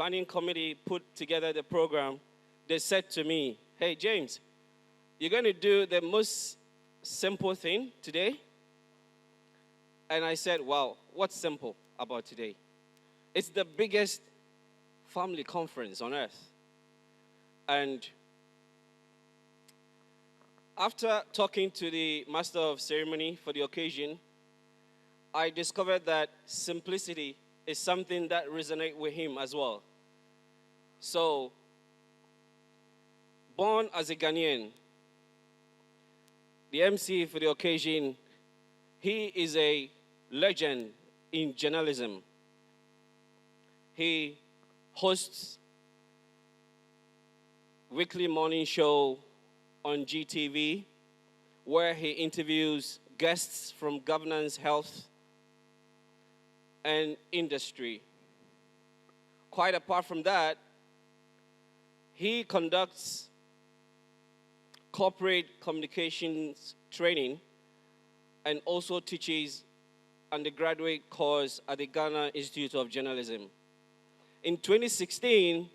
planning committee put together the program, they said to me, hey, James, you're going to do the most simple thing today? And I said, wow, what's simple about today? It's the biggest family conference on earth. And after talking to the master of ceremony for the occasion, I discovered that simplicity is something that resonates with him as well. So, born as a Ghanaian, the MC for the occasion, he is a legend in journalism. He hosts weekly morning show on GTV, where he interviews guests from governance, health, and industry. Quite apart from that, he conducts corporate communications training and also teaches undergraduate course at the Ghana Institute of Journalism. In 2016,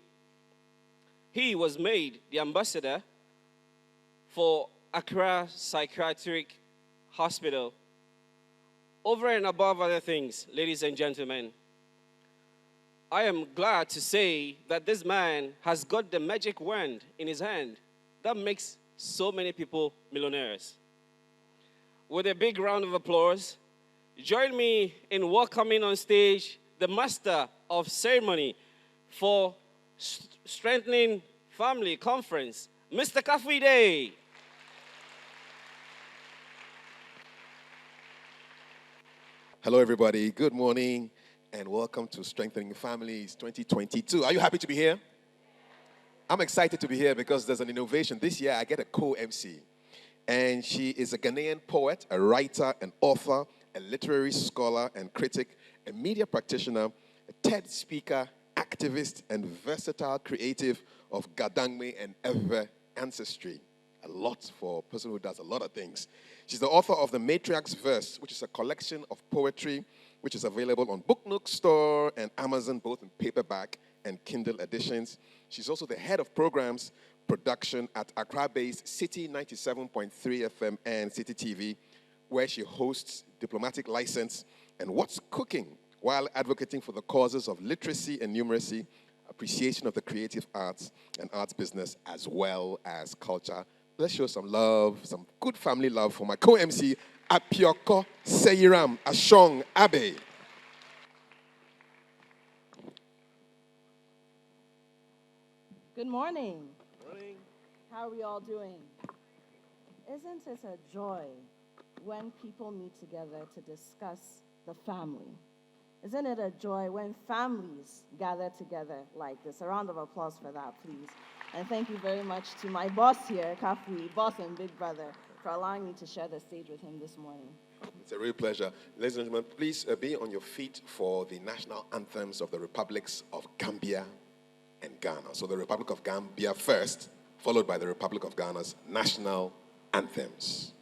he was made the ambassador for Accra Psychiatric Hospital. Over and above other things, ladies and gentlemen, I am glad to say that this man has got the magic wand in his hand that makes so many people millionaires. With a big round of applause, join me in welcoming on stage the master of ceremony for Strengthening Family Conference, Mr. Kafide. Hello, everybody. Good morning, and welcome to Strengthening Families 2022. Are you happy to be here? I'm excited to be here because there's an innovation. This year, I get a co-MC, and she is a Ghanaian poet, a writer, an author, a literary scholar and critic, a media practitioner, a TED speaker, activist, and versatile creative of Gadangme and Ewe ancestry. A lot for a person who does a lot of things. She's the author of The Matriarch's Verse, which is a collection of poetry, which is available on Book Nook Store and Amazon, both in paperback and Kindle editions. She's also the head of programs production at Accra-based City 97.3 FM and City TV, where she hosts Diplomatic License and What's Cooking, while advocating for the causes of literacy and numeracy, appreciation of the creative arts and arts business, as well as culture. Let's show some love, some good family love for my co-MC, Apioko Seyiram Ashong Abe. Good morning. Morning. How are we all doing? Isn't it a joy when people meet together to discuss the family? Isn't it a joy when families gather together like this? A round of applause for that, please. And thank you very much to my boss here, Kafui, boss and big brother, for allowing me to share the stage with him this morning. It's a real pleasure. Ladies and gentlemen, please be on your feet for the national anthems of the Republics of Gambia and Ghana. So the Republic of Gambia first, followed by the Republic of Ghana's national anthems.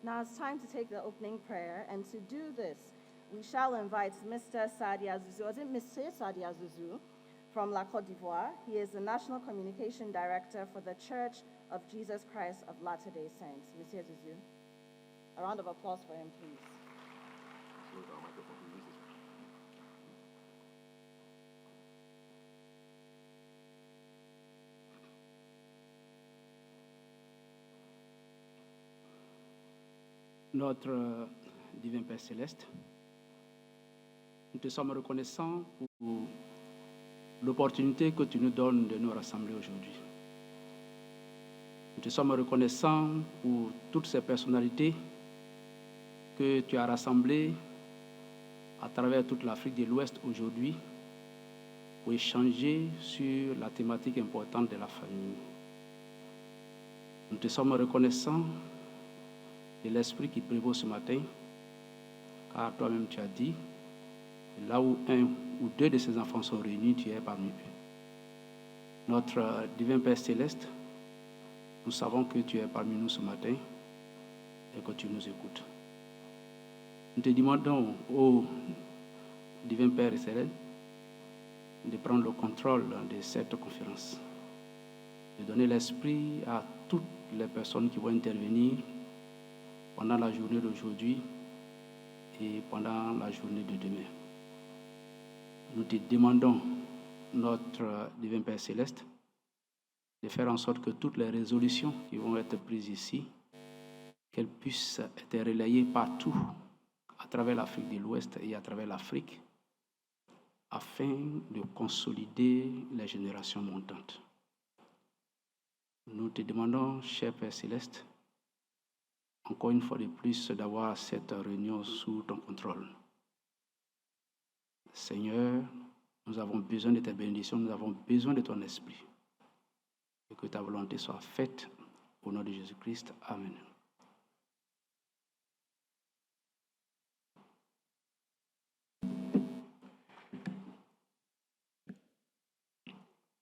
Now it's time to take the opening prayer, and to do this, we shall invite Mr. Sadia Zuzu, or is it Mr. Sadia Zuzu, from La Côte d'Ivoire. He is the National Communication Director for the Church of Jesus Christ of Latter-day Saints. Mr. Zuzu, a round of applause for him, please. Notre divin Père céleste, nous te sommes reconnaissants pour l'opportunité que tu nous donnes de nous rassembler aujourd'hui. Nous te sommes reconnaissants pour toutes ces personnalités que tu as rassemblées à travers toute l'Afrique de l'Ouest aujourd'hui pour échanger sur la thématique importante de la famille. Nous te sommes reconnaissants de l'esprit qui prévaut ce matin, car toi-même tu as dit, là où un ou deux de ces enfants sont réunis, tu es parmi eux. Notre divin Père céleste, nous savons que tu es parmi nous ce matin et que tu nous écoutes. Nous te demandons, ô divin Père céleste, de prendre le contrôle de cette conférence, de donner l'esprit à toutes les personnes qui vont intervenir pendant la journée d'aujourd'hui et pendant la journée de demain. Nous te demandons, notre divin Père céleste, de faire en sorte que toutes les résolutions qui vont être prises ici, qu'elles puissent être relayées partout à travers l'Afrique de l'Ouest et à travers l'Afrique, afin de consolider les générations montantes. Nous te demandons, cher Père céleste, encore une fois de plus, d'avoir cette réunion sous ton contrôle. Seigneur, nous avons besoin de tes bénédictions, nous avons besoin de ton esprit. Et que ta volonté soit faite au nom de Jésus-Christ. Amen.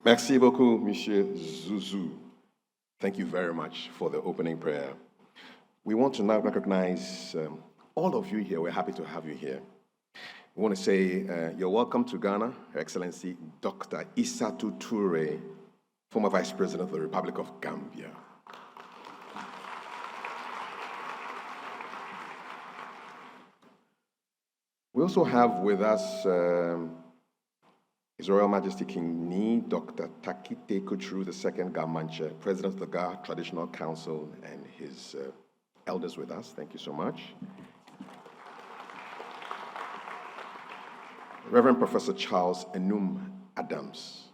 Merci beaucoup, Monsieur Zuzu. Thank you very much for the opening prayer. We want to now recognize all of you here. We're happy to have you here. We want to say you're welcome to Ghana, Her Excellency Dr. Issatu Toure, former Vice President of the Republic of Gambia. We also have with us His Royal Majesty King Ni, Dr. Takite Kutru II Gamanche, President of the Ga Traditional Council, and his elders with us. Thank you so much. Reverend Professor Charles Enum Adams.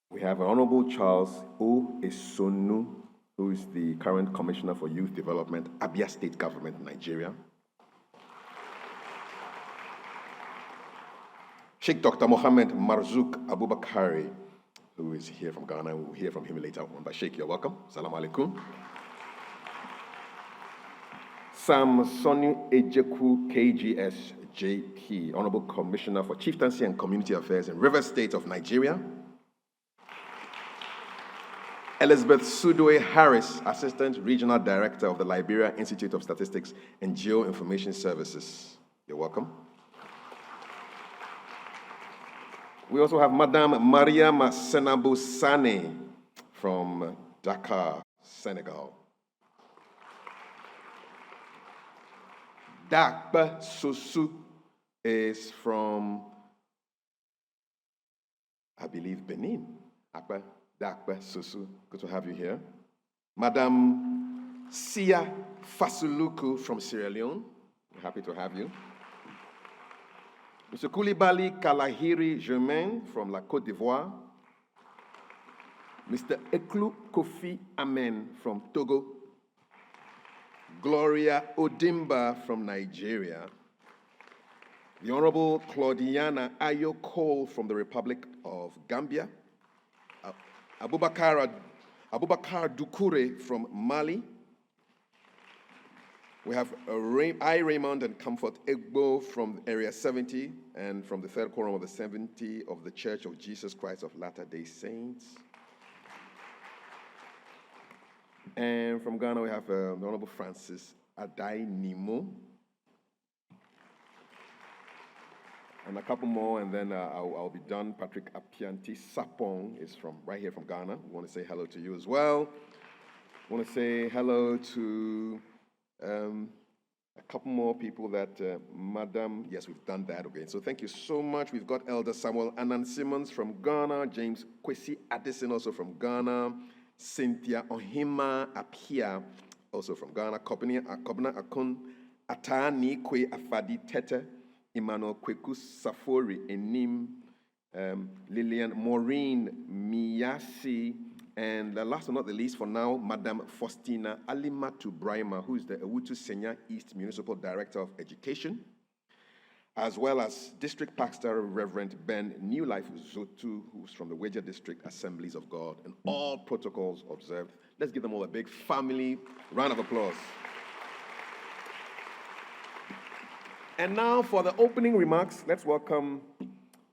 We have Honorable Charles O. Esonu, who is the current Commissioner for Youth Development, Abia State Government, Nigeria. Sheikh Dr. Mohammed Marzouk Abubakari, who is here from Ghana. We'll hear from him later on. But Sheikh, you're welcome. Salam alaikum. Sam Sonu Ejeku, KGS JP, Honorable Commissioner for Chieftaincy and Community Affairs in Rivers State of Nigeria. Elizabeth Sudwe Harris, Assistant Regional Director of the Liberia Institute of Statistics and Geoinformation Services. You're welcome. We also have Madame Mariam Senabou Sane from Dakar, Senegal. Dakba Sosu is from, I believe, Benin. Dakba Sosu, good to have you here. Madame Sia Fasuluku from Sierra Leone. We're happy to have you. Mr. Koulibaly Kalahiri Germain from La Côte d'Ivoire. Mr. Eklu Kofi Amen from Togo. Gloria Odimba from Nigeria. The Honorable Claudiana Ayo Cole from the Republic of Gambia. Abubakar Dukure from Mali. We have I. Raymond and Comfort Egbo from Area 70 and from the third quorum of the 70 of the Church of Jesus Christ of Latter-day Saints. And from Ghana, we have the Honorable Francis Adai Nimo. And a couple more, and then I'll be done. Patrick Apianti Sapong is from right here from Ghana. We want to say hello to you as well. We want to say hello to a couple more people that Madam, yes, we've done that again. So thank you so much. We've got Elder Samuel Annan Simmons from Ghana, James Kwesi Addison also from Ghana, Cynthia Ohima Apia also from Ghana, Kobna Akun Atani Kwe Afadi Tete, Emmanuel Kweku Safori Enim, Lillian Maureen Miyasi, and last but not the least for now, Madam Faustina Alimatu Brahima, who is the Ewutu Senya East Municipal Director of Education, as well as District Pastor Reverend Ben New Life Zotu, who's from the Weja District Assemblies of God, and all protocols observed. Let's give them all a big family round of applause. And now for the opening remarks, let's welcome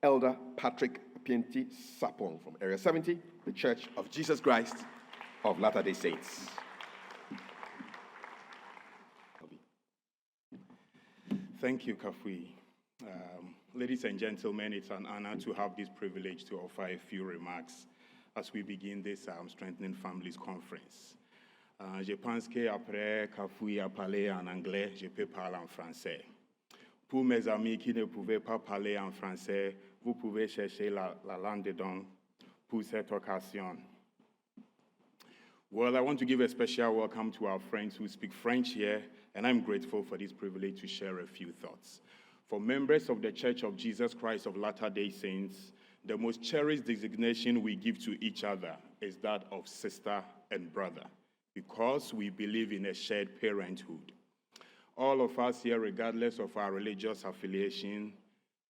Elder Patrick Apianti Sapong from Area 70, the Church of Jesus Christ of Latter-day Saints. Thank you, Kafui. Ladies and gentlemen, it's an honor to have this privilege to offer a few remarks as we begin this Strengthening Families Conference. Je pense qu'après Kafui a parlé en anglais, je peux parler en français. Pour mes amis qui ne pouvaient pas parler en français, vous pouvez chercher la langue dedans pour cette occasion. Well, I want to give a special welcome to our friends who speak French here, and I'm grateful for this privilege to share a few thoughts. For members of the Church of Jesus Christ of Latter-day Saints, the most cherished designation we give to each other is that of sister and brother, because we believe in a shared parenthood. All of us here, regardless of our religious affiliation,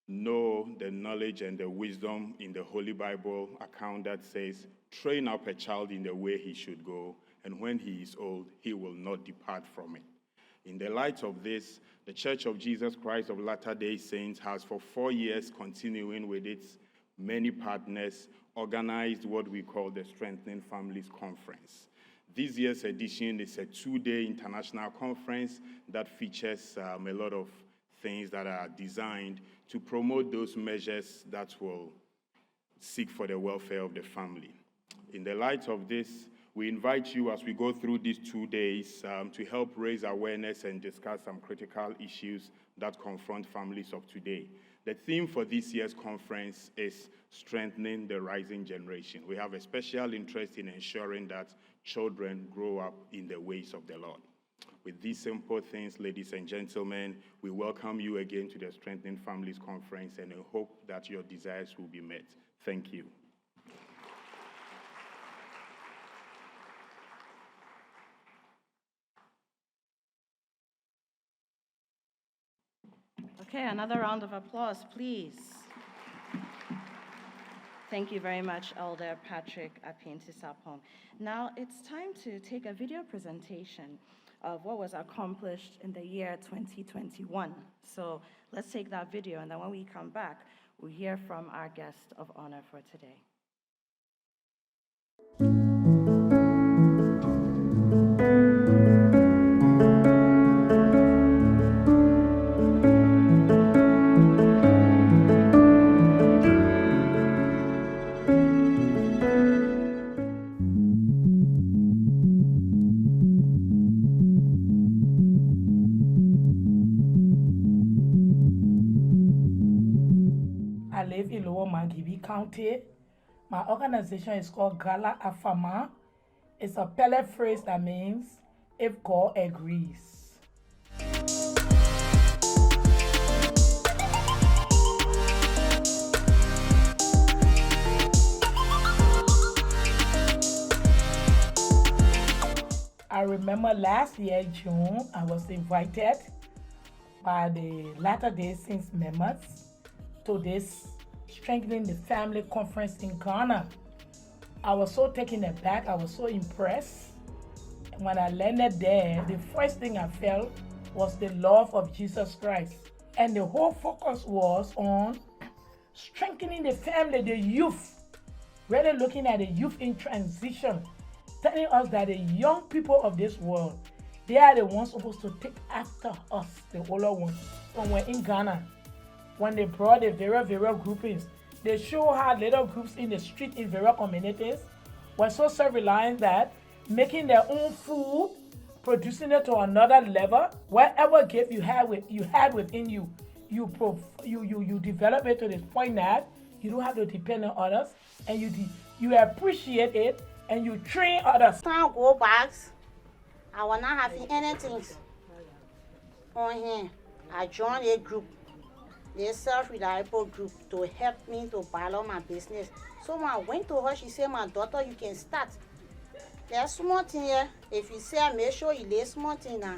know the knowledge and the wisdom in the Holy Bible account that says, train up a child in the way he should go, and when he is old, he will not depart from it. In the light of this, the Church of Jesus Christ of Latter-day Saints has for 4 years, continuing with its many partners, organized what we call the Strengthening Families Conference. This year's edition is a 2-day international conference that features a lot of things that are designed to promote those measures that will seek for the welfare of the family. In the light of this, we invite you as we go through these 2 days to help raise awareness and discuss some critical issues that confront families of today. The theme for this year's conference is strengthening the rising generation. We have a special interest in ensuring that children grow up in the ways of the Lord. With these simple things, ladies and gentlemen, we welcome you again to the Strengthening Families Conference, and I hope that your desires will be met. Thank you. Okay, another round of applause, please. Thank you very much, Elder Patrick Apianti Sapong. Now it's time to take a video presentation of what was accomplished in the year 2021. So let's take that video, and then when we come back, we'll hear from our guest of honor for today. I live in Lower Mangibi County. My organization is called Gala Afama. It's a Pele phrase that means if God agrees. I remember last year, June, I was invited by the Latter-day Saints members to this Strengthening the Family conference in Ghana. I was so taken aback, I was so impressed. When I landed there, the first thing I felt was the love of Jesus Christ. And the whole focus was on strengthening the family, the youth, really looking at the youth in transition, telling us that the young people of this world, they are the ones supposed to take after us, the older ones. When we're in Ghana, when they brought the various groupings, they show how little groups in the street in various communities were so self-reliant that making their own food, producing it to another level, whatever gift you had within you, you develop it to this point that you don't have to depend on others, and you appreciate it, and you train others. Time go back, I was not having anything on here. I joined a group, a self-reliable group, to help me to balance my business. So when I went to her, she said, my daughter, you can start. There's small thing here. If you say, make sure you lay small thing now.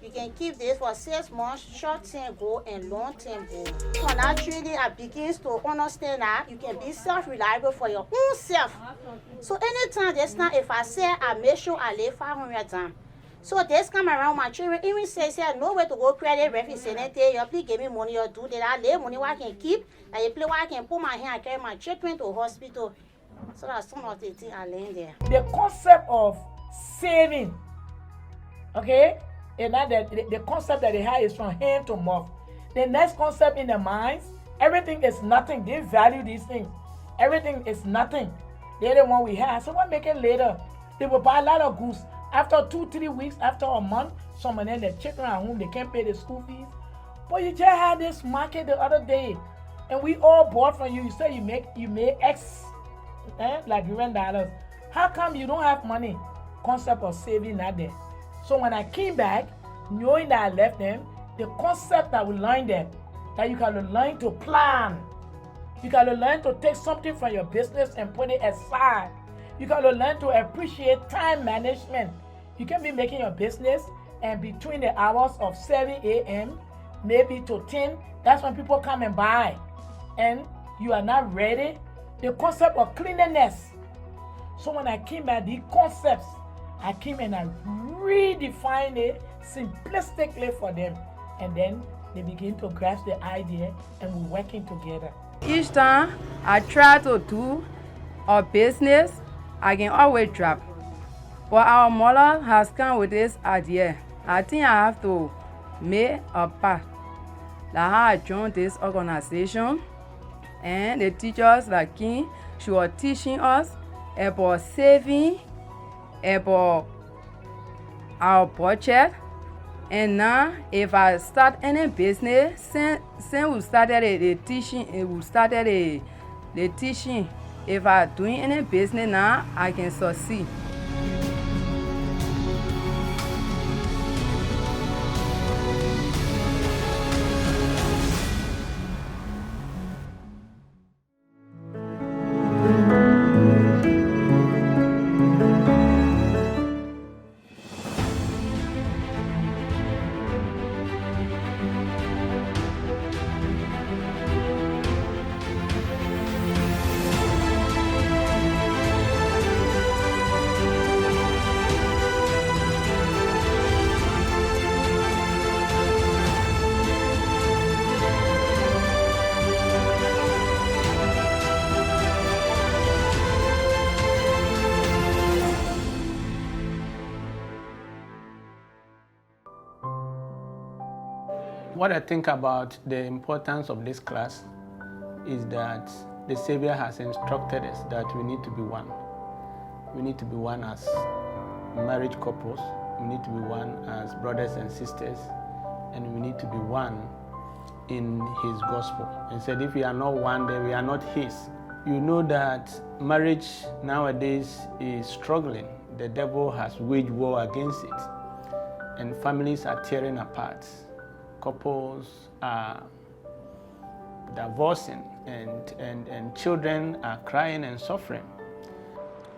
You can keep this for 6 months, short term goal and long term goal. So naturally, I begin to understand that you can be self-reliable for your own self. So anytime this time, if I say I make sure I lay 500 down. So this come around, my children even say no way to go credit reference anything. You please give me money, you do that. I lay money where I can keep, and you play where I can put my hand and carry my children to hospital. So that's some of the things I learned there. The concept of saving, okay? And now the concept that they have is from hand to mouth. The next concept in their minds, everything is nothing. They value these things. Everything is nothing. They're the one we have. So what make it later? They will buy a lot of goods. After 2-3 weeks, after a month, some of them, the children at home, they can't pay the school fees. But you just had this market the other day, and we all bought from you. You say you make X, like $1. How come you don't have money? Concept of saving not there. So when I came back, knowing that I left them, the concept that we learned them, that you can learn to plan. You can learn to take something from your business and put it aside. You got to learn to appreciate time management. You can be making your business, and between the hours of 7 a.m. maybe to 10, that's when people come and buy. And you are not ready. The concept of cleanliness. So when I came at the concepts, I came and I redefined it simplistically for them. And then they begin to grasp the idea, and we're working together. Each time I try to do a business, I can always drop. But our mother has come with this idea. I think I have to make a path. That's how I joined this organization. And the teachers like King, she was teaching us about saving, about our budget. And now, if I start any business, since we started the teaching, if I'm doing any business now, I can succeed. What I think about the importance of this class is that the Savior has instructed us that we need to be one. We need to be one as marriage couples. We need to be one as brothers and sisters. And we need to be one in His gospel. And said, if we are not one, then we are not His. You know that marriage nowadays is struggling. The devil has waged war against it. and families are tearing apart. Couples are divorcing, and children are crying and suffering.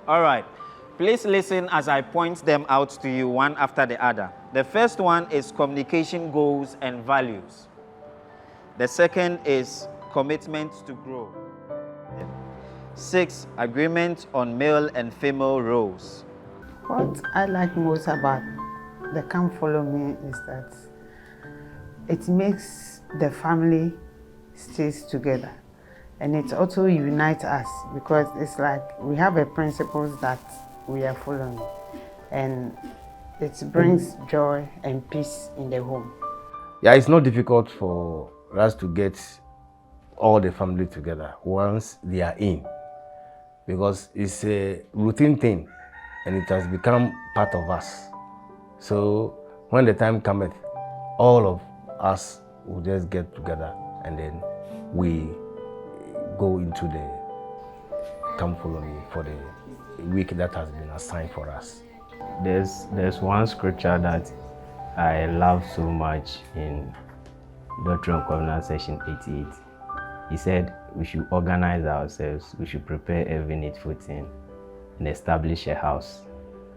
All right. Please listen as I point them out to you one after the other. The first one is communication goals and values. The second is commitment to grow. 6, agreement on male and female roles. What I like most about the Come Follow Me is that it makes the family stays together, and it also unites us because it's like we have a principles that we are following, and it brings joy and peace in the home. Yeah, it's not difficult for us to get all the family together once they are in, because it's a routine thing and it has become part of us. So when the time cometh, all of us will just get together and then we go into the Come Follow Me for the week that has been assigned for us. There's one scripture that I love so much in Doctrine and Covenants section 88. He said we should organize ourselves, we should prepare every needful thing and establish a house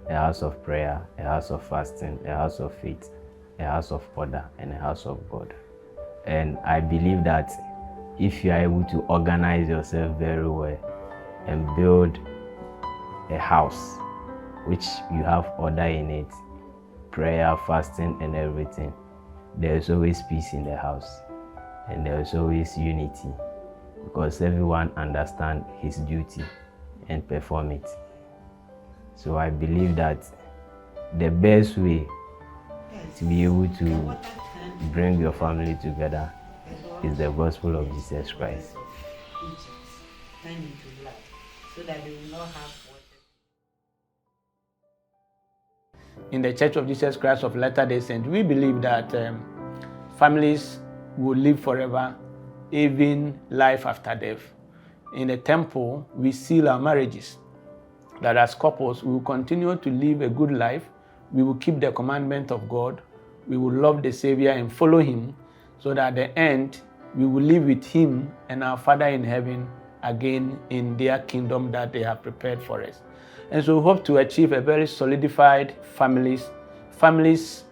of prayer, a house of fasting, a house of faith, a house of order, and a house of God. And I believe that if you are able to organize yourself very well and build a house which you have order in it, prayer, fasting, and everything, there is always peace in the house and there is always unity because everyone understands his duty and perform it. So I believe that the best way to be able to bring your family together is the gospel of Jesus Christ. In the Church of Jesus Christ of Latter-day Saints, we believe that families will live forever, even life after death. In the temple, we seal our marriages, that as couples, we will continue to live a good life, we will keep the commandment of God, we will love the Savior and follow Him, so that at the end, we will live with Him and our Father in heaven again in their kingdom that they have prepared for us. And so we hope to achieve a very solidified families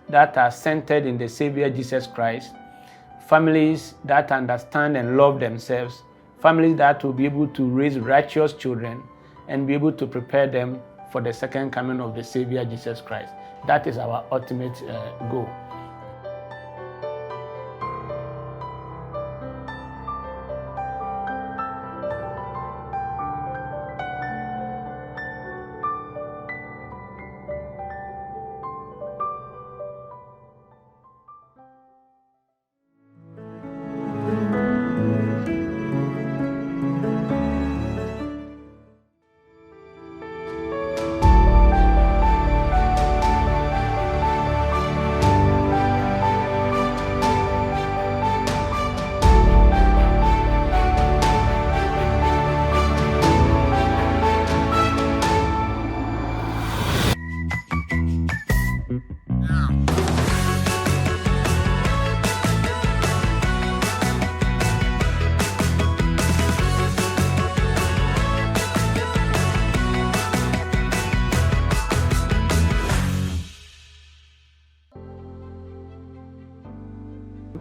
that are centered in the Savior Jesus Christ, families that understand and love themselves, families that will be able to raise righteous children and be able to prepare them for the second coming of the Savior Jesus Christ. That is our ultimate goal.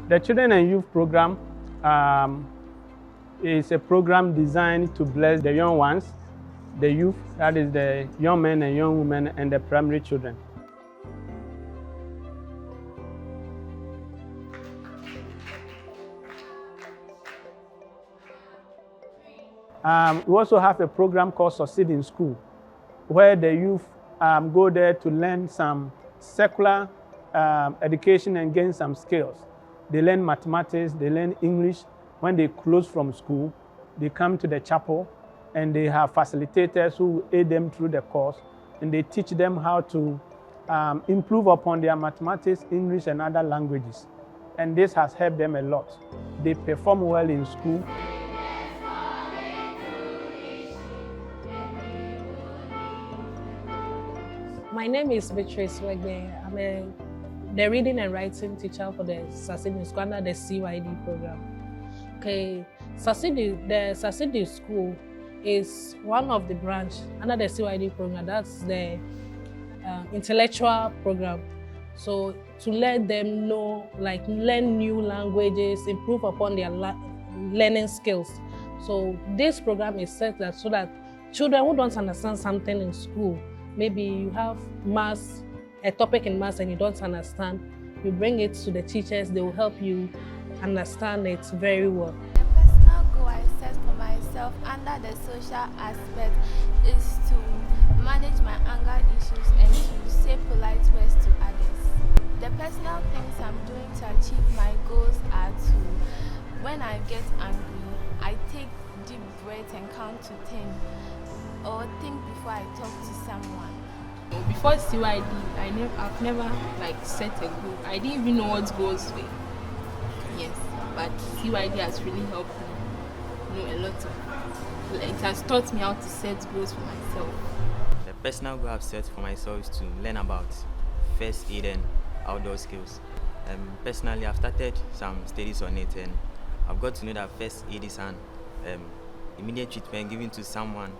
The Children and Youth Program is a program designed to bless the young ones, the youth, that is the young men and young women, and the primary children. We also have a program called Succeed in School, where the youth go there to learn some secular education and gain some skills. They learn mathematics, they learn English. When they close from school, they come to the chapel and they have facilitators who aid them through the course, and they teach them how to improve upon their mathematics, English, and other languages. And this has helped them a lot. They perform well in school. My name is Beatrice Wegbe. I'm a the reading and writing teacher for the Succeed in School under the CYD program. Okay, the Succeed in School is one of the branch under the CYD program. That's the intellectual program. So to let them know, like learn new languages, improve upon their learning skills. So this program is set that so that children who don't understand something in school, maybe you have maths, a topic in maths and you don't understand, you bring it to the teachers, they will help you understand it very well. The personal goal I set for myself under the social aspect is to manage my anger issues and to say polite words to others. The personal things I'm doing to achieve my goals are to, when I get angry, I take deep breath and count to 10, or think before I talk to someone. Before CYD, I've never like set a goal. I didn't even know what goals were. Yes, but CYD has really helped me know a lot of. It has taught me how to set goals for myself. The personal goal I've set for myself is to learn about first aid and outdoor skills. Personally, I've started some studies on it, and I've got to know that first aid is an immediate treatment given to someone,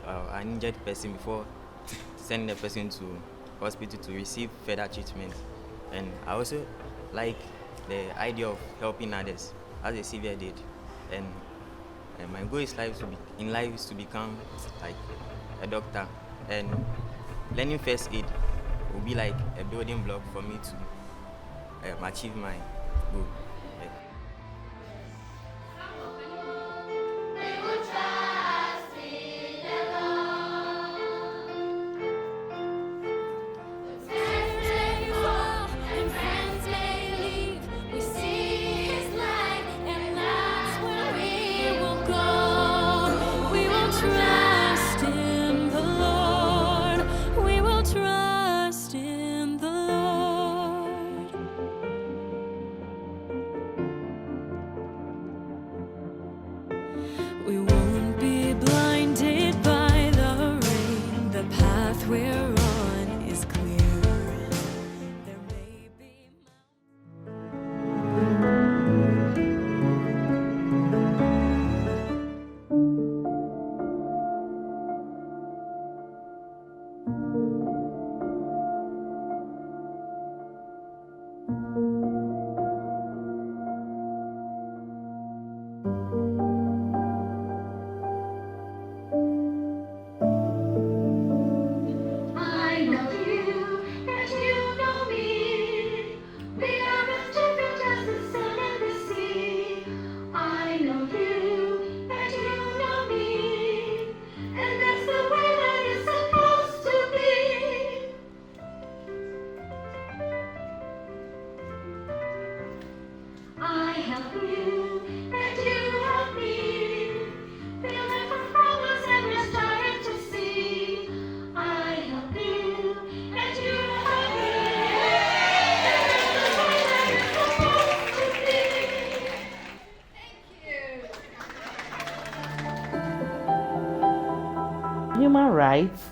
an injured person, before sending the person to hospital to receive further treatment. And I also like the idea of helping others, as the Savior did. And my goal in life is to become like a doctor. And learning first aid will be like a building block for me to achieve my goal. We won't be blinded by the rain. The path we're on is clear. There may be I know you, and you know me. We are as different as the sun and the sea. I know you, and you know me. And that's the way that it's supposed to be. I help you, and you help me. Feeling for problems and we're starting to see. I help you, and you help me. And that's the way that it's supposed to be. Human rights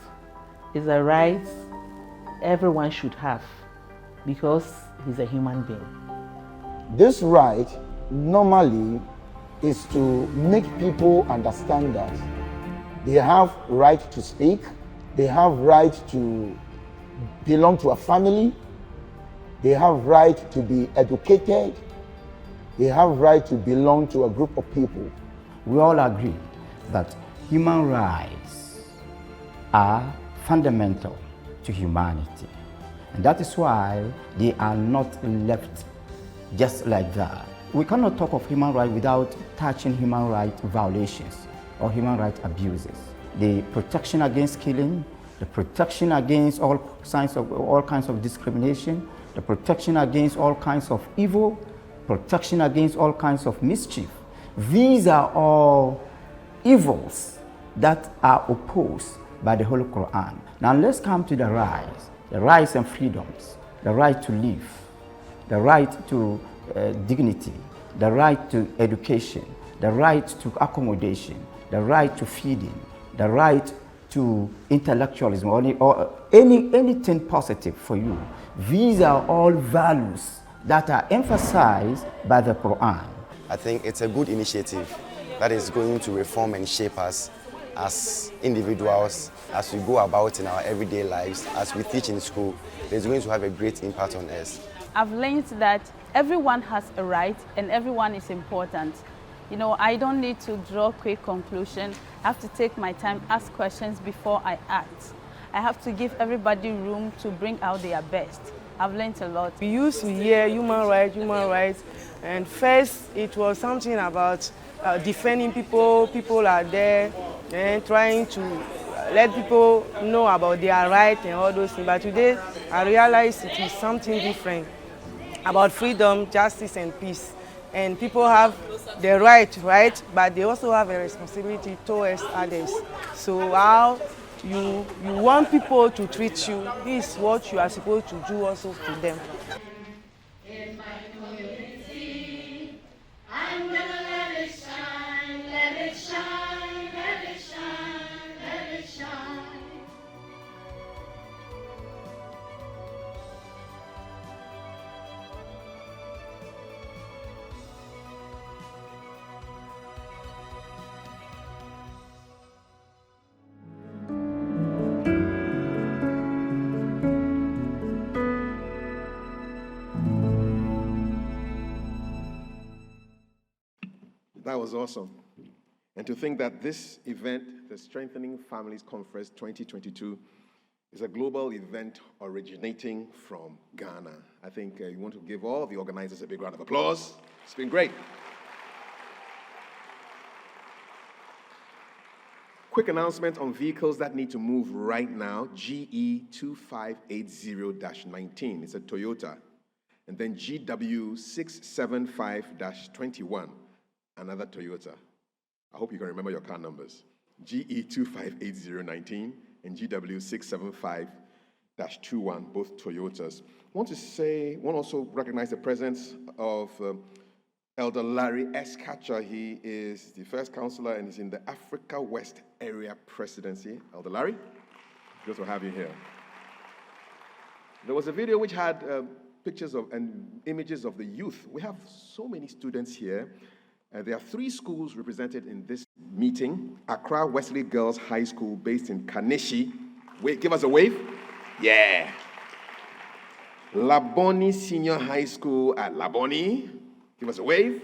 is a right everyone should have because he's a human being. This right normally is to make people understand that they have right to speak, they have right to belong to a family, they have right to be educated, they have right to belong to a group of people. We all agree that human rights are fundamental to humanity. And that is why they are not left just like that. We cannot talk of human rights without touching human rights violations or human rights abuses. The protection against killing, the protection against all kinds of discrimination, the protection against all kinds of evil, protection against all kinds of mischief. These are all evils that are opposed by the Holy Quran. Now let's come to the rights and freedoms, the right to live, the right to dignity, the right to education, the right to accommodation, the right to feeding, the right to intellectualism or anything positive for you. These are all values that are emphasized by the Quran. I think it's a good initiative that is going to reform and shape us as individuals, as we go about in our everyday lives, as we teach in school. It's going to have a great impact on us. I've learned that everyone has a right and everyone is important. You know, I don't need to draw quick conclusions. I have to take my time, ask questions before I act. I have to give everybody room to bring out their best. I've learned a lot. We used to hear human rights, and first it was something about defending people. People are there and trying to let people know about their rights and all those things. But today I realized it is something different about freedom, justice, and peace. And people have the right, but they also have a responsibility towards others. So how you want people to treat you, this is what you are supposed to do also to them. In my community, I'm gonna let it shine, let it shine, let it shine, let it shine. That was awesome. And to think that this event, the Strengthening Families Conference 2022, is a global event originating from Ghana. I think you want to give all the organizers a big round of applause. It's been great. Quick announcement on vehicles that need to move right now. GE 2580-19, it's a Toyota. And then GW 675-21. Another Toyota. I hope you can remember your car numbers. GE 258019 and GW 675-21, both Toyotas. I want to also recognize the presence of Elder Larry Eskacha. He is the first counselor and is in the Africa West Area Presidency. Elder Larry, good to have you here. There was a video which had pictures of and images of the youth. We have so many students here. There are 3 schools represented in this meeting. Accra Wesley Girls High School, based in Kaneshi. Wait, give us a wave. Yeah. Laboni Senior High School at Laboni. Give us a wave.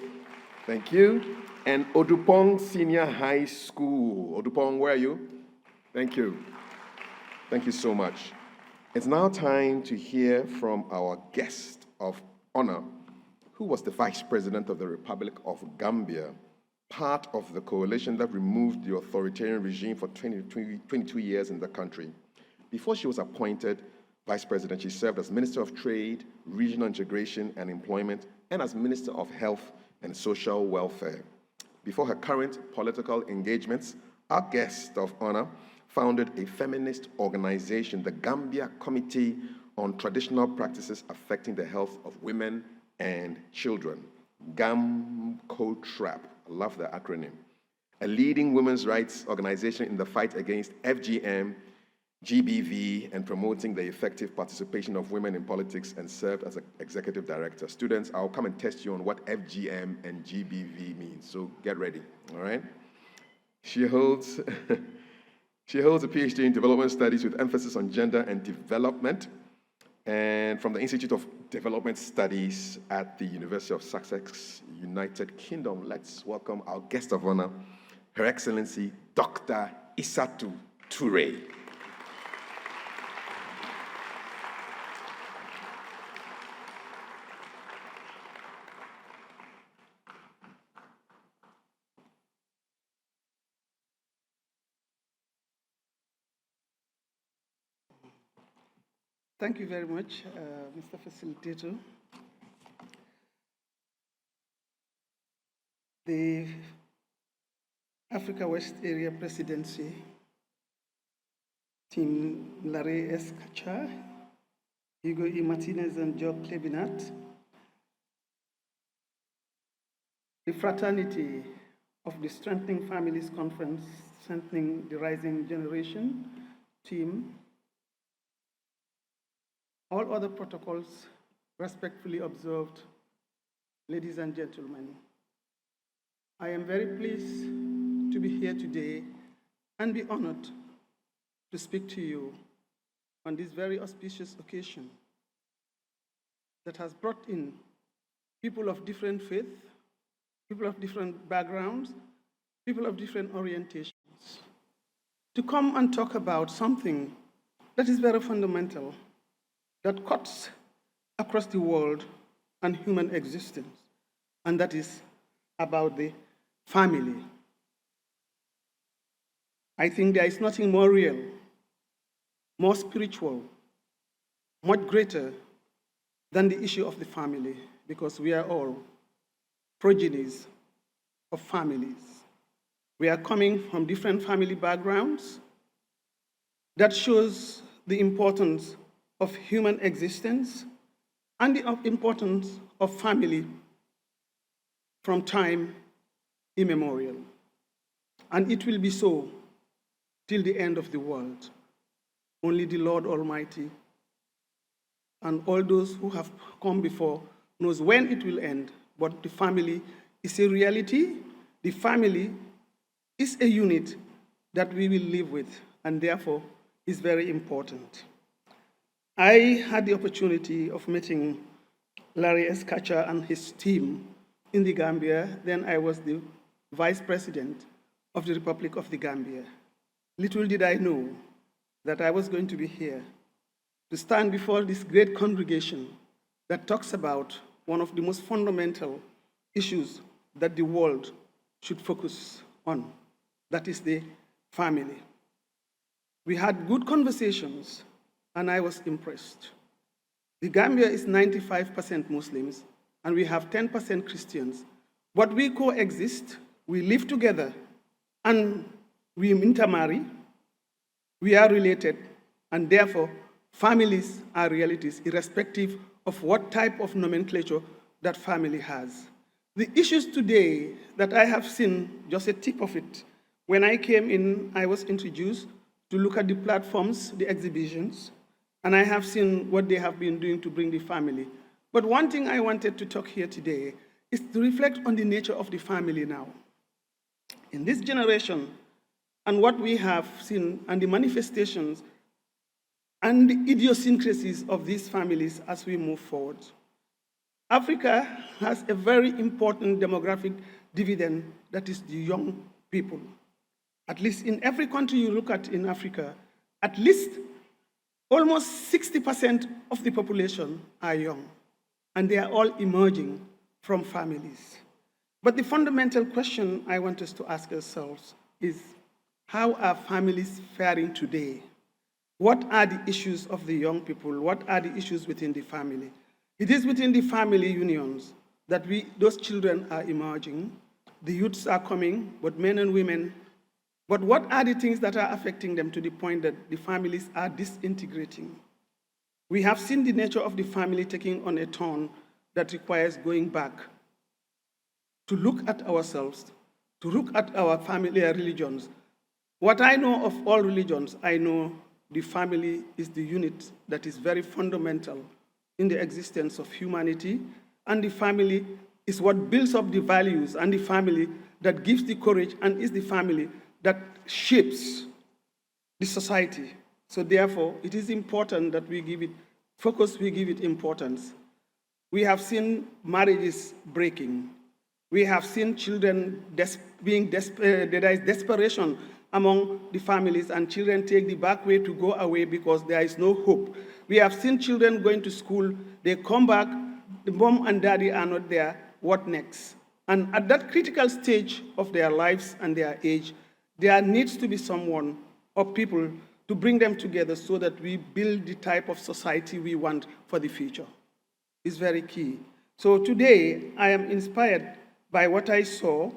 Thank you. And Odupong Senior High School. Odupong, where are you? Thank you. Thank you so much. It's now time to hear from our guest of honor, who was the Vice President of the Republic of Gambia, part of the coalition that removed the authoritarian regime for 22 years in the country. Before she was appointed Vice President, she served as Minister of Trade, Regional Integration and Employment, and as Minister of Health and Social Welfare. Before her current political engagements, our guest of honor founded a feminist organization, the Gambia Committee on Traditional Practices Affecting the Health of Women and Children, GAMCOTRAP. I love the acronym. A leading women's rights organization in the fight against FGM, GBV, and promoting the effective participation of women in politics, and served as an executive director. Students, I'll come and test you on what FGM and GBV means, so get ready, all right? She holds a PhD in development studies with emphasis on gender and development, and from the Institute of Development Studies at the University of Sussex, United Kingdom. Let's welcome our guest of honor, Her Excellency, Dr. Isatu Toure. Thank you very much, Mr. Facilitator. The Africa West Area Presidency, Team Larry Eskacha, Hugo E. Martinez, and Joe Klebinat, the fraternity of the Strengthening Families Conference, Strengthening the Rising Generation team. All other protocols respectfully observed. Ladies and gentlemen, I am very pleased to be here today and be honored to speak to you on this very auspicious occasion that has brought in people of different faith, people of different backgrounds, people of different orientations, to come and talk about something that is very fundamental, that cuts across the world and human existence, and that is about the family. I think there is nothing more real, more spiritual, much greater than the issue of the family, because we are all progenies of families. We are coming from different family backgrounds. That shows the importance of human existence and the importance of family from time immemorial. And it will be so till the end of the world. Only the Lord Almighty and all those who have come before knows when it will end, but the family is a reality. The family is a unit that we will live with, and therefore is very important. I had the opportunity of meeting Larry Eskacha and his team in the Gambia. Then I was the Vice President of the Republic of the Gambia. Little did I know that I was going to be here to stand before this great congregation that talks about one of the most fundamental issues that the world should focus on, that is the family. We had good conversations, and I was impressed. The Gambia is 95% Muslims, and we have 10% Christians, but we coexist, we live together, and we intermarry, we are related, and therefore families are realities, irrespective of what type of nomenclature that family has. The issues today that I have seen, just a tip of it. When I came in, I was introduced to look at the platforms, the exhibitions, and I have seen what they have been doing to bring the family. But one thing I wanted to talk here today is to reflect on the nature of the family now. In this generation, and what we have seen, and the manifestations and the idiosyncrasies of these families as we move forward. Africa has a very important demographic dividend, that is the young people. At least in every country you look at in Africa, at least almost 60% of the population are young, and they are all emerging from families. But the fundamental question I want us to ask ourselves is, how are families faring today? What are the issues of the young people? What are the issues within the family? It is within the family unions that those children are emerging. The youths are coming, both men and women. But what are the things that are affecting them to the point that the families are disintegrating? We have seen the nature of the family taking on a turn that requires going back to look at ourselves, to look at our family religions. What I know of all religions, I know the family is the unit that is very fundamental in the existence of humanity, and the family is what builds up the values, and the family that gives the courage, and is the family that shapes the society. So therefore, it is important that we give it focus, we give it importance. We have seen marriages breaking. We have seen children there is desperation among the families, and children take the back way to go away because there is no hope. We have seen children going to school, they come back, the mom and daddy are not there, what next? And at that critical stage of their lives and their age, there needs to be someone or people to bring them together so that we build the type of society we want for the future. It's very key. So today, I am inspired by what I saw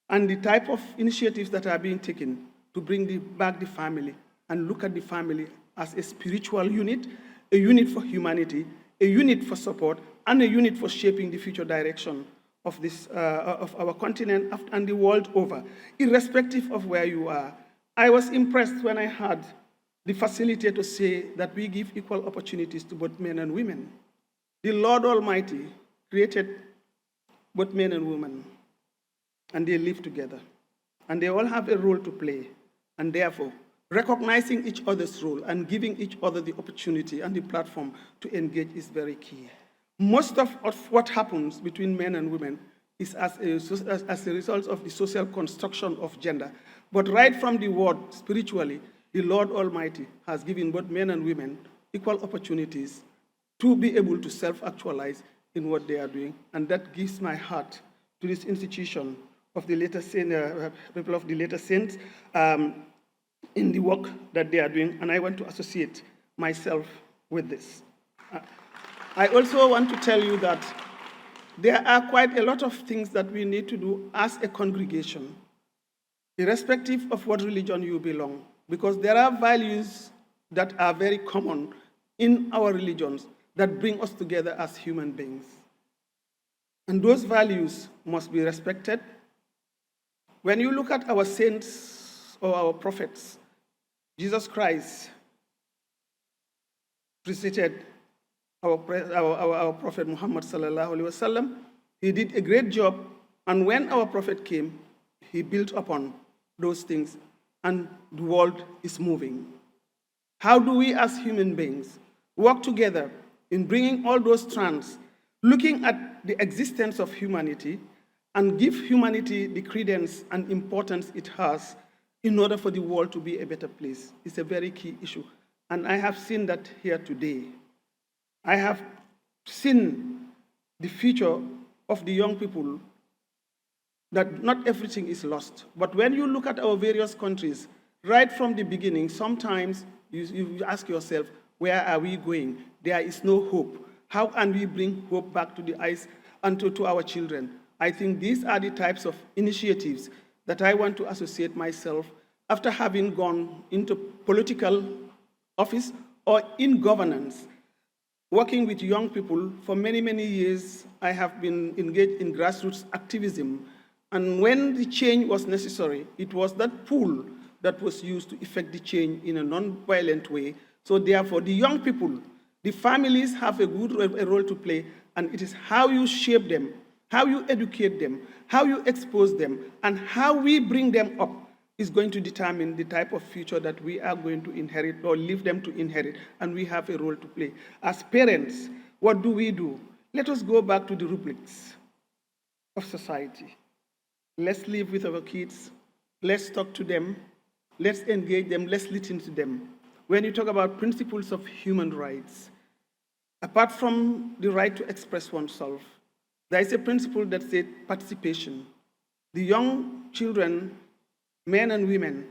and the type of initiatives that are being taken to bring back the family and look at the family as a spiritual unit, a unit for humanity, a unit for support, and a unit for shaping the future direction of of our continent and the world over, irrespective of where you are. I was impressed when I heard the facilitator say that we give equal opportunities to both men and women. The Lord Almighty created both men and women, and they live together, and they all have a role to play, and therefore, recognizing each other's role and giving each other the opportunity and the platform to engage is very key. Most of what happens between men and women is as a result of the social construction of gender. But right from the word, spiritually, the Lord Almighty has given both men and women equal opportunities to be able to self-actualize in what they are doing. And that gives my heart to this institution of the later people of the later saints in the work that they are doing. And I want to associate myself with this. I also want to tell you that there are quite a lot of things that we need to do as a congregation, irrespective of what religion you belong, because there are values that are very common in our religions that bring us together as human beings. And those values must be respected. When you look at our saints or our prophets, Jesus Christ preceded our Prophet Muhammad sallallahu alaihi wasallam. He did a great job, and when our prophet came, he built upon those things, and the world is moving. How do we as human beings work together in bringing all those strands, looking at the existence of humanity, and give humanity the credence and importance it has in order for the world to be a better place? It's a very key issue, and I have seen that here today. I have seen the future of the young people, that not everything is lost. But when you look at our various countries, right from the beginning, sometimes you ask yourself, where are we going? There is no hope. How can we bring hope back to the eyes and to our children? I think these are the types of initiatives that I want to associate myself after having gone into political office or in governance. Working with young people for many, many years, I have been engaged in grassroots activism. And when the change was necessary, it was that pool that was used to effect the change in a non-violent way. So therefore, the young people, the families have a role to play, and it is how you shape them, how you educate them, how you expose them, and how we bring them up is going to determine the type of future that we are going to inherit or leave them to inherit, and we have a role to play. As parents, what do? Let us go back to the rubrics of society. Let's live with our kids. Let's talk to them. Let's engage them. Let's listen to them. When you talk about principles of human rights, apart from the right to express oneself, there is a principle that says participation. The young children, men and women,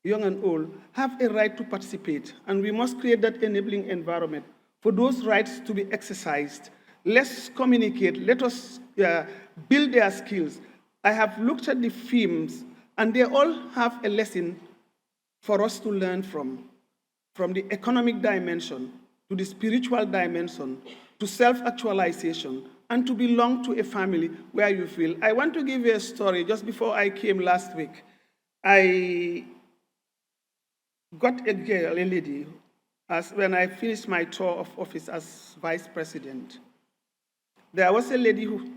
young and old, have a right to participate, and we must create that enabling environment for those rights to be exercised. Let's communicate. Let us build their skills. I have looked at the films, and they all have a lesson for us to learn from the economic dimension to the spiritual dimension to self-actualization and to belong to a family where you feel. I want to give you a story. Just before I came last week, I got a lady, when I finished my tour of office as vice president. There was a lady who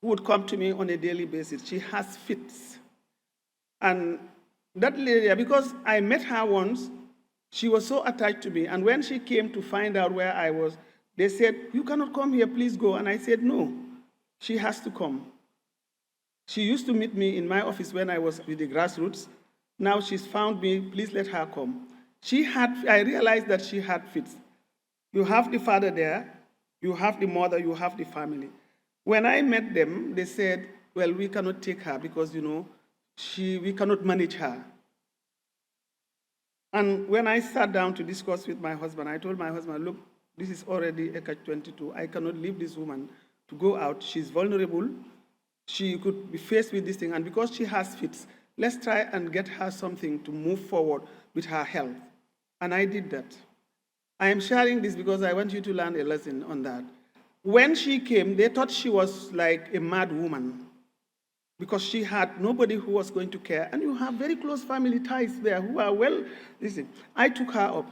would come to me on a daily basis. She has fits. And that lady, because I met her once, she was so attached to me. And when she came to find out where I was, they said, "You cannot come here, please go." And I said, "No, she has to come." She used to meet me in my office when I was with the grassroots. Now she's found me, please let her come. I realized that she had fits. You have the father there, you have the mother, you have the family. When I met them, they said, "Well, we cannot take her because, we cannot manage her." And when I sat down to discuss with my husband, I told my husband, "Look, this is already a catch-22. I cannot leave this woman to go out. She's vulnerable. She could be faced with this thing. And because she has fits, let's try and get her something to move forward with her health." And I did that. I am sharing this because I want you to learn a lesson on that. When she came, they thought she was like a mad woman because she had nobody who was going to care. And you have very close family ties there who are well. Listen, I took her up.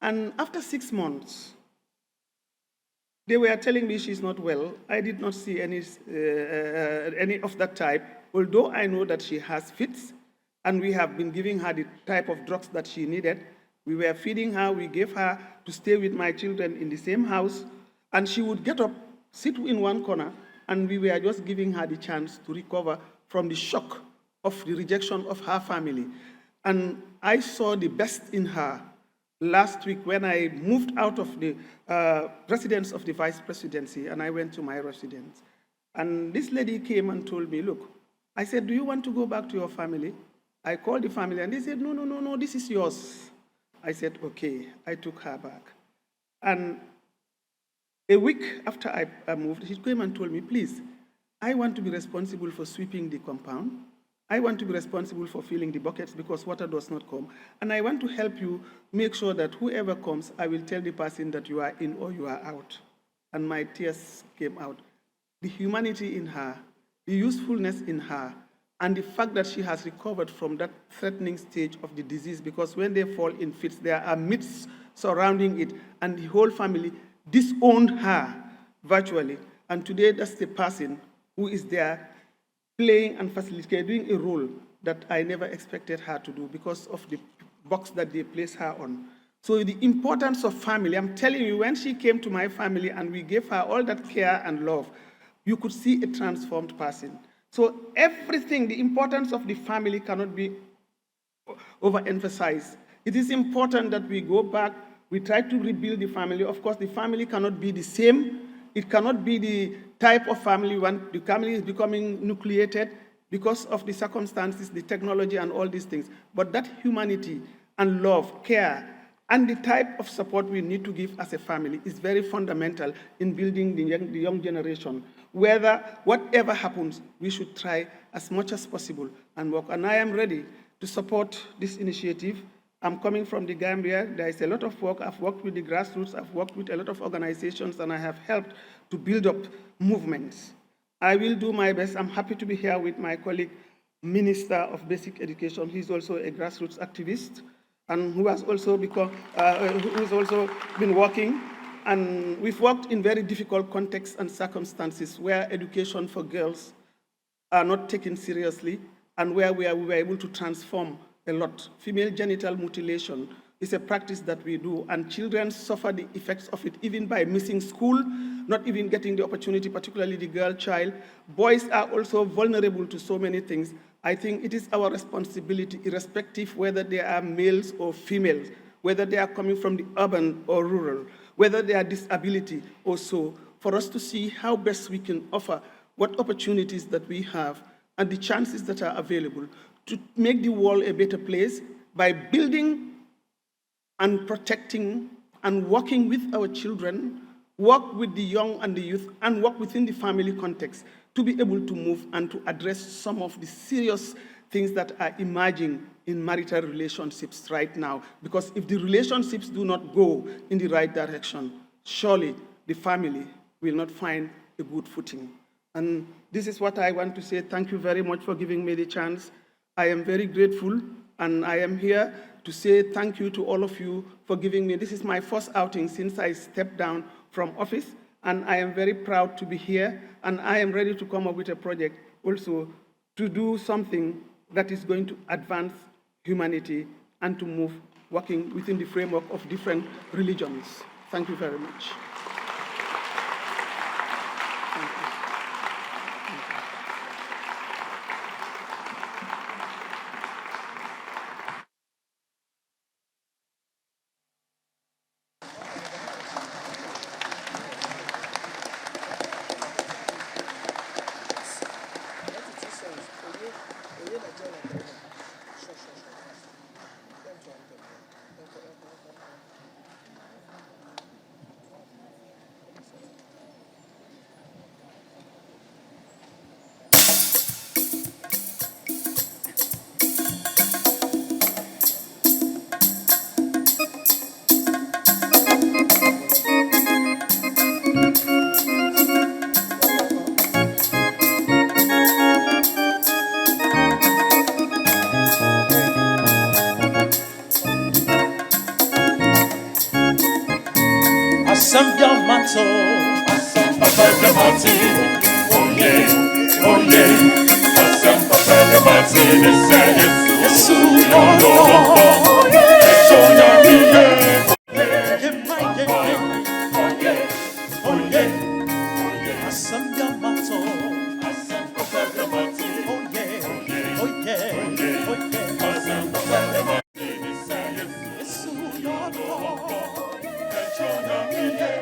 And after 6 months, they were telling me she's not well. I did not see any of that type, although I know that she has fits, and we have been giving her the type of drugs that she needed. We were feeding her, we gave her to stay with my children in the same house, and she would get up, sit in one corner, and we were just giving her the chance to recover from the shock of the rejection of her family. And I saw the best in her last week when I moved out of the residence of the vice presidency and I went to my residence. And this lady came and told me, look, I said, do you want to go back to your family? I called the family and they said, no, no, no, no, this is yours. I said, okay. I took her back. And a week after I moved, she came and told me, please, I want to be responsible for sweeping the compound. I want to be responsible for filling the buckets because water does not come. And I want to help you make sure that whoever comes, I will tell the person that you are in or you are out. And my tears came out. The humanity in her, the usefulness in her, and the fact that she has recovered from that threatening stage of the disease, because when they fall in fits, there are myths surrounding it, and the whole family disowned her virtually. And today, that's the person who is there playing and facilitating a role that I never expected her to do because of the box that they placed her on. So the importance of family, I'm telling you, when she came to my family and we gave her all that care and love, you could see a transformed person. So everything, the importance of the family cannot be overemphasized. It is important that we go back, we try to rebuild the family. Of course, the family cannot be the same. It cannot be the type of family when the family is becoming nucleated because of the circumstances, the technology, and all these things. But that humanity and love, care, and the type of support we need to give as a family is very fundamental in building the young generation. Whatever happens, we should try as much as possible and work. And I am ready to support this initiative. I'm coming from the Gambia. There is a lot of work. I've worked with the grassroots. I've worked with a lot of organizations, and I have helped to build up movements. I will do my best. I'm happy to be here with my colleague, Minister of Basic Education. He's also a grassroots activist, and who has also been working. And we've worked in very difficult contexts and circumstances where education for girls are not taken seriously, and where we were able to transform a lot. Female genital mutilation is a practice that we do, and children suffer the effects of it even by missing school, not even getting the opportunity, particularly the girl child. Boys are also vulnerable to so many things. I think it is our responsibility, irrespective whether they are males or females, whether they are coming from the urban or rural, whether they are disability or so, for us to see how best we can offer what opportunities that we have and the chances that are available to make the world a better place by building and protecting and working with our children, work with the young and the youth, and work within the family context to be able to move and to address some of the serious things that are emerging in marital relationships right now. Because if the relationships do not go in the right direction, surely the family will not find a good footing. And this is what I want to say. Thank you very much for giving me the chance. I am very grateful, and I am here to say thank you to all of you for giving me. This is my first outing since I stepped down from office, and I am very proud to be here, and I am ready to come up with a project also to do something that is going to advance humanity and to move working within the framework of different religions. Thank you very much. mato, papele mati, oye, oye, papele mati, Yesu yono, Ejonya miye, oye, asambia mato, papele mati, oye, oye, papele mati, Yesu yono, Ejonya miye.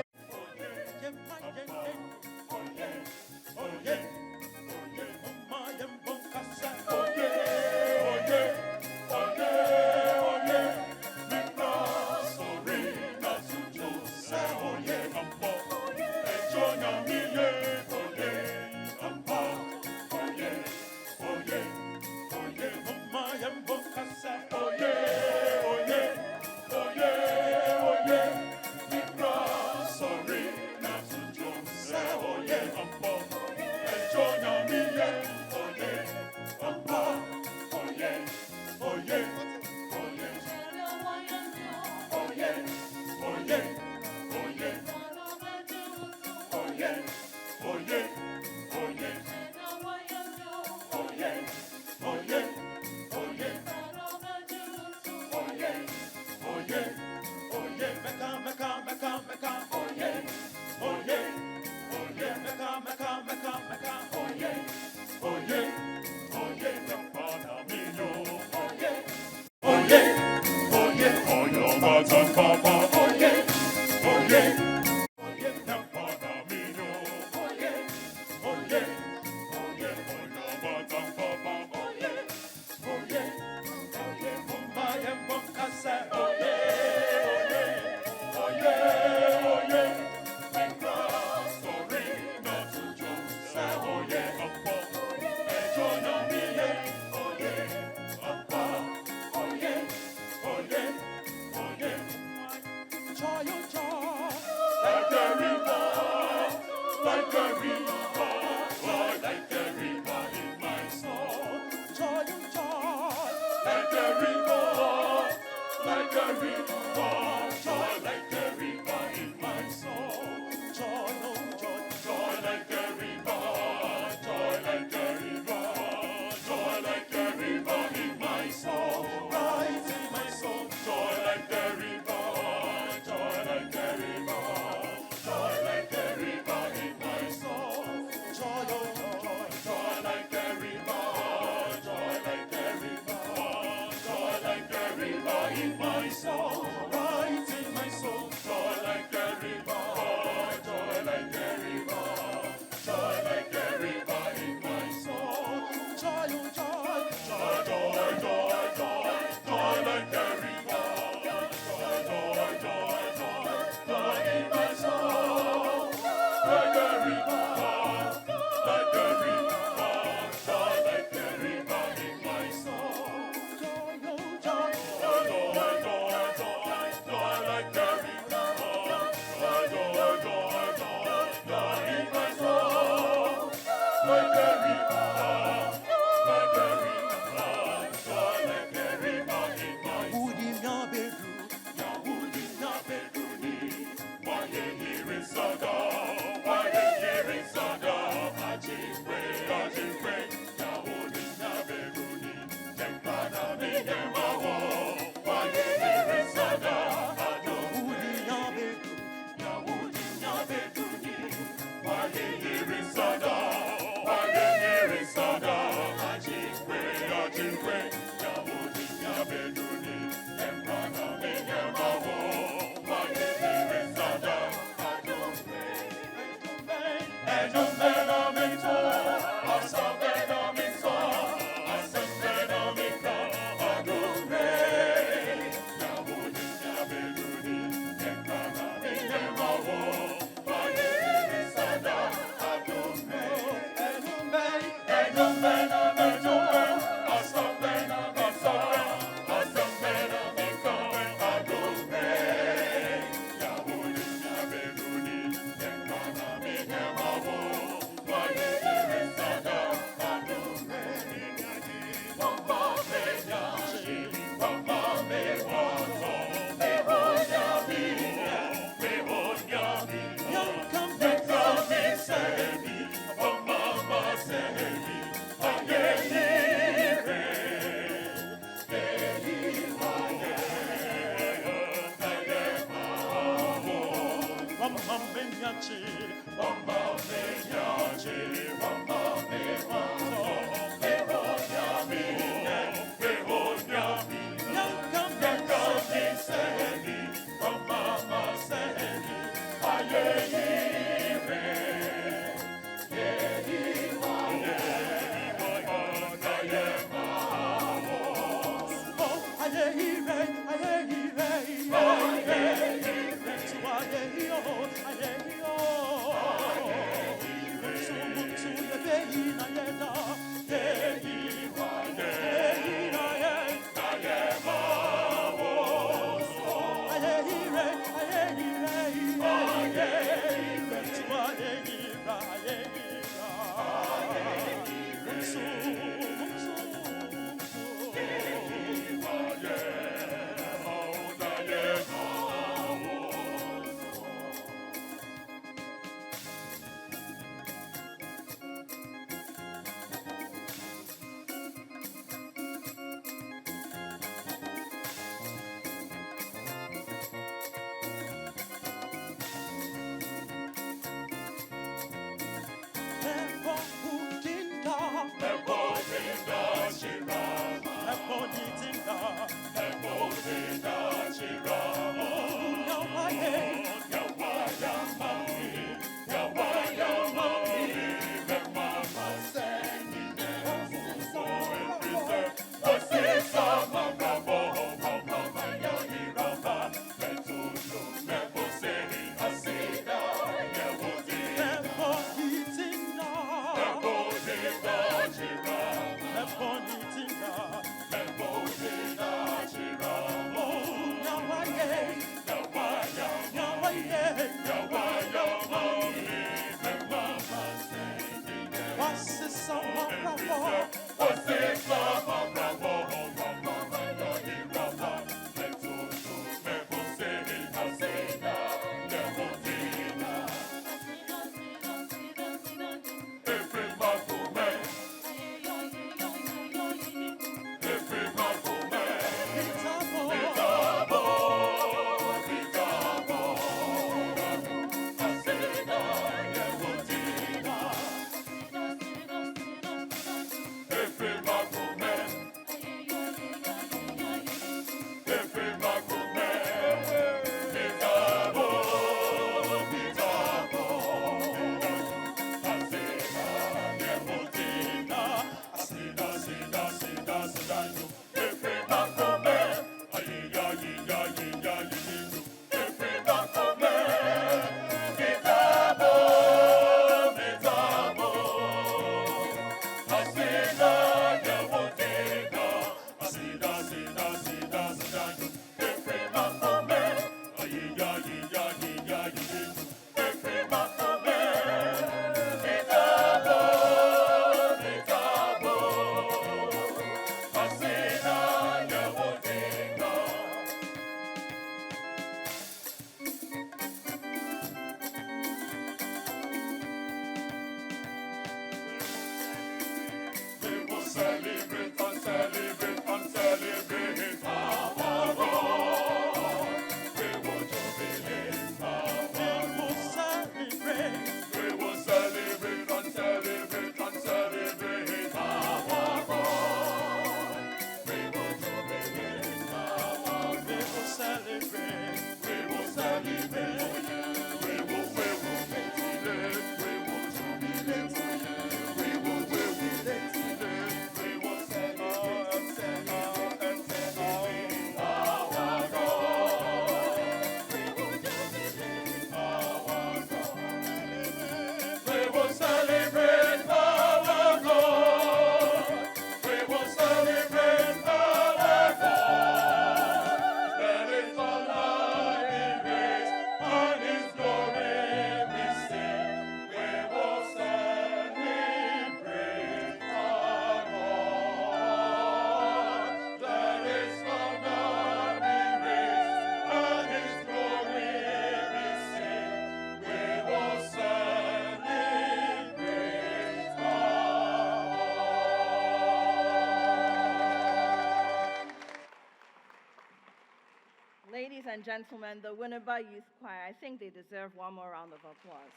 Ladies and gentlemen, the Winneba Youth Choir, I think they deserve one more round of applause.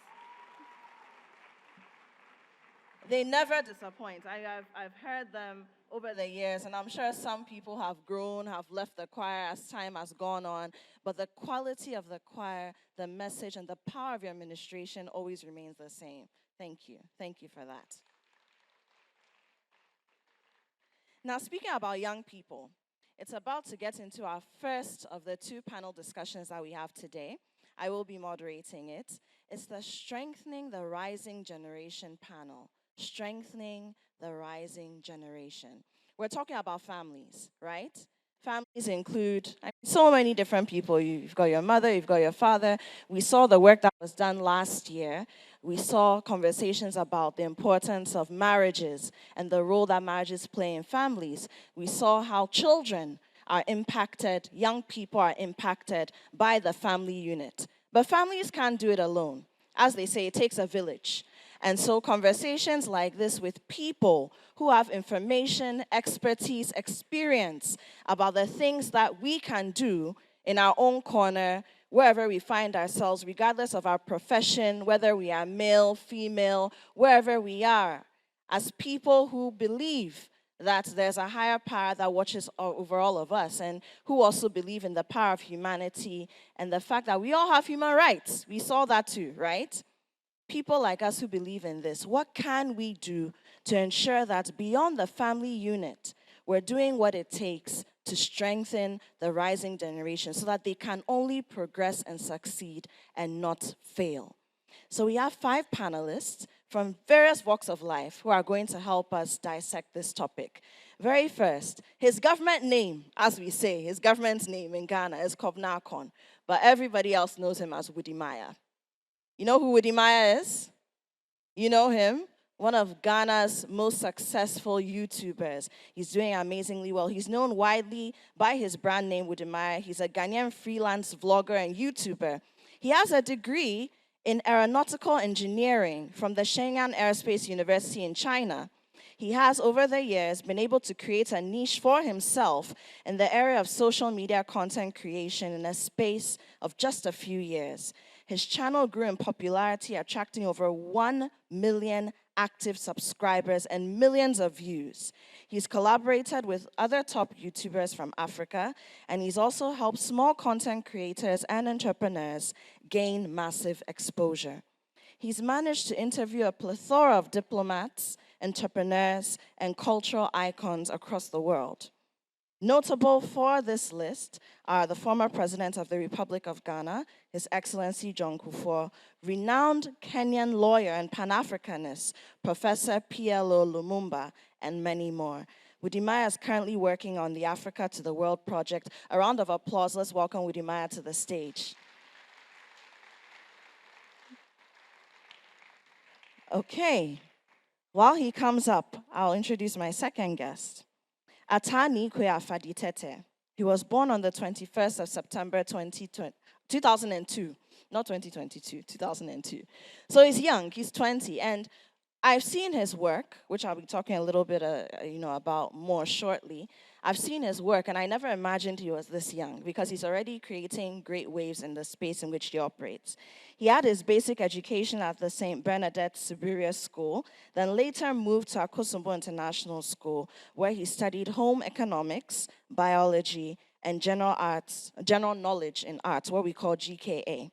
They never disappoint. I've heard them over the years, and I'm sure some people have grown, have left the choir as time has gone on, but the quality of the choir, the message, and the power of your administration always remains the same. Thank you. Thank you for that. Now, speaking about young people, it's about to get into our first of the two panel discussions that we have today. I will be moderating it. It's the Strengthening the Rising Generation panel. Strengthening the Rising Generation. We're talking about families, right? Families include so many different people. You've got your mother, you've got your father. We saw the work that was done last year. We saw conversations about the importance of marriages and the role that marriages play in families. We saw how children are impacted, young people are impacted by the family unit. But families can't do it alone. As they say, it takes a village. And so conversations like this with people who have information, expertise, experience about the things that we can do in our own corner, wherever we find ourselves, regardless of our profession, whether we are male, female, wherever we are, as people who believe that there's a higher power that watches over all of us, and who also believe in the power of humanity and the fact that we all have human rights. We saw that too, right? People like us who believe in this, what can we do to ensure that beyond the family unit, we're doing what it takes to strengthen the rising generation so that they can only progress and succeed and not fail? So we have 5 panelists from various walks of life who are going to help us dissect this topic. Very first, his government name, as we say, his government's name in Ghana is Kobnakon, but everybody else knows him as Woody Maya. You know who Woody Maya is? You know him? One of Ghana's most successful YouTubers. He's doing amazingly well. He's known widely by his brand name, Woody Maya. He's a Ghanaian freelance vlogger and YouTuber. He has a degree in aeronautical engineering from the Shenyang Aerospace University in China. He has, over the years, been able to create a niche for himself in the area of social media content creation in a space of just a few years. His channel grew in popularity, attracting over 1 million active subscribers and millions of views. He's collaborated with other top YouTubers from Africa, and he's also helped small content creators and entrepreneurs gain massive exposure. He's managed to interview a plethora of diplomats, entrepreneurs, and cultural icons across the world. Notable for this list are the former President of the Republic of Ghana, His Excellency John Kufuor, renowned Kenyan lawyer and Pan-Africanist, Professor PLO Lumumba, and many more. Woody Maya is currently working on the Africa to the World project. A round of applause. Let's welcome Woody Maya to the stage. Okay, while he comes up, I'll introduce my second guest. Atani Kweafaditete. He was born on the 21st of September 2002, not 2022, 2002. So he's young, he's 20, and I've seen his work, which I'll be talking a little bit about more shortly. I've seen his work, and I never imagined he was this young because he's already creating great waves in the space in which he operates. He had his basic education at the St. Bernadette Superior School, then later moved to Akosombo International School, where he studied home economics, biology, and general knowledge in arts, what we call GKA.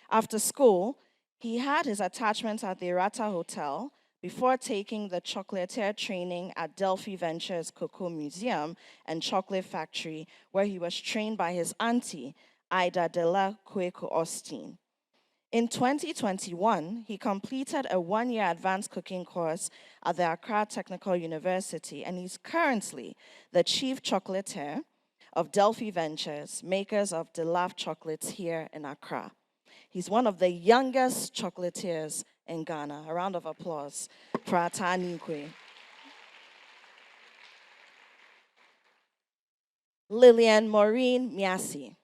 After school, he had his attachments at the Irata Hotel before taking the chocolatier training at Delphi Ventures Cocoa Museum and Chocolate Factory, where he was trained by his auntie, Ida Della Cueco Austin. In 2021, he completed a one-year advanced cooking course at the Accra Technical University, and he's currently the chief chocolatier of Delphi Ventures, makers of Delaf chocolates here in Accra. He's one of the youngest chocolatiers in Ghana. A round of applause for Atani Kwe. Lillian Maureen Miasi.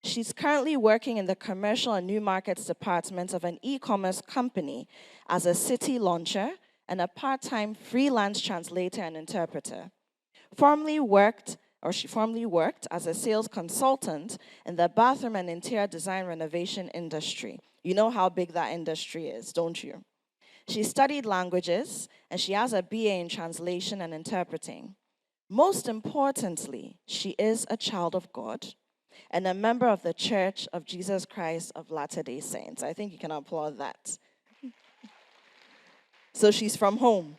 She's currently working in the Commercial and New Markets Department of an e-commerce company as a city launcher and a part-time freelance translator and interpreter. She formerly worked as a sales consultant in the bathroom and interior design renovation industry. You know how big that industry is, don't you? She studied languages, and she has a BA in translation and interpreting. Most importantly, she is a child of God and a member of the Church of Jesus Christ of Latter-day Saints. I think you can applaud that. So she's from home.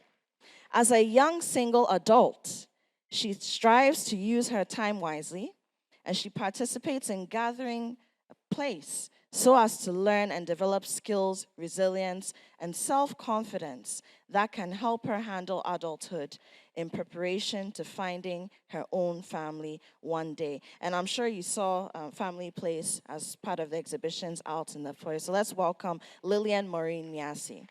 As a young single adult, she strives to use her time wisely, and she participates in gathering a place so as to learn and develop skills, resilience, and self-confidence that can help her handle adulthood in preparation to finding her own family one day. And I'm sure you saw Family Place as part of the exhibitions out in the foyer. So let's welcome Lillian Maureen Miasi.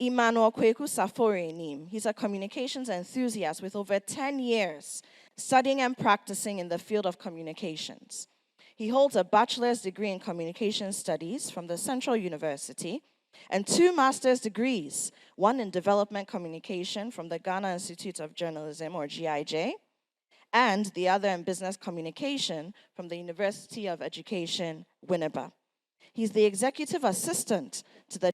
Emmanuel Kweku Saforenim. He's a communications enthusiast with over 10 years studying and practicing in the field of communications. He holds a bachelor's degree in communication studies from the Central University and 2 master's degrees, one in development communication from the Ghana Institute of Journalism, or GIJ, and the other in business communication from the University of Education, Winneba. He's the executive assistant to the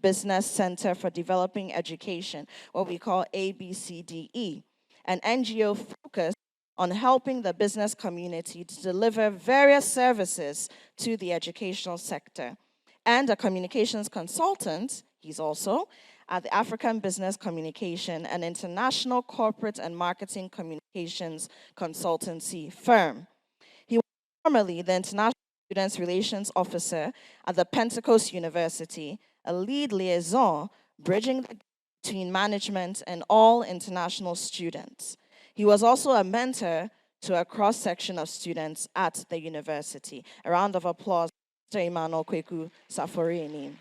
Business Center for Developing Education, what we call ABCDE, an NGO focused on helping the business community to deliver various services to the educational sector. And a communications consultant, he's also at the African Business Communication, an international corporate and marketing communications consultancy firm. He was formerly the international Students Relations Officer at the Pentecost University, a lead liaison bridging the gap between management and all international students. He was also a mentor to a cross-section of students at the university. A round of applause for Emmanuel Kweku Saforini.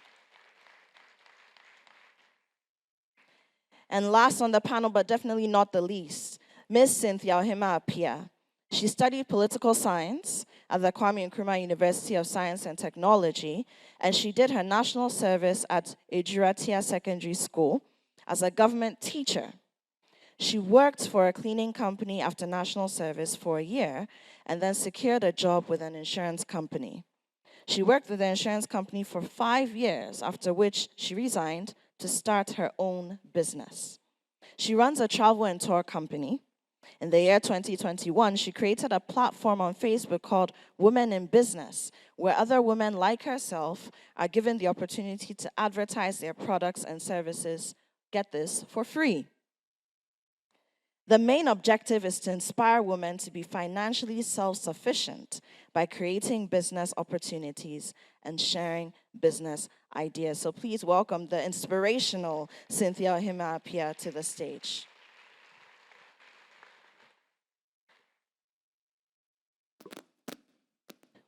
And last on the panel, but definitely not the least, Ms. Cynthia Ohima Apia. She studied political science at the Kwame Nkrumah University of Science and Technology, and she did her national service at Ejuratia Secondary School as a government teacher. She worked for a cleaning company after national service for a year, and then secured a job with an insurance company. She worked with the insurance company for 5 years, after which she resigned to start her own business. She runs a travel and tour company. In the year 2021, she created a platform on Facebook called Women in Business, where other women like herself are given the opportunity to advertise their products and services, get this, for free. The main objective is to inspire women to be financially self-sufficient by creating business opportunities and sharing business ideas. So please welcome the inspirational Cynthia Ohima Apia to the stage.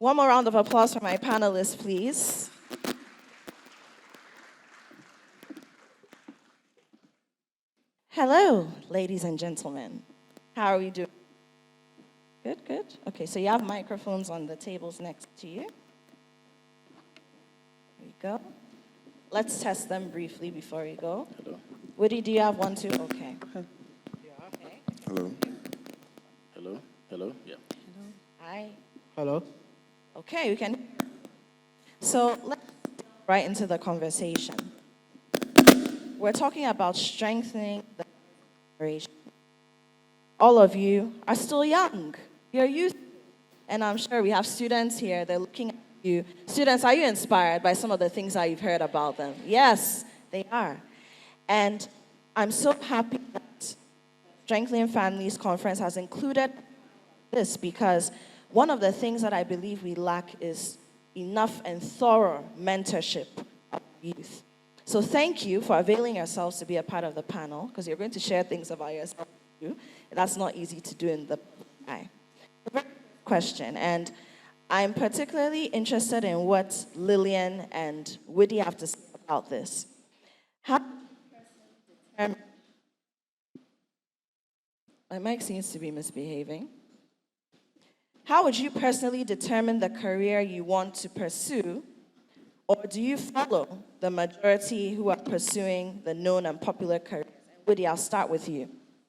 One more round of applause for my panelists, please. Hello, ladies and gentlemen. How are we doing? Good, good. Okay, so you have microphones on the tables next to you. There we go. Let's test them briefly before we go. Hello. Woody, do you have one too? Okay. Hello. Hello. Hello. Yeah. Hi. Hello. Okay, we can. So let's get right into the conversation. We're talking about strengthening the generation. All of you are still young. You're youth. And I'm sure we have students here. They're looking at you. Students, are you inspired by some of the things that you've heard about them? Yes, they are. And I'm so happy that Strengthening Families Conference has included this, because one of the things that I believe we lack is enough and thorough mentorship of youth. So thank you for availing yourselves to be a part of the panel, because you're going to share things about yourself too. That's not easy to do in the question. And I'm particularly interested in what Lillian and Woody have to say about this. How my mic seems to be misbehaving. How would you personally determine the career you want to pursue? Or do you follow the majority who are pursuing the known and popular careers? Woody, I'll start with you.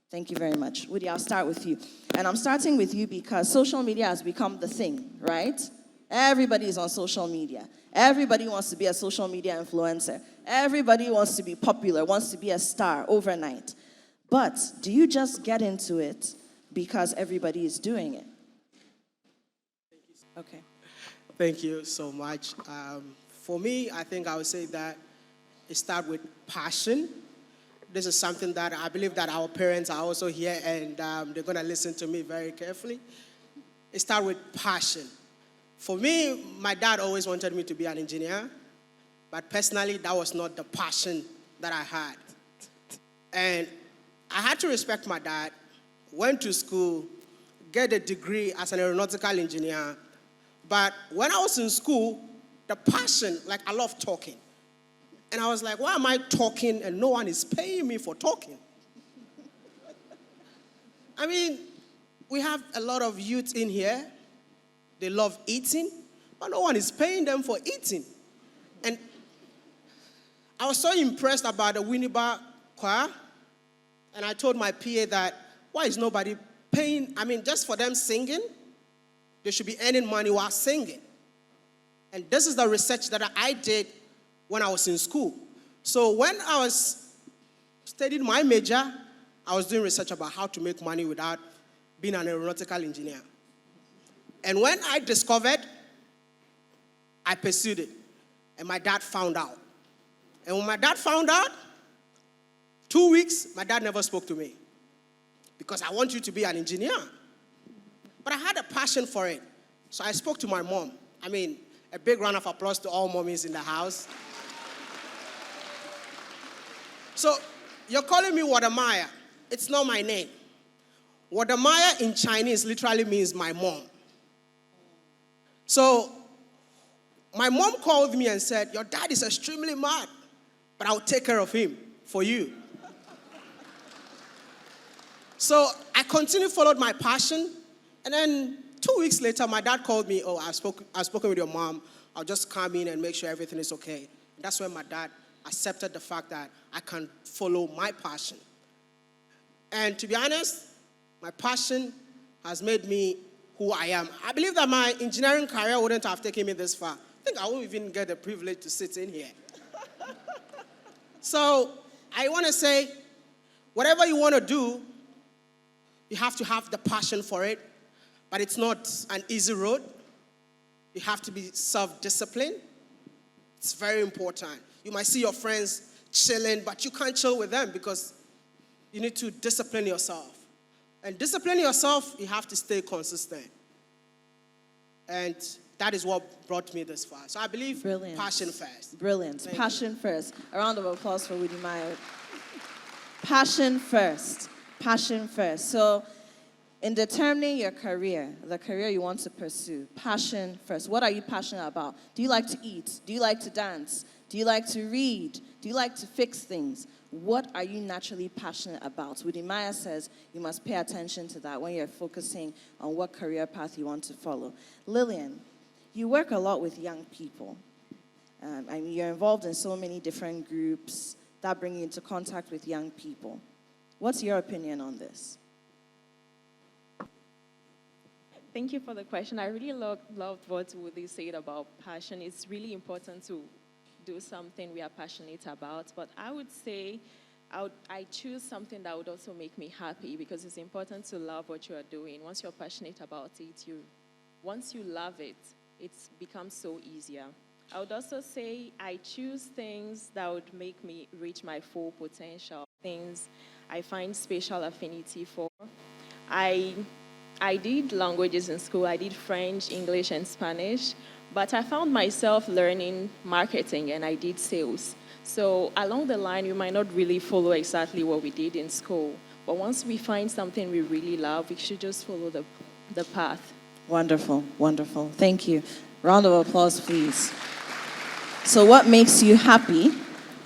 Thank you very much. Woody, I'll start with you. And I'm starting with you because social media has become the thing, right? Everybody is on social media. Everybody wants to be a social media influencer. Everybody wants to be popular, wants to be a star overnight. But do you just get into it because everybody is doing it? Okay. Thank you so much. For me, I think I would say that it starts with passion. This is something that I believe that our parents are also here, and they're going to listen to me very carefully. It starts with passion. For me, my dad always wanted me to be an engineer, but personally, that was not the passion that I had. And I had to respect my dad, went to school, get a degree as an aeronautical engineer. But when I was in school, the passion, like I love talking. And I was like, why am I talking and no one is paying me for talking? I mean, we have a lot of youth in here. They love eating, but no one is paying them for eating. And I was so impressed about the Winneba choir. And I told my PA that, why is nobody paying? I mean, just for them singing, they should be earning money while singing. And this is the research that I did when I was in school. So when I was studying my major, I was doing research about how to make money without being an aeronautical engineer. And when I discovered, I pursued it. And my dad found out. And when my dad found out, 2 weeks, my dad never spoke to me. Because I want you to be an engineer. But I had a passion for it. So I spoke to my mom. I mean, a big round of applause to all mommies in the house. So, you're calling me Wadamaya. It's not my name. Wadamaya in Chinese literally means my mom. So, my mom called me and said, your dad is extremely mad, but I'll take care of him for you. So, I continued, followed my passion, and then 2 weeks later, my dad called me, oh, I've spoken with your mom. I'll just come in and make sure everything is okay. And that's when my dad accepted the fact that I can follow my passion. And to be honest, my passion has made me who I am. I believe that my engineering career wouldn't have taken me this far. I think I won't even get the privilege to sit in here. So I want to say, whatever you want to do, you have to have the passion for it, but it's not an easy road. You have to be self-disciplined. It's very important. You might see your friends chilling, but you can't chill with them because you need to discipline yourself. And discipline yourself, you have to stay consistent. And that is what brought me this far. So I believe passion first. Brilliant. Thank Passion first. A round of applause for Woody Meyer. Passion first. Passion first. So in determining your career, the career you want to pursue, passion first. What are you passionate about? Do you like to eat? Do you like to dance? Do you like to read? Do you like to fix things? What are you naturally passionate about? Woody Meyer says you must pay attention to that when you're focusing on what career path you want to follow. Lillian, you work a lot with young people. I mean, you're involved in so many different groups that bring you into contact with young people. What's your opinion on this? Thank you for the question. I really loved what Woody said about passion. It's really important to do something we are passionate about, but I would say I choose something that would also make me happy because it's important to love what you are doing. Once you're passionate about it, once you love it, it becomes so easier. I would also say I choose things that would make me reach my full potential, things I find spatial affinity for. I did languages in school. I did French, English, and Spanish. But I found myself learning marketing, and I did sales. So along the line, we might not really follow exactly what we did in school. But once we find something we really love, we should just follow the path. Wonderful, wonderful. Thank you. Round of applause, please. So what makes you happy,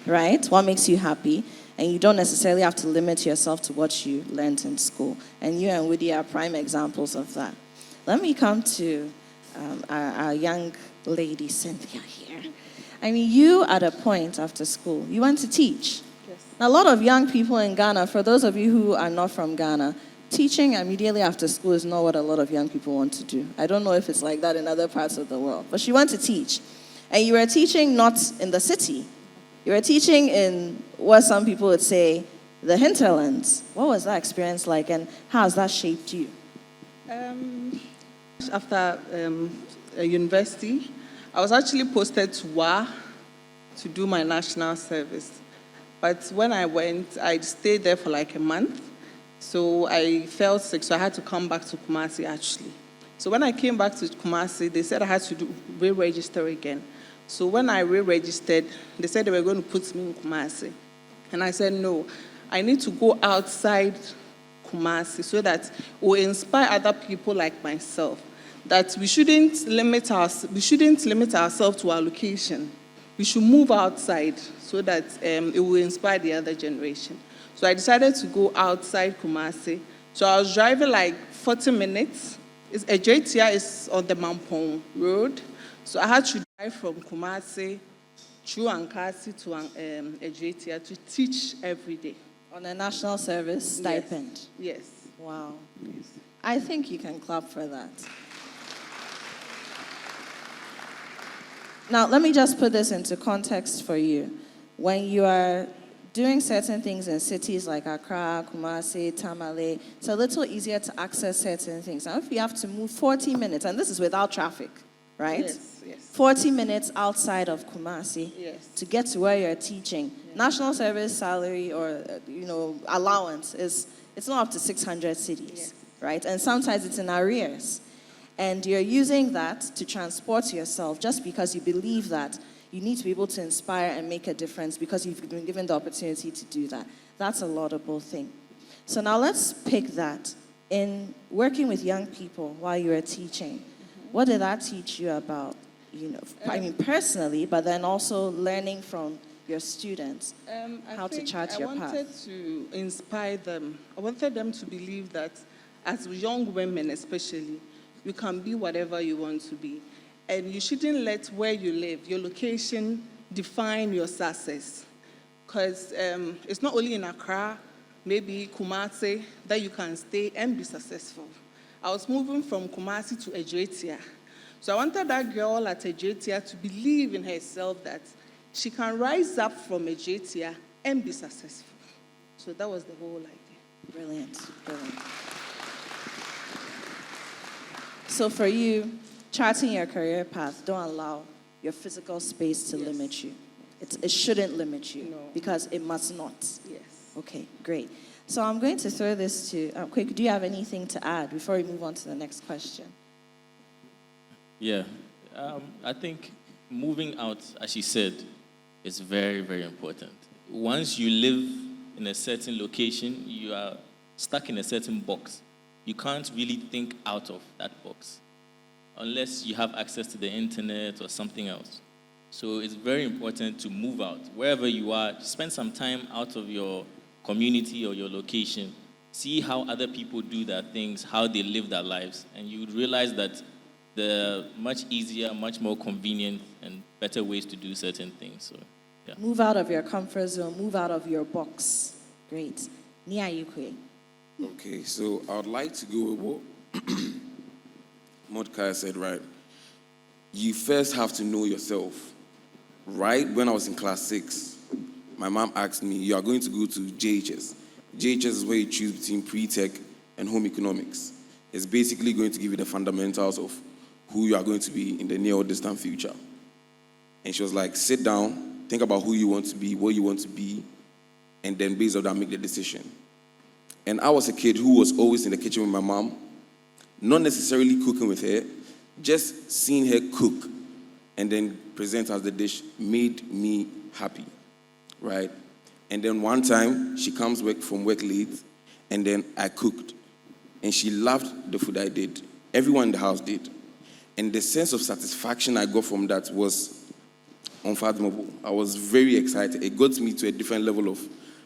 right? What makes you happy? And you don't necessarily have to limit yourself to what you learned in school. And you and Woody are prime examples of that. Let me come to our young lady, Cynthia, here. I mean, you at a point after school, you went to teach. Yes. Now, a lot of young people in Ghana, for those of you who are not from Ghana, teaching immediately after school is not what a lot of young people want to do. I don't know if it's like that in other parts of the world. But she went to teach. And you were teaching not in the city. You were teaching in what some people would say, the hinterlands. What was that experience like, and how has that shaped you? After a university, I was actually posted to WA to do my national service. But when I went, I stayed there for like a month. So I felt sick, so I had to come back to Kumasi, actually. So when I came back to Kumasi, they said I had to re-register again. So when I re-registered, they said they were going to put me in Kumasi. And I said, no, I need to go outside Kumasi so that it will inspire other people like myself. That we shouldn't limit ourselves to our location. We should move outside so that it will inspire the other generation. So I decided to go outside Kumasi. So I was driving like 40 minutes. Ejetia is on the Mampong Road. So I had to drive from Kumasi through Ankasi to Ejetia to teach every day. On a national service stipend? Yes. Wow. Yes. I think you can clap for that. Now, let me just put this into context for you. When you are doing certain things in cities like Accra, Kumasi, Tamale, it's a little easier to access certain things. Now, if you have to move 40 minutes, and this is without traffic, right? Yes, yes. 40 minutes outside of Kumasi to get to where you're teaching. Yes. National service salary or, allowance it's not up to 600 cedis, right? And sometimes it's in arrears. And you're using that to transport yourself just because you believe that you need to be able to inspire and make a difference because you've been given the opportunity to do that. That's a laudable thing. So now let's pick that. In working with young people while you were teaching, what did that teach you about, personally, but then also learning from your students how to chart your path? I wanted to inspire them. I wanted them to believe that as young women especially, you can be whatever you want to be. And you shouldn't let where you live, your location, define your success. Because it's not only in Accra, maybe Kumasi, that you can stay and be successful. I was moving from Kumasi to Ejetia. So I wanted that girl at Ejetia to believe in herself that she can rise up from Ejetia and be successful. So that was the whole idea. Brilliant, brilliant. So for you, charting your career path, don't allow your physical space to limit you. It shouldn't limit you because it must not. Yes. Okay, great. So I'm going to throw this to, Quick, do you have anything to add before we move on to the next question? Yeah, I think moving out, as she said, is very, very important. Once you live in a certain location, you are stuck in a certain box. You can't really think out of that box unless you have access to the internet or something else. So it's very important to move out. Wherever you are, spend some time out of your community or your location. See how other people do their things, how they live their lives, and you would realize that there are much easier, much more convenient, and better ways to do certain things. So, yeah. Move out of your comfort zone, move out of your box. Great. Nia Yukwe. Okay, so I would like to go with what Mordecai said, right? You first have to know yourself. Right when I was in class 6, my mom asked me, you are going to go to JHS. JHS is where you choose between pre-tech and home economics. It's basically going to give you the fundamentals of who you are going to be in the near or distant future. And she was like, sit down, think about who you want to be, what you want to be, and then based on that, make the decision. And I was a kid who was always in the kitchen with my mom, not necessarily cooking with her, just seeing her cook and then present as the dish made me happy, right? And then one time, she comes from work late, and then I cooked. And she loved the food I did. Everyone in the house did. And the sense of satisfaction I got from that was unfathomable. I was very excited. It got me to a different level of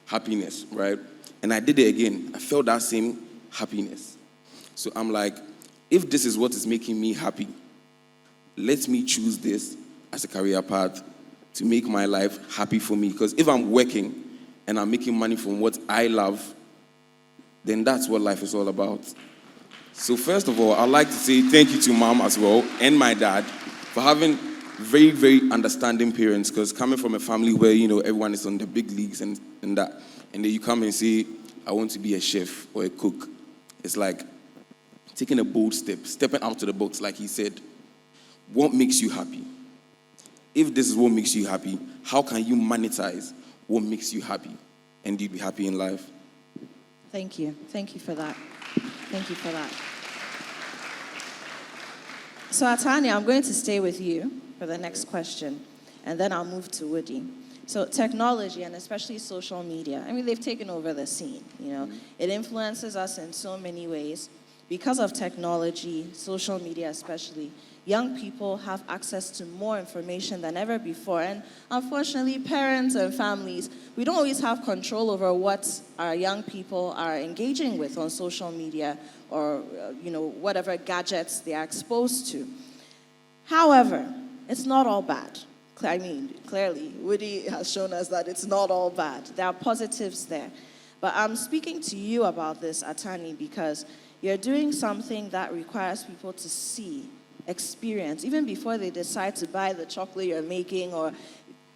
happiness, right? And I did it again. I felt that same happiness. So I'm like, if this is what is making me happy, let me choose this as a career path to make my life happy for me. Because if I'm working and I'm making money from what I love, then that's what life is all about. So first of all, I'd like to say thank you to Mom as well and my dad for having very, very understanding parents, because coming from a family where, everyone is on the big leagues and that, and then you come and say, I want to be a chef or a cook. It's like taking a bold step, stepping out of the box, like he said. What makes you happy? If this is what makes you happy, how can you monetize what makes you happy and you'll be happy in life? Thank you. Thank you for that. Thank you for that. So, Atanya, I'm going to stay with you for the next question, and then I'll move to Woody. So, technology, and especially social media, they've taken over the scene, It influences us in so many ways. Because of technology, social media especially, young people have access to more information than ever before. And unfortunately, parents and families, we don't always have control over what our young people are engaging with on social media or, whatever gadgets they are exposed to. However, it's not all bad. Clearly, Woody has shown us that it's not all bad. There are positives there. But I'm speaking to you about this, Atani, because you're doing something that requires people to see, experience, even before they decide to buy the chocolate you're making or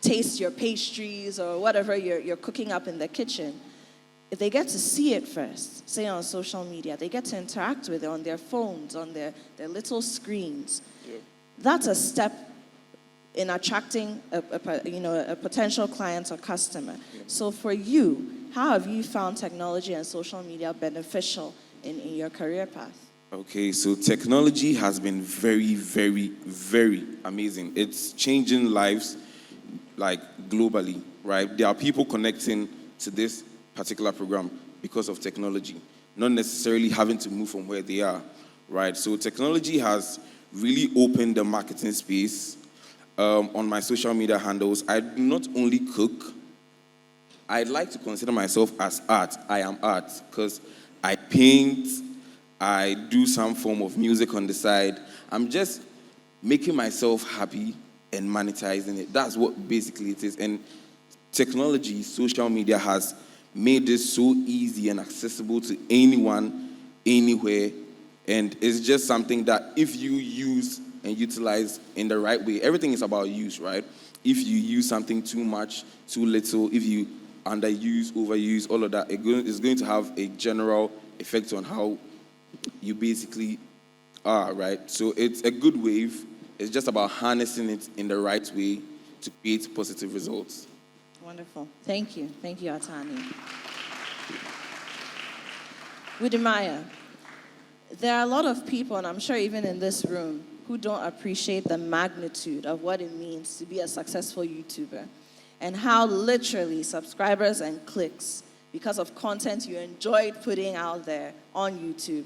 taste your pastries or whatever you're cooking up in the kitchen. If they get to see it first, say on social media, they get to interact with it on their phones, on their little screens. Yeah. That's a step in attracting a potential client or customer. Yeah. So for you, how have you found technology and social media beneficial in your career path? Okay, so technology has been very, very, very amazing. It's changing lives like globally, right? There are people connecting to this particular program because of technology, not necessarily having to move from where they are, right? So technology has really opened the marketing space. On my social media handles, I do not only cook, I'd like to consider myself as art. I am art because I paint, I do some form of music on the side. I'm just making myself happy and monetizing it. That's what basically it is. And technology, social media has made this so easy and accessible to anyone, anywhere. And it's just something that if you use and utilize in the right way, everything is about use, right? If you use something too much, too little, if you underuse, overuse, all of that, it's going to have a general effect on how you basically are, right? So it's a good wave. It's just about harnessing it in the right way to create positive results. Wonderful. Thank you. Thank you, Atani. Widimaya, there are a lot of people, and I'm sure even in this room, who don't appreciate the magnitude of what it means to be a successful YouTuber and how literally subscribers and clicks, because of content you enjoyed putting out there on YouTube,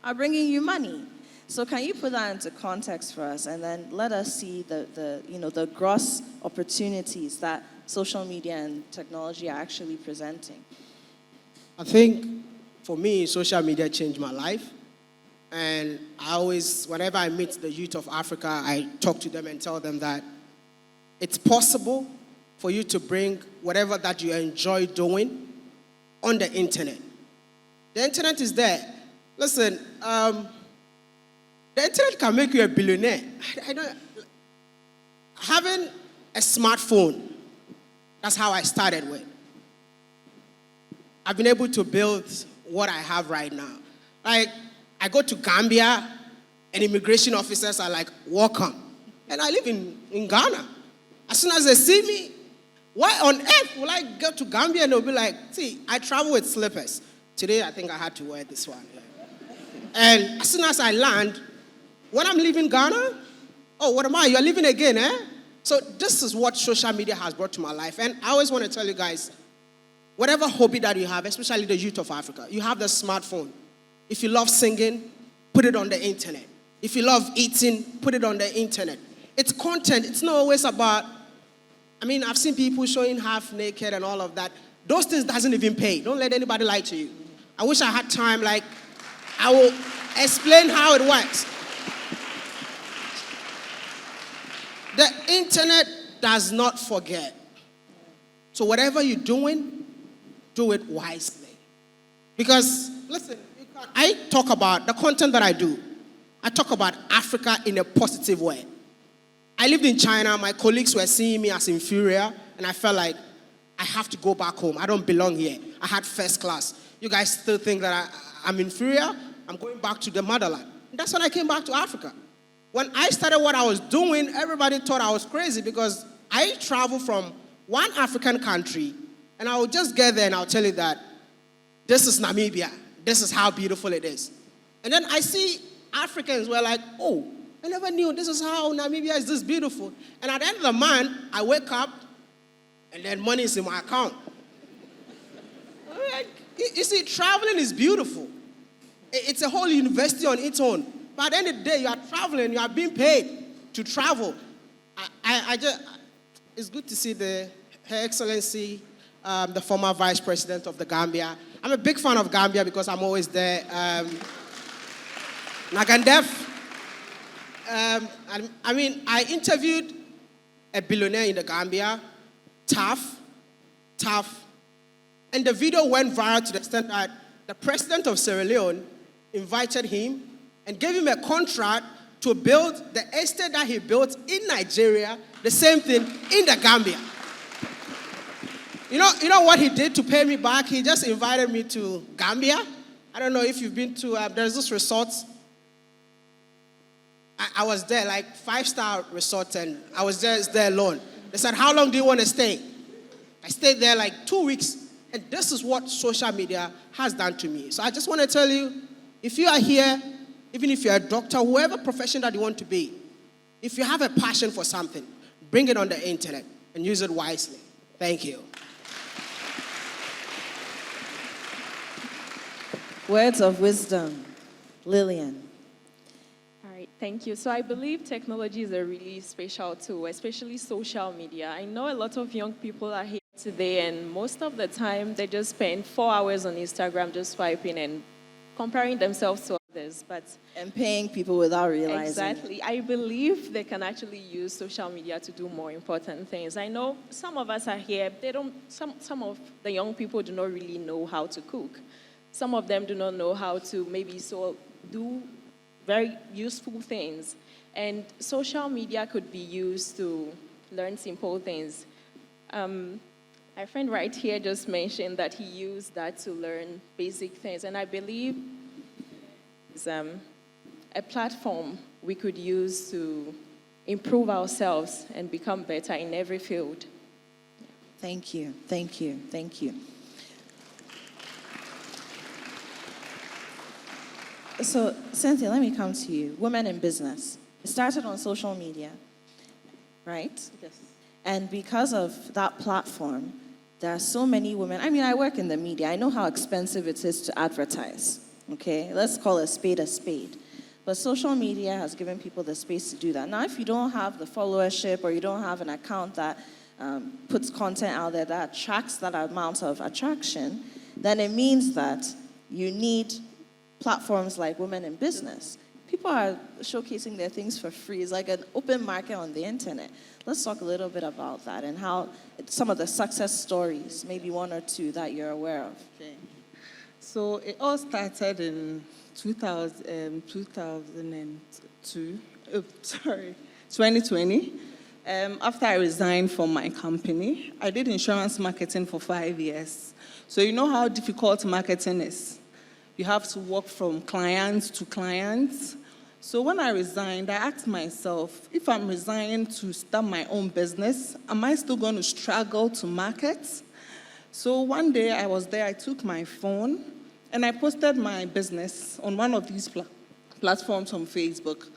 are bringing you money. So can you put that into context for us and then let us see the gross opportunities that social media and technology are actually presenting? I think for me, social media changed my life. And I always, whenever I meet the youth of Africa, I talk to them and tell them that it's possible for you to bring whatever that you enjoy doing on the internet. The internet is there. Listen, the internet can make you a billionaire. Having a smartphone, that's how I started with. I've been able to build what I have right now. Like, I go to Gambia, and immigration officers are like, welcome. And I live in Ghana. As soon as they see me, why on earth will I go to Gambia and they'll be like, see, I travel with slippers. Today, I think I had to wear this one. And as soon as I land, when I'm leaving Ghana, oh, what am I? You're leaving again, eh? So this is what social media has brought to my life. And I always want to tell you guys, whatever hobby that you have, especially the youth of Africa, you have the smartphone. If you love singing, put it on the internet. If you love eating, put it on the internet. It's content. It's not always about, I've seen people showing half naked and all of that. Those things doesn't even pay. Don't let anybody lie to you. I wish I had time, I will explain how it works. The internet does not forget. So whatever you're doing, do it wisely. Because, listen, I talk about the content that I do. I talk about Africa in a positive way. I lived in China. My colleagues were seeing me as inferior, and I felt like I have to go back home. I don't belong here. I had first class. You guys still think that I'm inferior? I'm going back to the motherland. And that's when I came back to Africa. When I started what I was doing, everybody thought I was crazy because I traveled from one African country, and I would just get there and I'll tell you that this is Namibia. This is how beautiful it is. And then I see Africans were like, oh, I never knew this is how Namibia is this beautiful. And at the end of the month, I wake up, and then money is in my account. You see, traveling is beautiful. It's a whole university on its own. But at the end of the day, you are traveling, you are being paid to travel. It's good to see Her Excellency, the former Vice President of the Gambia. I'm a big fan of Gambia because I'm always there. Nagandef. I interviewed a billionaire in the Gambia, tough. And the video went viral to the extent that the president of Sierra Leone invited him and gave him a contract to build the estate that he built in Nigeria, the same thing in the Gambia. You know what he did to pay me back? He just invited me to Gambia. I don't know if you've been to, there's this resort. I was there, like 5-star resort, and I was just there alone. They said, how long do you want to stay? I stayed there like 2 weeks, and this is what social media has done to me. So I just want to tell you, if you are here even if you're a doctor, whoever profession that you want to be, if you have a passion for something, bring it on the internet and use it wisely. Thank you. Words of wisdom. Lillian. All right, thank you. So I believe technology is a really special tool, especially social media. I know a lot of young people are here today, and most of the time they just spend 4 hours on Instagram just swiping and comparing themselves to others. And paying people without realizing. Exactly. I believe they can actually use social media to do more important things. I know some of us are here, some of the young people do not really know how to cook. Some of them do not know how to maybe do very useful things. And social media could be used to learn simple things. My friend right here just mentioned that he used that to learn basic things. And I believe it's a platform we could use to improve ourselves and become better in every field. Thank you, thank you, thank you. So, Cynthia, let me come to you. Women in business. It started on social media, right? Yes. And because of that platform, there are so many women. I mean, I work in the media. I know how expensive it is to advertise, okay? Let's call a spade a spade. But social media has given people the space to do that. Now, if you don't have the followership or you don't have an account that puts content out there that attracts that amount of attraction, then it means that you need platforms like Women in Business. People are showcasing their things for free. It's like an open market on the internet. Let's talk a little bit about that and how some of the success stories, maybe one or two that you're aware of. Okay. So it all started in 2020. After I resigned from my company, I did insurance marketing for 5 years. So you know how difficult marketing is. You have to work from clients to clients. So when I resigned, I asked myself, if I'm resigning to start my own business, am I still going to struggle to market? So one day I was there, I took my phone, and I posted my business on one of these platforms on Facebook.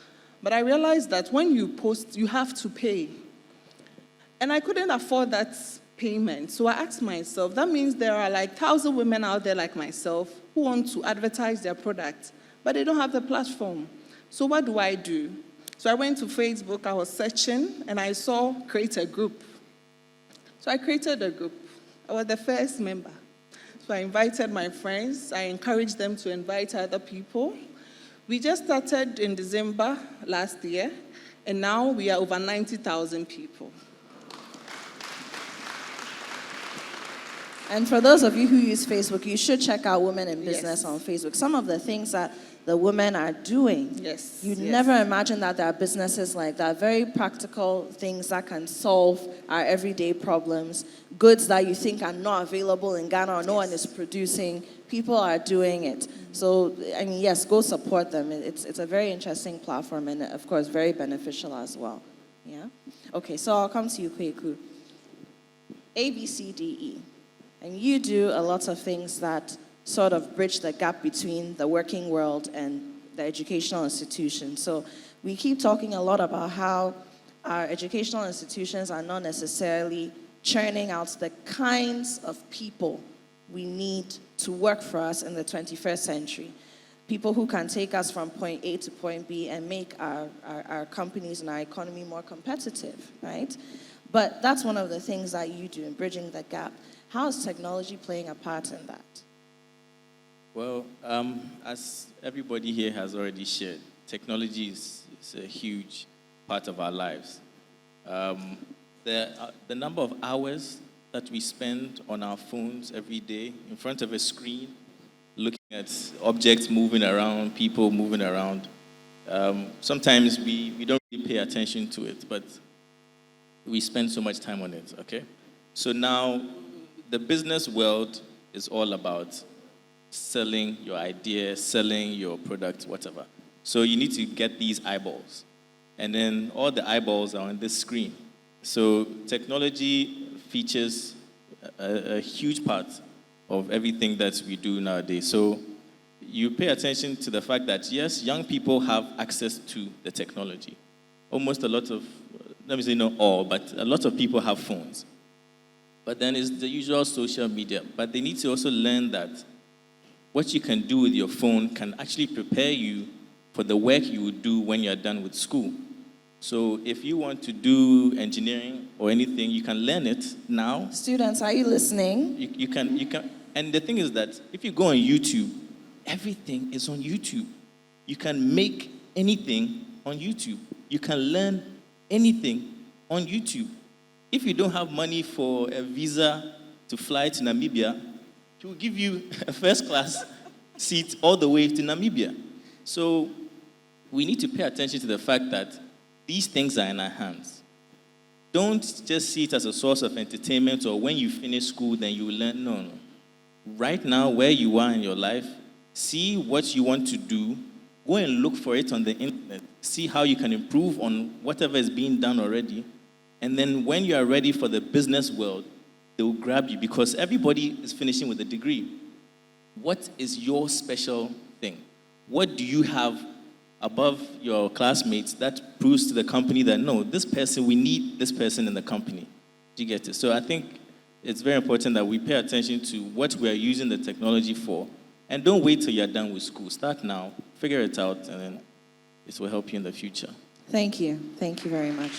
But I realized that when you post, you have to pay. And I couldn't afford that payment. So I asked myself, that means there are like 1,000 women out there like myself who want to advertise their product, but they don't have the platform. So what do I do? So I went to Facebook, I was searching, and I saw create a group. So I created a group. I was the first member. So I invited my friends. I encouraged them to invite other people. We just started in December last year, and now we are over 90,000 people. And for those of you who use Facebook, you should check out Women in Business on Facebook. Some of the things that the women are doing. You'd never imagine that there are businesses like that. Very practical things that can solve our everyday problems. Goods that you think are not available in Ghana or no one is producing. People are doing it. So, I mean, yes, go support them. It's a very interesting platform and, of course, very beneficial as well. Yeah? Okay, so I'll come to you, Kweku. A, B, C, D, E. And you do a lot of things that sort of bridge the gap between the working world and the educational institution. So we keep talking a lot about how our educational institutions are not necessarily churning out the kinds of people we need to work for us in the 21st century. People who can take us from point A to point B and make our companies and our economy more competitive, right? But that's one of the things that you do in bridging the gap. How is technology playing a part in that? Well, as everybody here has already shared, technology is a huge part of our lives. The number of hours that we spend on our phones every day in front of a screen, looking at objects moving around, people moving around, sometimes we don't really pay attention to it, but we spend so much time on it, okay? So now, the business world is all about selling your idea, selling your product, whatever. So you need to get these eyeballs. And then all the eyeballs are on this screen. So technology features a huge part of everything that we do nowadays. So you pay attention to the fact that, yes, young people have access to the technology. Almost a lot of, let me say not all, but a lot of people have phones. But then it's the usual social media. But they need to also learn that what you can do with your phone can actually prepare you for the work you would do when you're done with school. So if you want to do engineering or anything, you can learn it now. Students, are you listening? You can. And the thing is that if you go on YouTube, everything is on YouTube. You can make anything on YouTube. You can learn anything on YouTube. If you don't have money for a visa to fly to Namibia, he will give you a first-class seat all the way to Namibia. So we need to pay attention to the fact that these things are in our hands. Don't just see it as a source of entertainment or when you finish school, then you will learn. No. Right now, where you are in your life, see what you want to do. Go and look for it on the internet. See how you can improve on whatever is being done already. And then when you are ready for the business world, they will grab you because everybody is finishing with a degree. What is your special thing? What do you have above your classmates that proves to the company that, no, this person, we need this person in the company? Do you get it? So I think it's very important that we pay attention to what we are using the technology for. And don't wait till you're done with school. Start now, figure it out, and then it will help you in the future. Thank you. Thank you very much.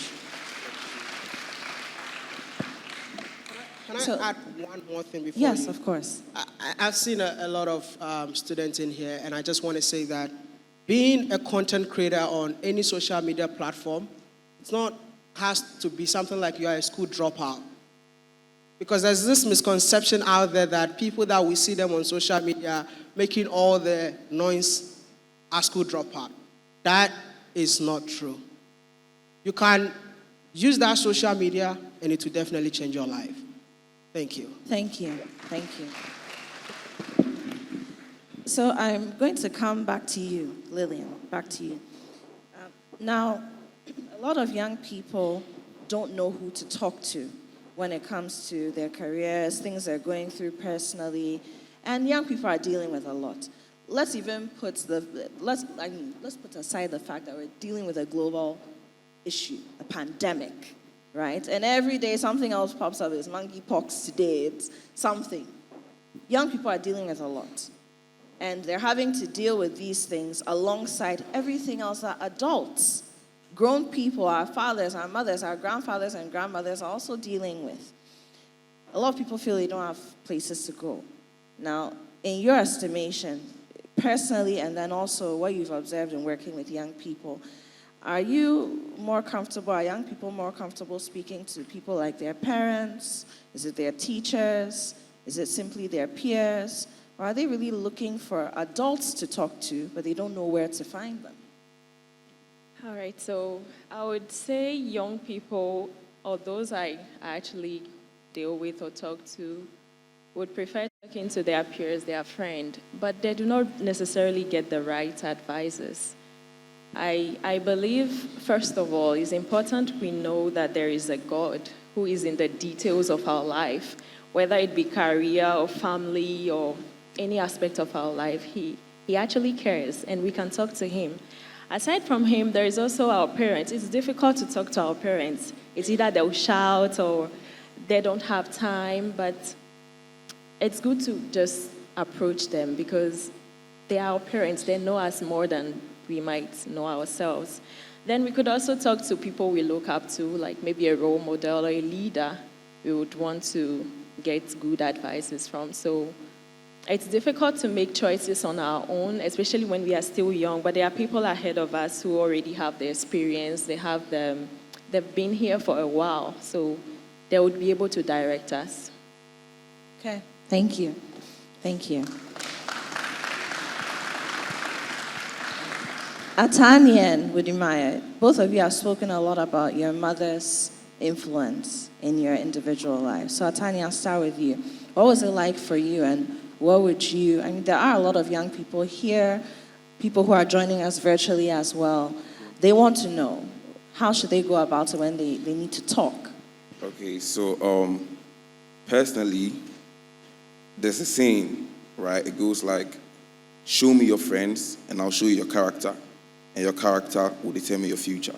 Can I add one more thing before? Yes, of course. I've seen a lot of students in here, and I just want to say that being a content creator on any social media platform, has to be something like you are a school dropout. Because there's this misconception out there that people that we see them on social media making all the noise are school dropout. That is not true. You can use that social media and it will definitely change your life. Thank you. Thank you. Thank you. So I'm going to come back to you, Lillian, back to you. Now, a lot of young people don't know who to talk to when it comes to their careers, things they're going through personally, and young people are dealing with a lot. Let's even put let's put aside the fact that we're dealing with a global issue, a pandemic, right? And every day something else pops up. It's monkeypox today. It's something. Young people are dealing with a lot, and they're having to deal with these things alongside everything else that adults, grown people, our fathers, our mothers, our grandfathers and grandmothers are also dealing with. A lot of people feel they don't have places to go. Now, in your estimation, personally, and then also what you've observed in working with young people, are you more comfortable, are young people more comfortable speaking to people like their parents? Is it their teachers? Is it simply their peers? Or are they really looking for adults to talk to, but they don't know where to find them? All right, so I would say young people, or those I actually deal with or talk to, would prefer talking to their peers, their friend, but they do not necessarily get the right advices. I believe, first of all, it's important we know that there is a God who is in the details of our life, whether it be career or family or any aspect of our life. He actually cares, and we can talk to him. Aside from him, there is also our parents. It's difficult to talk to our parents. It's either they'll shout or they don't have time, but it's good to just approach them because they are our parents. They know us more than we might know ourselves. Then we could also talk to people we look up to, like maybe a role model or a leader we would want to get good advices from. So it's difficult to make choices on our own, especially when we are still young, but there are people ahead of us who already have the experience, they've been here for a while, so they would be able to direct us. Okay, thank you. Thank you. Atani and Wudimaya, both of you have spoken a lot about your mother's influence in your individual life. So Atani, I'll start with you. What was it like for you, and what would you, I mean, there are a lot of young people here, people who are joining us virtually as well. They want to know, how should they go about it when they need to talk? Okay, so personally, there's a saying, right? It goes like, Show me your friends, and I'll show you your character, and your character will determine your future.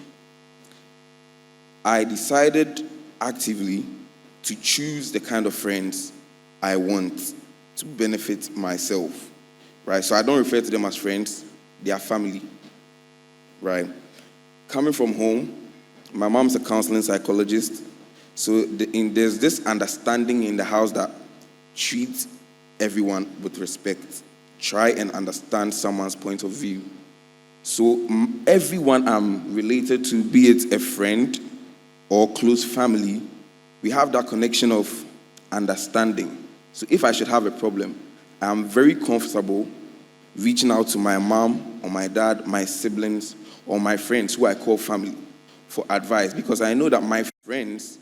I decided actively to choose the kind of friends I want to benefit myself, right? So I don't refer to them as friends, they are family, right? Coming from home, my mom's a counseling psychologist, so there's this understanding in the house that treat everyone with respect. Try and understand someone's point of view. So everyone I'm related to, be it a friend or close family, we have that connection of understanding. So if I should have a problem, I'm very comfortable reaching out to my mom or my dad, my siblings, or my friends who I call family for advice, because I know that my friends,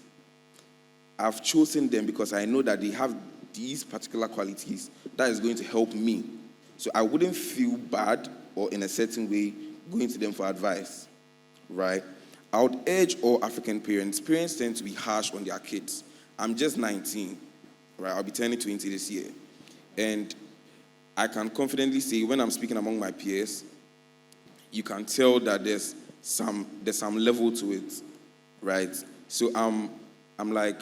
I've chosen them because I know that they have these particular qualities that is going to help me. So I wouldn't feel bad or in a certain way going to them for advice, right? I would urge all African parents tend to be harsh on their kids. I'm just 19, right? I'll be turning 20 this year. And I can confidently say when I'm speaking among my peers, you can tell that there's some level to it, right? So I'm like,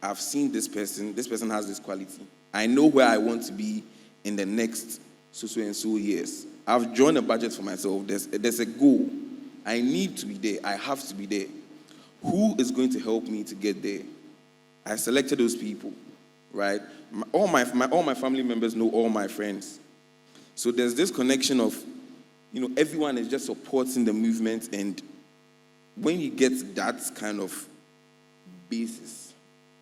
I've seen this person has this quality. I know where I want to be in the next so and so years. I've drawn a budget for myself. There's a goal. I need to be there. I have to be there. Who is going to help me to get there? I selected those people, right? All my family members know all my friends. So there's this connection of, everyone is just supporting the movement, and when you get that kind of basis,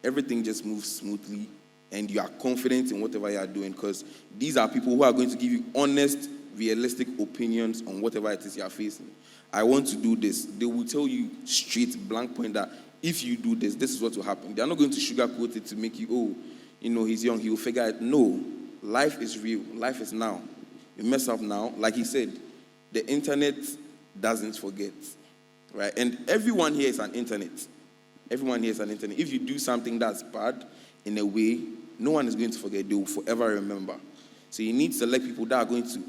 everything just moves smoothly, and you are confident in whatever you are doing, because these are people who are going to give you honest, realistic opinions on whatever it is you are facing. I want to do this. They will tell you straight, blank point that if you do this, this is what will happen. They're not going to sugarcoat it to make you, he's young, he will figure it. No, life is real. Life is now. You mess up now, like he said, the internet doesn't forget, right? And everyone here is an internet. Everyone here is an internet. If you do something that's bad, in a way, no one is going to forget. They will forever remember. So you need to select people that are going to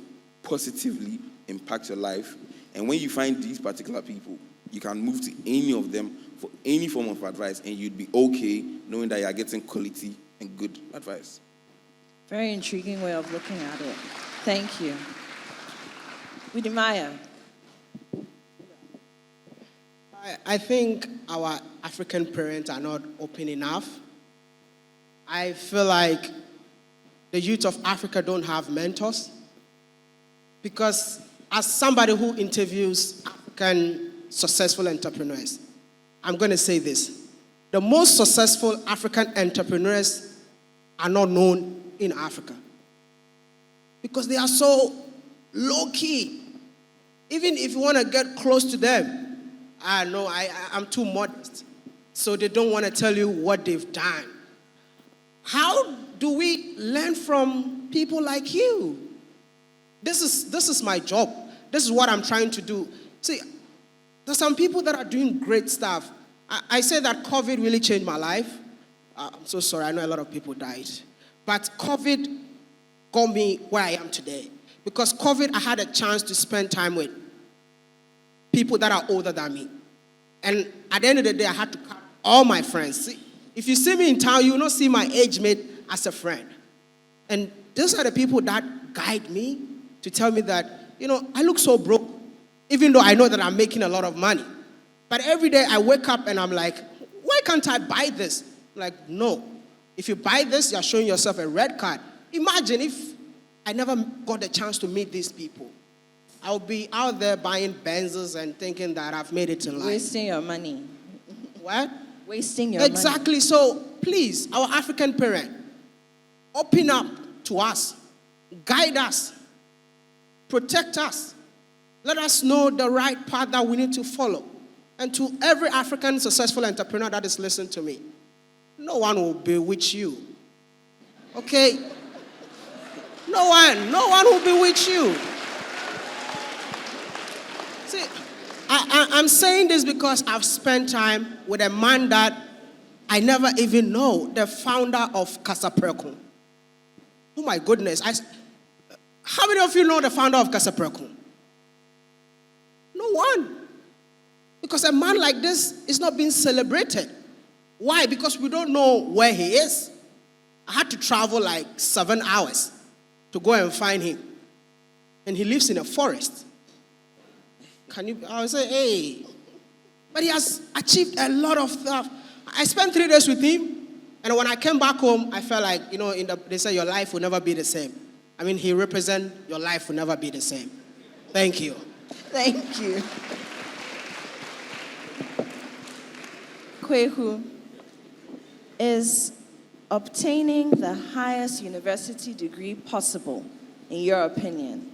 positively impact your life. And when you find these particular people, you can move to any of them for any form of advice, and you'd be okay knowing that you are getting quality and good advice. Very intriguing way of looking at it. Thank you. Widimaya. I think our African parents are not open enough. I feel like the youth of Africa don't have mentors, because as somebody who interviews African successful entrepreneurs, I'm going to say this. The most successful African entrepreneurs are not known in Africa because they are so low-key. Even if you want to get close to them, I'm too modest. So they don't want to tell you what they've done. How do we learn from people like you? This is my job. This is what I'm trying to do. See, there's some people that are doing great stuff. I say that COVID really changed my life. I'm so sorry. I know a lot of people died. But COVID got me where I am today. Because COVID, I had a chance to spend time with people that are older than me. And at the end of the day, I had to cut all my friends. See, if you see me in town, you will not see my age mate as a friend. And those are the people that guide me to tell me that, I look so broke, even though I know that I'm making a lot of money. But every day I wake up and I'm like, why can't I buy this? I'm like, no. If you buy this, you're showing yourself a red card. Imagine if I never got the chance to meet these people. I'll be out there buying Benzes and thinking that I've made it in life. Wasting your money. What? Wasting your money. Exactly. So please, our African parent, open up to us, guide us, protect us. Let us know the right path that we need to follow. And to every African successful entrepreneur that is listening to me, no one will bewitch you. Okay? No one will bewitch you. See, I'm saying this because I've spent time with a man that I never even know, the founder of Casa Precon. Oh my goodness. How many of you know the founder of Kasapreko? No one. Because a man like this is not being celebrated. Why? Because we don't know where he is. I had to travel like 7 hours to go and find him. And he lives in a forest. I would say, hey. But he has achieved a lot of stuff. I spent 3 days with him. And when I came back home, I felt like, they say your life will never be the same. I mean, he represents your life will never be the same. Thank you. Thank you. Kweku, is obtaining the highest university degree possible, in your opinion,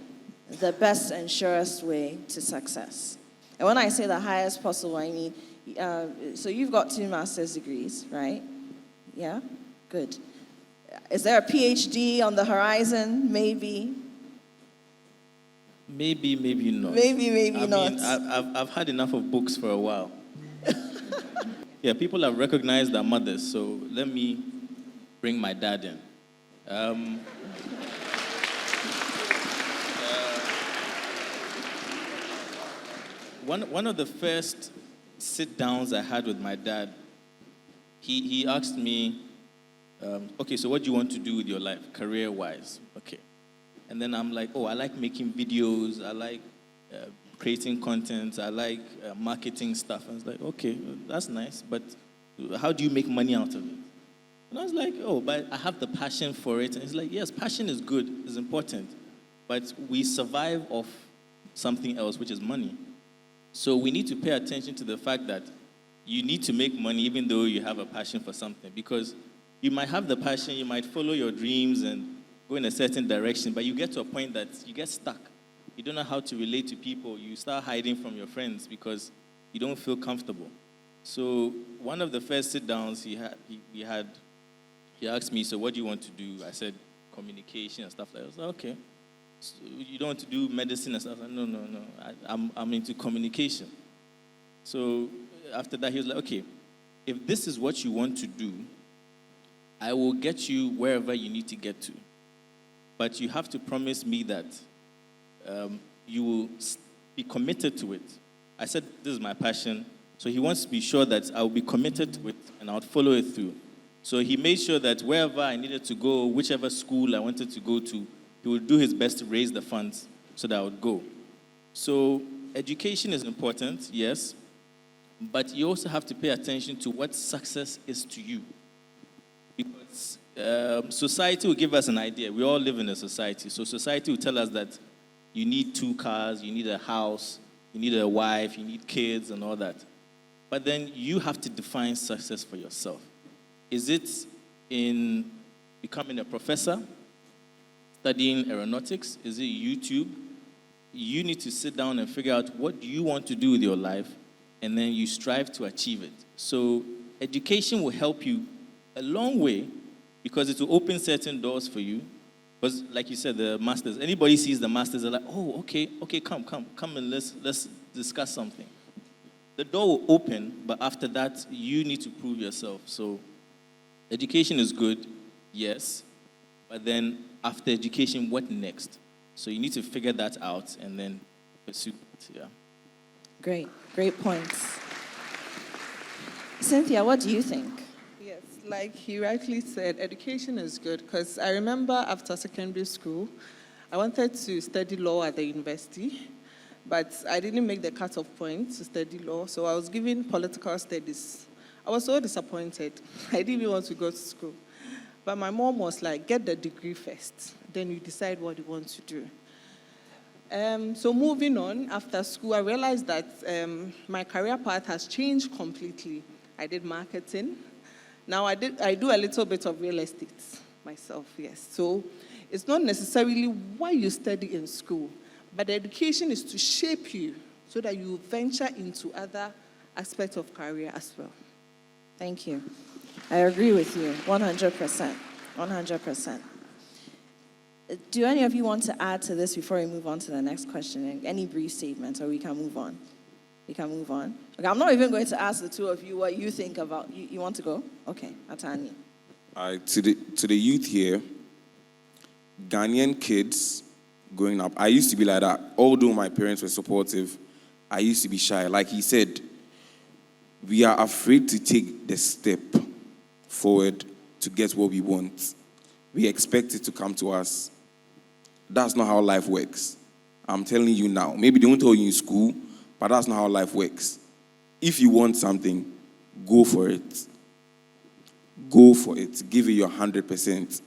the best and surest way to success? And when I say the highest possible, I mean, so you've got 2 master's degrees, right? Yeah? Good. Is there a PhD on the horizon? Maybe. Maybe not. Maybe I not. mean, I've had enough of books for a while. Yeah, people have recognized their mothers, so let me bring my dad in. One of the first sit-downs I had with my dad, he asked me, okay, so what do you want to do with your life, career-wise? Okay. And then I'm like, I like making videos, I like creating content, I like marketing stuff. I was like, okay, that's nice, but how do you make money out of it? And I was like, but I have the passion for it. And he's like, yes, passion is good, it's important, but we survive off something else, which is money. So we need to pay attention to the fact that you need to make money even though you have a passion for something, because you might have the passion, you might follow your dreams and go in a certain direction, but you get to a point that you get stuck. You don't know how to relate to people. You start hiding from your friends because you don't feel comfortable. So one of the first sit-downs he asked me, so what do you want to do? I said, communication and stuff like that. I was like, okay. So you don't want to do medicine and stuff? I said, no. I'm into communication. So after that, he was like, okay, if this is what you want to do, I will get you wherever you need to get to. But you have to promise me that you will be committed to it. I said, this is my passion. So he wants to be sure that I will be committed to it and I would follow it through. So he made sure that wherever I needed to go, whichever school I wanted to go to, he would do his best to raise the funds so that I would go. So education is important, yes, but you also have to pay attention to what success is to you. Because society will give us an idea. We all live in a society. So society will tell us that you need 2 cars, you need a house, you need a wife, you need kids and all that. But then you have to define success for yourself. Is it in becoming a professor, studying aeronautics? Is it YouTube? You need to sit down and figure out what you want to do with your life, and then you strive to achieve it. So education will help you a long way because it will open certain doors for you. Because like you said, the masters, anybody sees the masters, they're like, okay, come and let's discuss something. The door will open, but after that, you need to prove yourself. So education is good, yes, but then after education, what next? So you need to figure that out and then pursue it, yeah. Great points. Cynthia, what do you think? Yes, like he rightly said, education is good because I remember after secondary school, I wanted to study law at the university, but I didn't make the cut-off point to study law, so I was given political studies. I was so disappointed. I didn't even want to go to school. But my mom was like, get the degree first, then you decide what you want to do. So moving on, after school, I realized that my career path has changed completely. I did marketing. Now I do a little bit of real estate myself, yes. So it's not necessarily what you study in school, but the education is to shape you so that you venture into other aspects of career as well. Thank you. I agree with you, 100%. 100%. Do any of you want to add to this before we move on to the next question? Any brief statements, or we can move on? We can move on. Okay, I'm not even going to ask the two of you what you think about. You want to go? Okay, Atani. To the youth here, Ghanaian kids growing up. I used to be like that. Although my parents were supportive, I used to be shy. Like he said, we are afraid to take the step forward to get what we want. We expect it to come to us. That's not how life works. I'm telling you now. Maybe they won't tell you in school, but that's not how life works. If you want something, go for it. Go for it. Give it your 100%.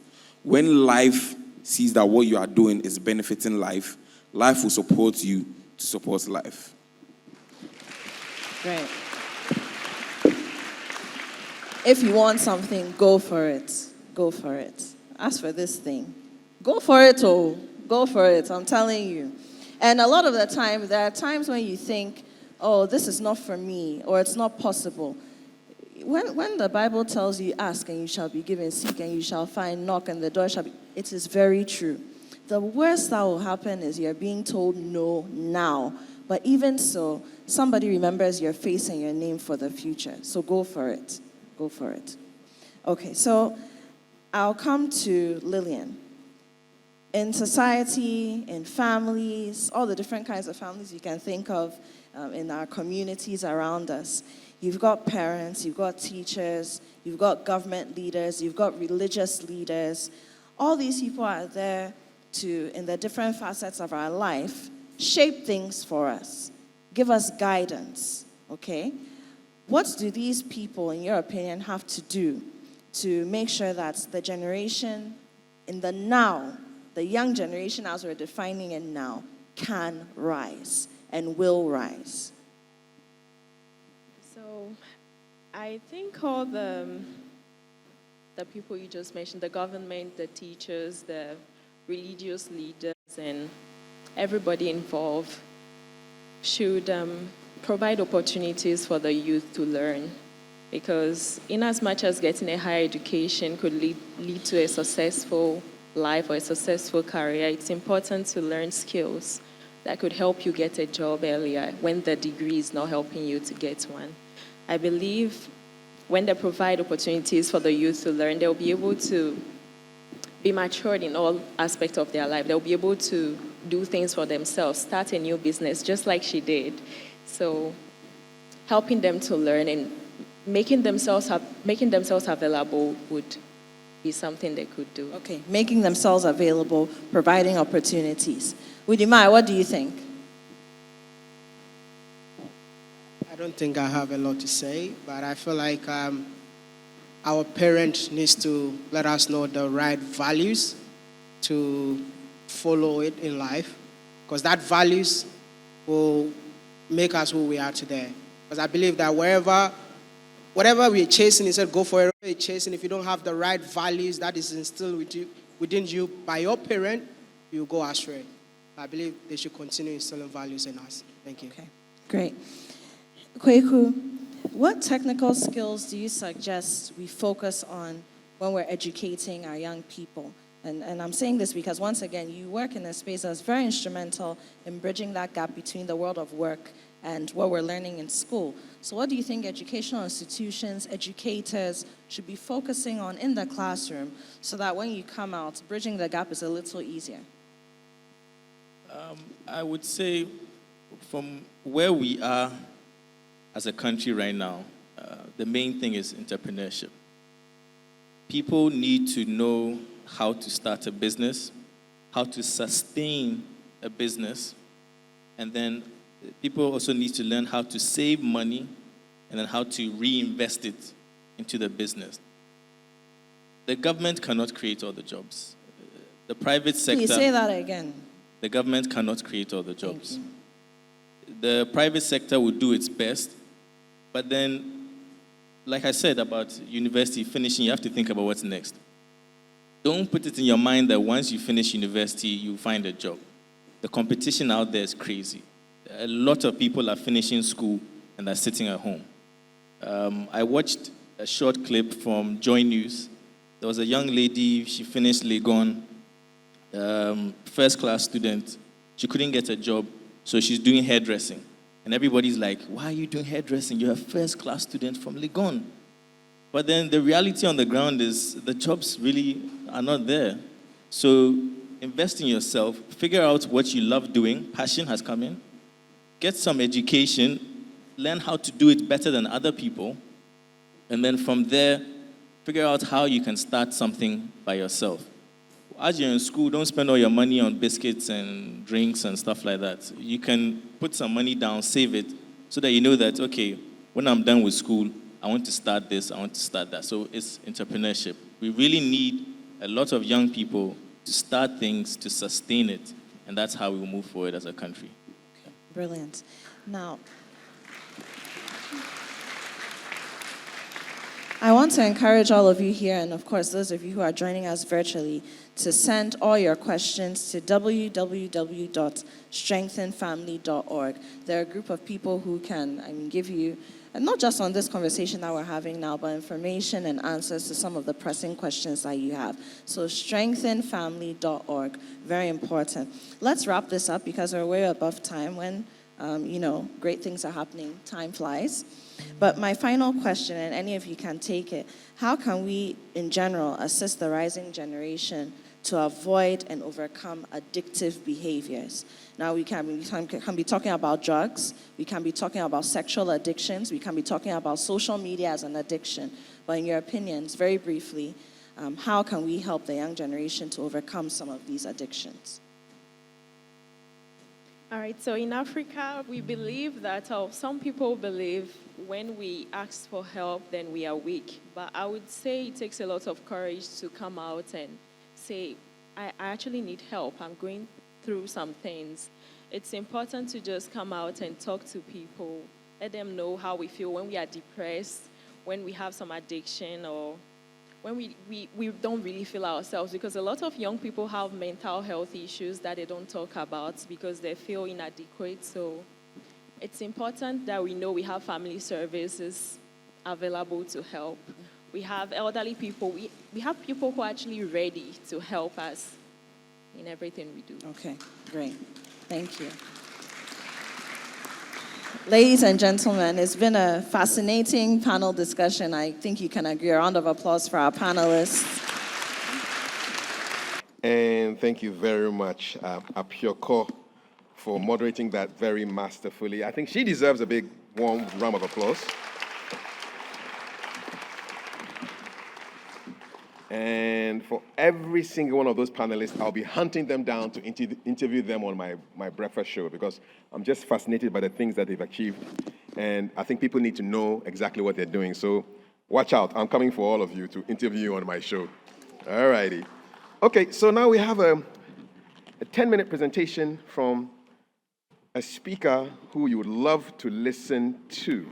When life sees that what you are doing is benefiting life, life will support you to support life. Great. If you want something, go for it. Go for it. As for this thing, go for it, oh, go for it. I'm telling you. And a lot of the time, there are times when you think, oh, this is not for me, or it's not possible. When the Bible tells you, ask and you shall be given, seek and you shall find, knock and the door shall be, it is very true. The worst that will happen is you're being told no now. But even so, somebody remembers your face and your name for the future. So go for it. Go for it. Okay, so I'll come to Lillian. In society, in families, all the different kinds of families you can think of in our communities around us, you've got parents, you've got teachers, you've got government leaders, you've got religious leaders. All these people are there to, in the different facets of our life, shape things for us, give us guidance, okay? What do these people, in your opinion, have to do to make sure that the generation in the now, the young generation as we're defining it now, can rise and will rise? So I think all the people you just mentioned, the government, the teachers, the religious leaders, and everybody involved should provide opportunities for the youth to learn. Because in as much as getting a higher education could lead to a successful life or a successful career, it's important to learn skills that could help you get a job earlier when the degree is not helping you to get one. I believe when they provide opportunities for the youth to learn, they'll be able to be matured in all aspects of their life. They'll be able to do things for themselves, start a new business, just like she did. So helping them to learn and making themselves available would be something they could do. Okay, making themselves available, providing opportunities. Udimai, what do you think? I don't think I have a lot to say, but I feel like our parents needs to let us know the right values to follow it in life, because that values will make us who we are today. Because I believe that whatever we're chasing, he said, go for it. Whatever you're chasing, if you don't have the right values that is instilled within you by your parent, you go astray. I believe they should continue instilling values in us. Thank you. Okay, great. Kweku, what technical skills do you suggest we focus on when we're educating our young people? And I'm saying this because, once again, you work in a space that's very instrumental in bridging that gap between the world of work and what we're learning in school. So what do you think educational institutions, educators should be focusing on in the classroom so that when you come out, bridging the gap is a little easier? I would say from where we are as a country right now, the main thing is entrepreneurship. People need to know how to start a business, how to sustain a business, and then people also need to learn how to save money and then how to reinvest it into the business. The government cannot create all the jobs. The private sector... Please say that again. The government cannot create all the jobs. The private sector will do its best, but then, like I said about university finishing, you have to think about what's next. Don't put it in your mind that once you finish university, you find a job. The competition out there is crazy. A lot of people are finishing school and are sitting at home. I watched a short clip from Joy News. There was a young lady, she finished Legon, first-class student. She couldn't get a job, so she's doing hairdressing. And everybody's like, why are you doing hairdressing? You're a first-class student from Legon. But then the reality on the ground is the jobs really are not there. So invest in yourself, figure out what you love doing, passion has come in, get some education, learn how to do it better than other people, and then from there, figure out how you can start something by yourself. As you're in school, don't spend all your money on biscuits and drinks and stuff like that. You can put some money down, save it, so that you know that, okay, when I'm done with school, I want to start this, I want to start that. So it's entrepreneurship. We really need a lot of young people to start things, to sustain it, and that's how we will move forward as a country. Brilliant. Now, I want to encourage all of you here, and of course those of you who are joining us virtually, to send all your questions to www.strengthenfamily.org. There are a group of people who can, give you, and not just on this conversation that we're having now, but information and answers to some of the pressing questions that you have. So strengthenfamily.org, very important. Let's wrap this up because we're way above time. When, great things are happening, time flies. But my final question, and any of you can take it, how can we, in general, assist the rising generation to avoid and overcome addictive behaviors? Now, we can be talking about drugs, we can be talking about sexual addictions, we can be talking about social media as an addiction. But in your opinions, very briefly, how can we help the young generation to overcome some of these addictions? All right, so in Africa, we believe that, some people believe when we ask for help, then we are weak. But I would say it takes a lot of courage to come out and say, I actually need help. I'm going through some things. It's important to just come out and talk to people, let them know how we feel when we are depressed, when we have some addiction, or when we don't really feel ourselves, because a lot of young people have mental health issues that they don't talk about because they feel inadequate. So it's important that we know we have family services available to help. We have elderly people. We have people who are actually ready to help us in everything we do. Okay, great. Thank you. Ladies and gentlemen, it's been a fascinating panel discussion. I think you can agree. A round of applause for our panelists. And thank you very much, Apioko, for moderating that very masterfully. I think she deserves a big, warm round of applause. And for every single one of those panelists, I'll be hunting them down to interview them on my breakfast show, because I'm just fascinated by the things that they've achieved. And I think people need to know exactly what they're doing. So watch out. I'm coming for all of you to interview you on my show. All righty. Okay, so now we have a 10-minute presentation from a speaker who you would love to listen to.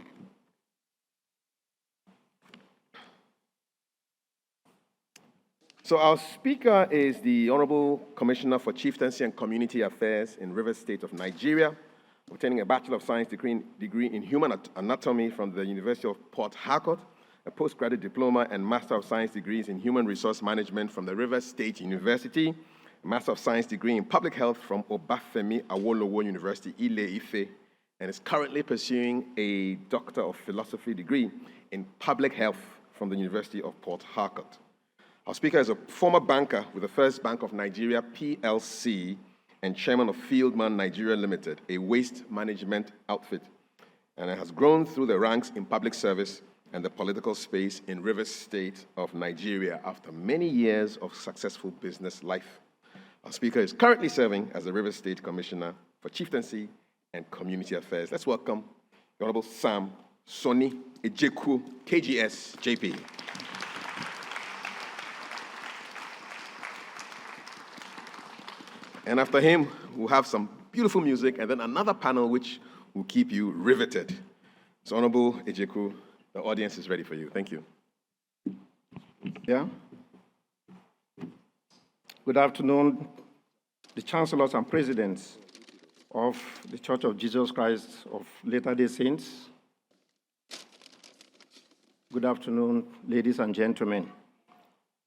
So our speaker is the Honorable Commissioner for Chieftaincy and Community Affairs in Rivers State of Nigeria, obtaining a Bachelor of Science degree in Human Anatomy from the University of Port Harcourt, a postgraduate diploma and Master of Science degrees in Human Resource Management from the Rivers State University, a Master of Science degree in Public Health from Obafemi Awolowo University, Ile-Ife, and is currently pursuing a Doctor of Philosophy degree in Public Health from the University of Port Harcourt. Our speaker is a former banker with the First Bank of Nigeria, PLC, and chairman of Fieldman Nigeria Limited, a waste management outfit, and has grown through the ranks in public service and the political space in Rivers State of Nigeria after many years of successful business life. Our speaker is currently serving as the Rivers State Commissioner for Chieftaincy and Community Affairs. Let's welcome the Honorable Sam Sonny Ejeku, KGS, JP. And after him, we'll have some beautiful music and then another panel which will keep you riveted. So, Honorable Ejeku, the audience is ready for you. Thank you. Yeah. Good afternoon, the chancellors and presidents of the Church of Jesus Christ of Latter-day Saints. Good afternoon, ladies and gentlemen.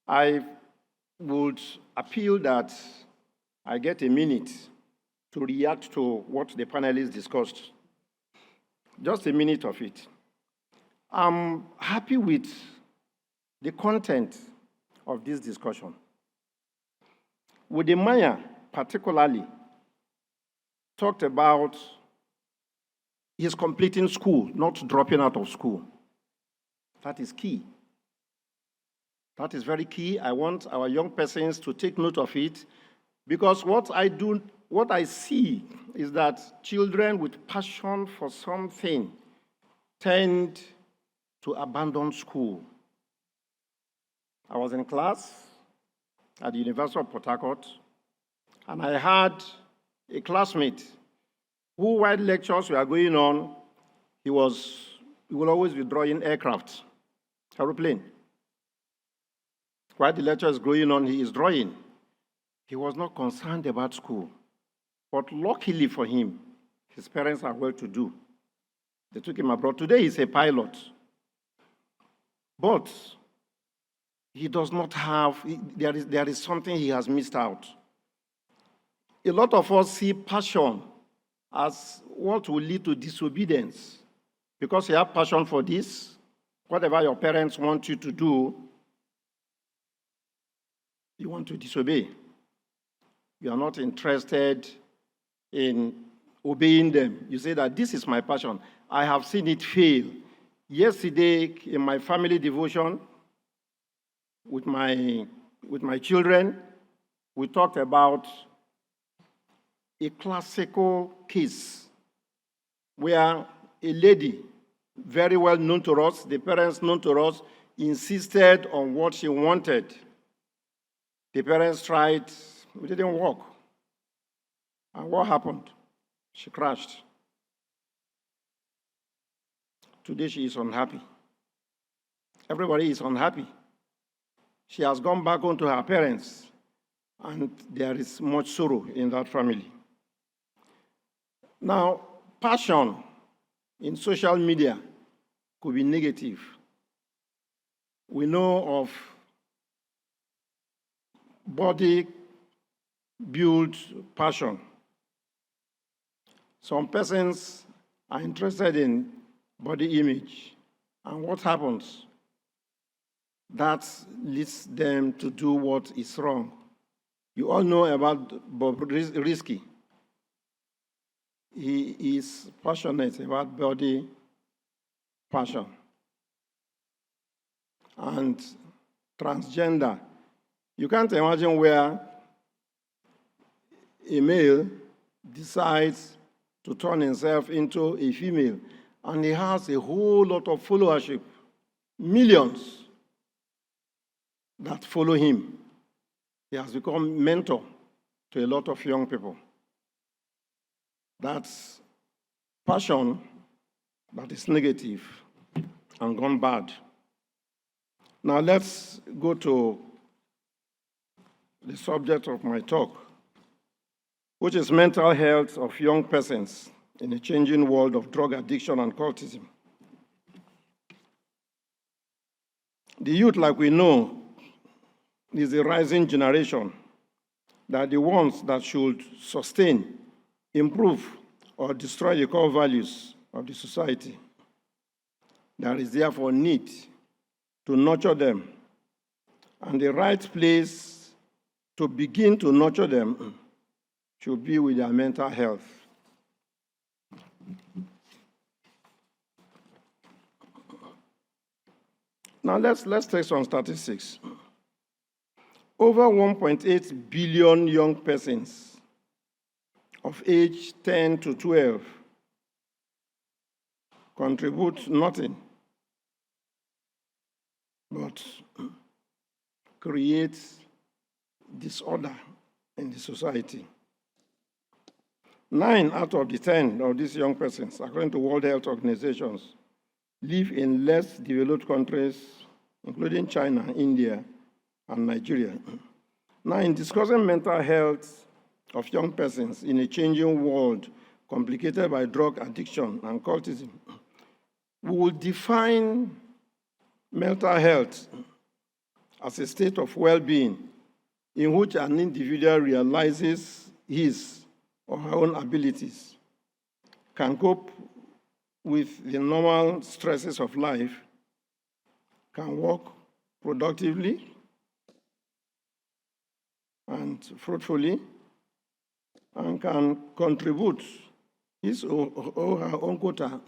I would appeal that I get a minute to react to what the panelists discussed. Just a minute of it. I'm happy with the content of this discussion. With the Maya, particularly, talked about his completing school, not dropping out of school. That is key. That is very key. I want our young persons to take note of it, because what I see is that children with passion for something tend to abandon school. I was in class at the University of Port Harcourt, and I had a classmate who, while lectures were going on, he would always be drawing aeroplane. While the lecture is going on, he is drawing. He was not concerned about school. But luckily for him, his parents are well-to-do. They took him abroad. Today, he's a pilot. But he does not have, there is something he has missed out. A lot of us see passion as what will lead to disobedience. Because you have passion for this, whatever your parents want you to do, you want to disobey. You are not interested in obeying them. You say that this is my passion. I have seen it fail. Yesterday, in my family devotion with my children, we talked about a classical case where a lady, very well known to us, the parents known to us, insisted on what she wanted. The parents tried, it didn't work. And what happened? She crashed. Today she is unhappy. Everybody is unhappy. She has gone back home to her parents, and there is much sorrow in that family. Now, passion in social media could be negative. We know of body-built passion. Some persons are interested in body image, and what happens? That leads them to do what is wrong. You all know about Bob Risky. He is passionate about body passion. And transgender. You can't imagine where a male decides to turn himself into a female, and he has a whole lot of followership, millions that follow him. He has become mentor to a lot of young people. That's passion that is negative and gone bad. Now let's go to the subject of my talk, which is mental health of young persons in a changing world of drug addiction and cultism. The youth, like we know, is a rising generation. They are the ones that should sustain, improve, or destroy the core values of the society. There is therefore need to nurture them, and the right place to begin to nurture them should be with their mental health. Now let's take some statistics. Over 1.8 billion young persons of age 10 to 12 contribute nothing but create disorder in the society. 9 out of the 10 of these young persons, according to World Health Organizations, live in less developed countries, including China, India, and Nigeria. Now, in discussing mental health of young persons in a changing world complicated by drug addiction and cultism, we will define mental health as a state of well-being in which an individual realizes his or her own abilities, can cope with the normal stresses of life, can work productively, and fruitfully and can contribute his or her own quota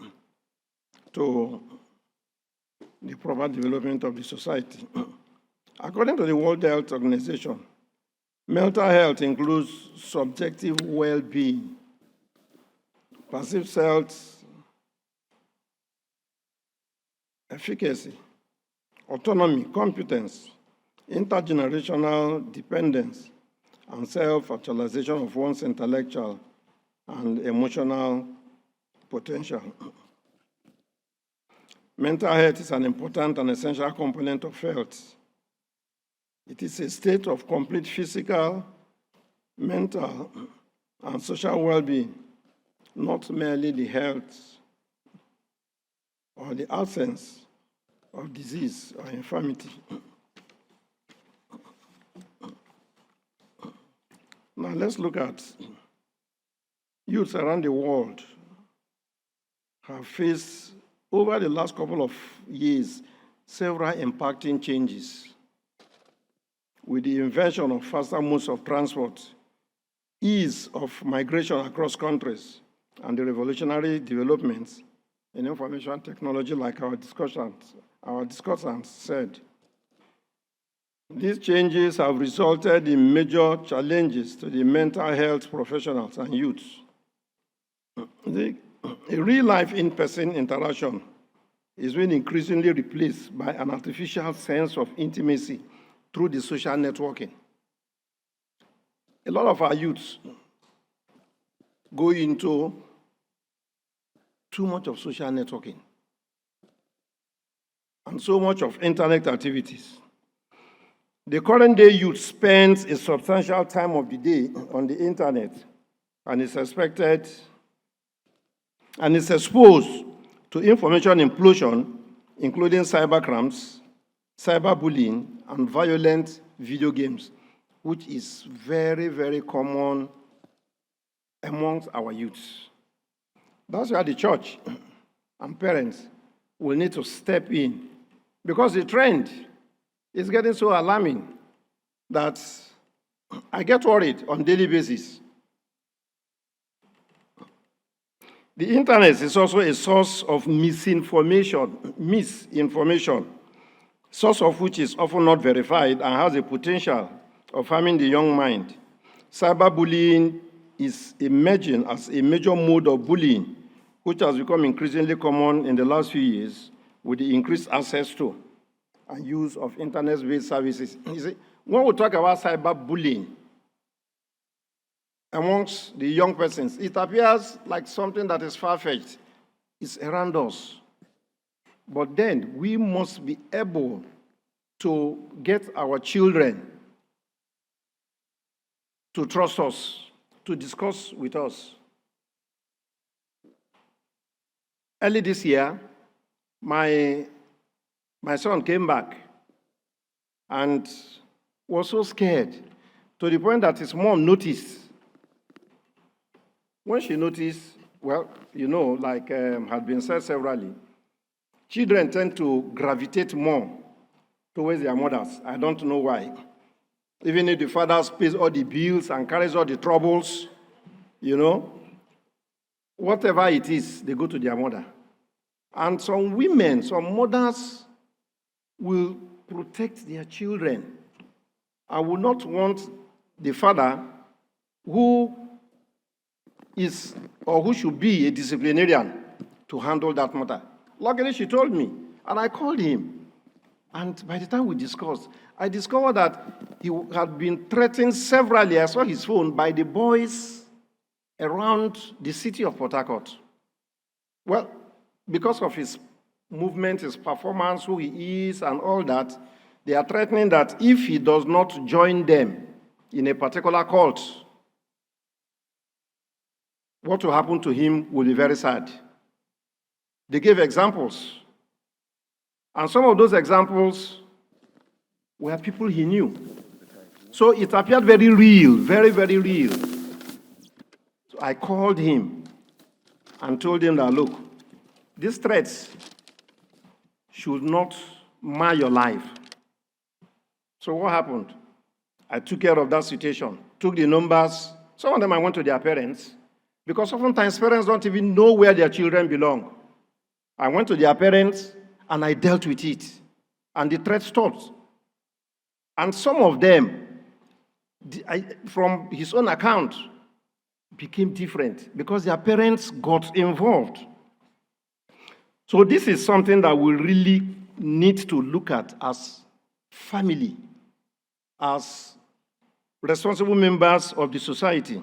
to the proper development of the society. According to the World Health Organization, mental health includes subjective well-being, perceived health, efficacy, autonomy, competence, intergenerational dependence, and self-actualization of one's intellectual and emotional potential. Mental health is an important and essential component of health. It is a state of complete physical, mental, and social well-being, not merely the health or the absence of disease or infirmity. Now let's look at youths around the world have faced, over the last couple of years, several impacting changes. With the invention of faster modes of transport, ease of migration across countries, and the revolutionary developments in information technology, like our discussants said. These changes have resulted in major challenges to the mental health professionals and youths. A real-life in-person interaction is being increasingly replaced by an artificial sense of intimacy through the social networking. A lot of our youths go into too much of social networking and so much of internet activities. The current day youth spends a substantial time of the day on the internet and is expected and is exposed to information implosion, including cybercrimes, cyberbullying, and violent video games, which is very, very common amongst our youths. That's why the church and parents will need to step in, because the trend is getting so alarming that I get worried on a daily basis. The internet is also a source of misinformation, source of which is often not verified and has a potential of harming the young mind. Cyberbullying is emerging as a major mode of bullying, which has become increasingly common in the last few years with the increased access to and use of internet-based services. You see, when we talk about cyberbullying amongst the young persons, it appears like something that is far-fetched. It's around us. But then we must be able to get our children to trust us, to discuss with us. Early this year, my son came back and was so scared to the point that his mom noticed. When she noticed, well, you know, like had been said severally, children tend to gravitate more towards their mothers. I don't know why. Even if the father pays all the bills and carries all the troubles, you know, whatever it is, they go to their mother. And some women, some mothers will protect their children. I would not want the father who is or who should be a disciplinarian to handle that matter. Luckily, she told me, and I called him. And by the time we discussed, I discovered that he had been threatened severally, I saw his phone, by the boys around the city of Port Harcourt. Well, because of his movement, his performance, who he is, and all that, they are threatening that if he does not join them in a particular cult, what will happen to him will be very sad. They gave examples. And some of those examples were people he knew. So it appeared very real, very, very real. So I called him and told him that, look, these threats should not mar your life. So what happened? I took care of that situation, took the numbers. Some of them I went to their parents, because oftentimes parents don't even know where their children belong. I went to their parents and I dealt with it. And the threat stopped. And some of them, from his own account, became different because their parents got involved. So this is something that we really need to look at as family, as responsible members of the society.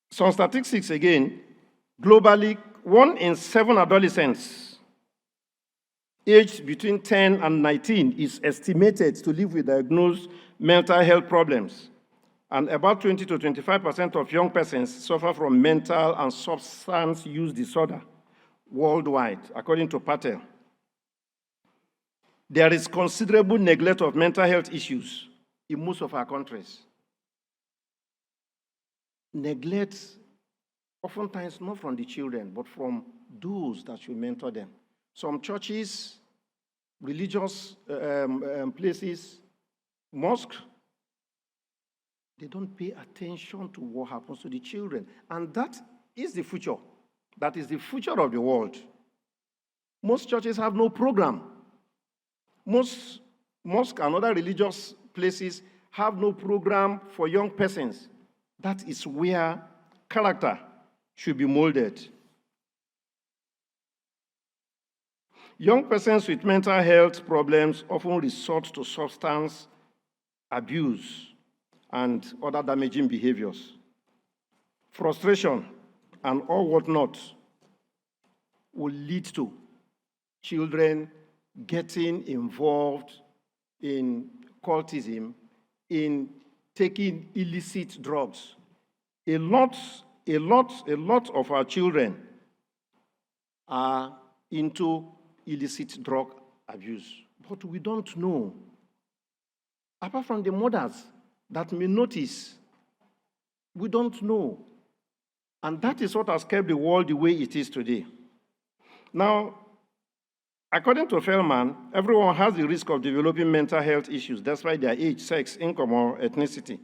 Some statistics again, globally, 1 in 7 adolescents aged between 10 and 19 is estimated to live with diagnosed mental health problems. And about 20 to 25% of young persons suffer from mental and substance use disorder worldwide, according to Patel. There is considerable neglect of mental health issues in most of our countries. Neglect, oftentimes not from the children, but from those that should mentor them. Some churches, religious places, mosques, they don't pay attention to what happens to the children. And that is the future. That is the future of the world. Most churches have no program. Most mosques and other religious places have no program for young persons. That is where character should be molded. Young persons with mental health problems often resort to substance abuse and other damaging behaviors. Frustration and all whatnot will lead to children getting involved in cultism, in taking illicit drugs. A lot of our children are into illicit drug abuse, but we don't know. Apart from the mothers that may notice, we don't know. And that is what has kept the world the way it is today. Now, according to Feldman, everyone has the risk of developing mental health issues despite their age, sex, income, or ethnicity.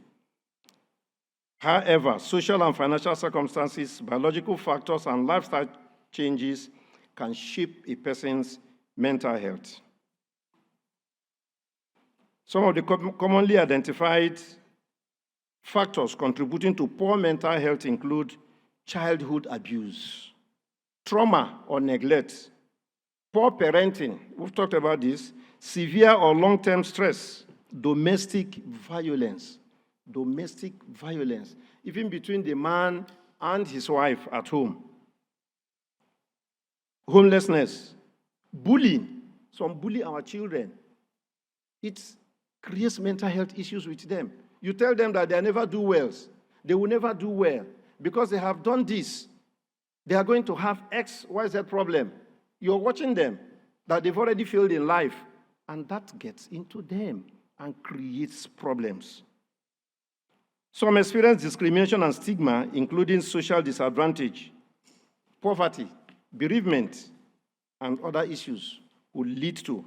However, social and financial circumstances, biological factors, and lifestyle changes can shape a person's mental health. Some of the commonly identified factors contributing to poor mental health include childhood abuse, trauma or neglect, poor parenting, we've talked about this, severe or long-term stress, domestic violence, even between the man and his wife at home, homelessness, bullying. Some bully our children. It creates mental health issues with them. You tell them that they never do well. They will never do well because they have done this. They are going to have X, Y, Z problem. You're watching them, that they've already failed in life, and that gets into them and creates problems. Some experience discrimination and stigma, including social disadvantage, poverty, bereavement, and other issues will lead to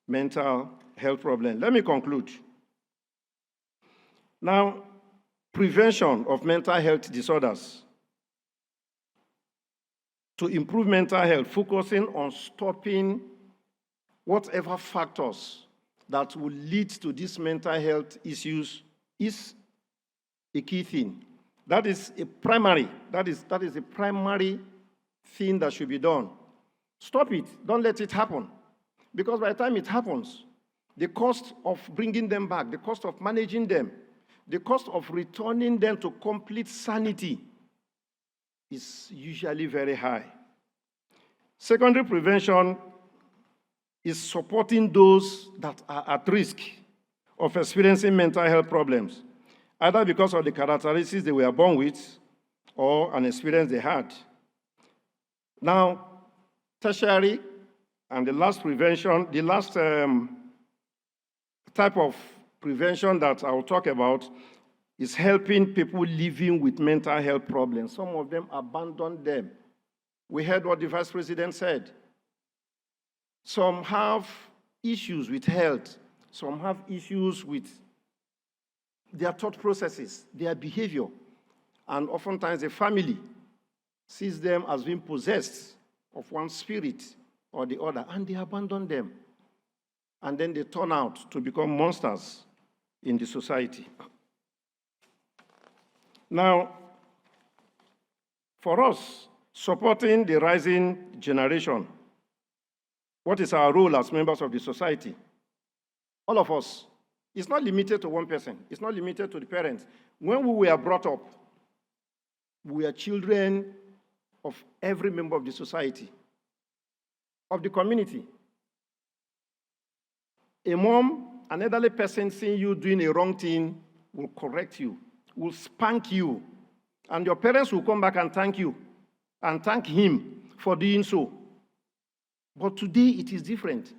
mental health problems. Let me conclude. Now, prevention of mental health disorders. To improve mental health, focusing on stopping whatever factors that will lead to these mental health issues is a key thing. That is a primary thing that should be done. Stop it. Don't let it happen. Because by the time it happens, the cost of bringing them back, the cost of managing them, the cost of returning them to complete sanity is usually very high. Secondary prevention is supporting those that are at risk of experiencing mental health problems, either because of the characteristics they were born with or an experience they had. Now, tertiary and the last prevention, the last type of prevention that I'll talk about is helping people living with mental health problems. Some of them abandon them. We heard what the Vice President said. Some have issues with health. Some have issues with their thought processes, their behavior. And oftentimes the family sees them as being possessed of one spirit or the other, and they abandon them. And then they turn out to become monsters in the society. Now, for us, supporting the rising generation, what is our role as members of the society? All of us. It's not limited to one person. It's not limited to the parents. When we were brought up, we are children of every member of the society, of the community. A mom, an elderly person seeing you doing a wrong thing will correct you, will spank you, and your parents will come back and thank you and thank him for doing so. But today it is different.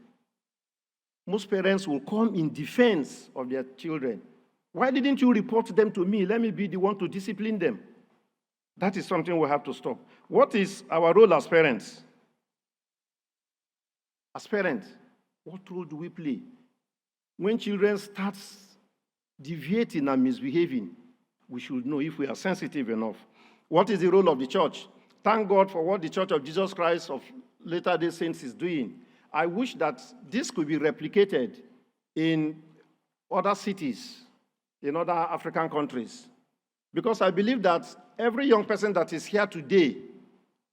Most parents will come in defense of their children. Why didn't you report them to me? Let me be the one to discipline them. That is something we have to stop. What is our role as parents? As parents, what role do we play? When children start deviating and misbehaving, we should know if we are sensitive enough. What is the role of the church? Thank God for what the Church of Jesus Christ of Latter-day Saints is doing. I wish that this could be replicated in other cities, in other African countries. Because I believe that every young person that is here today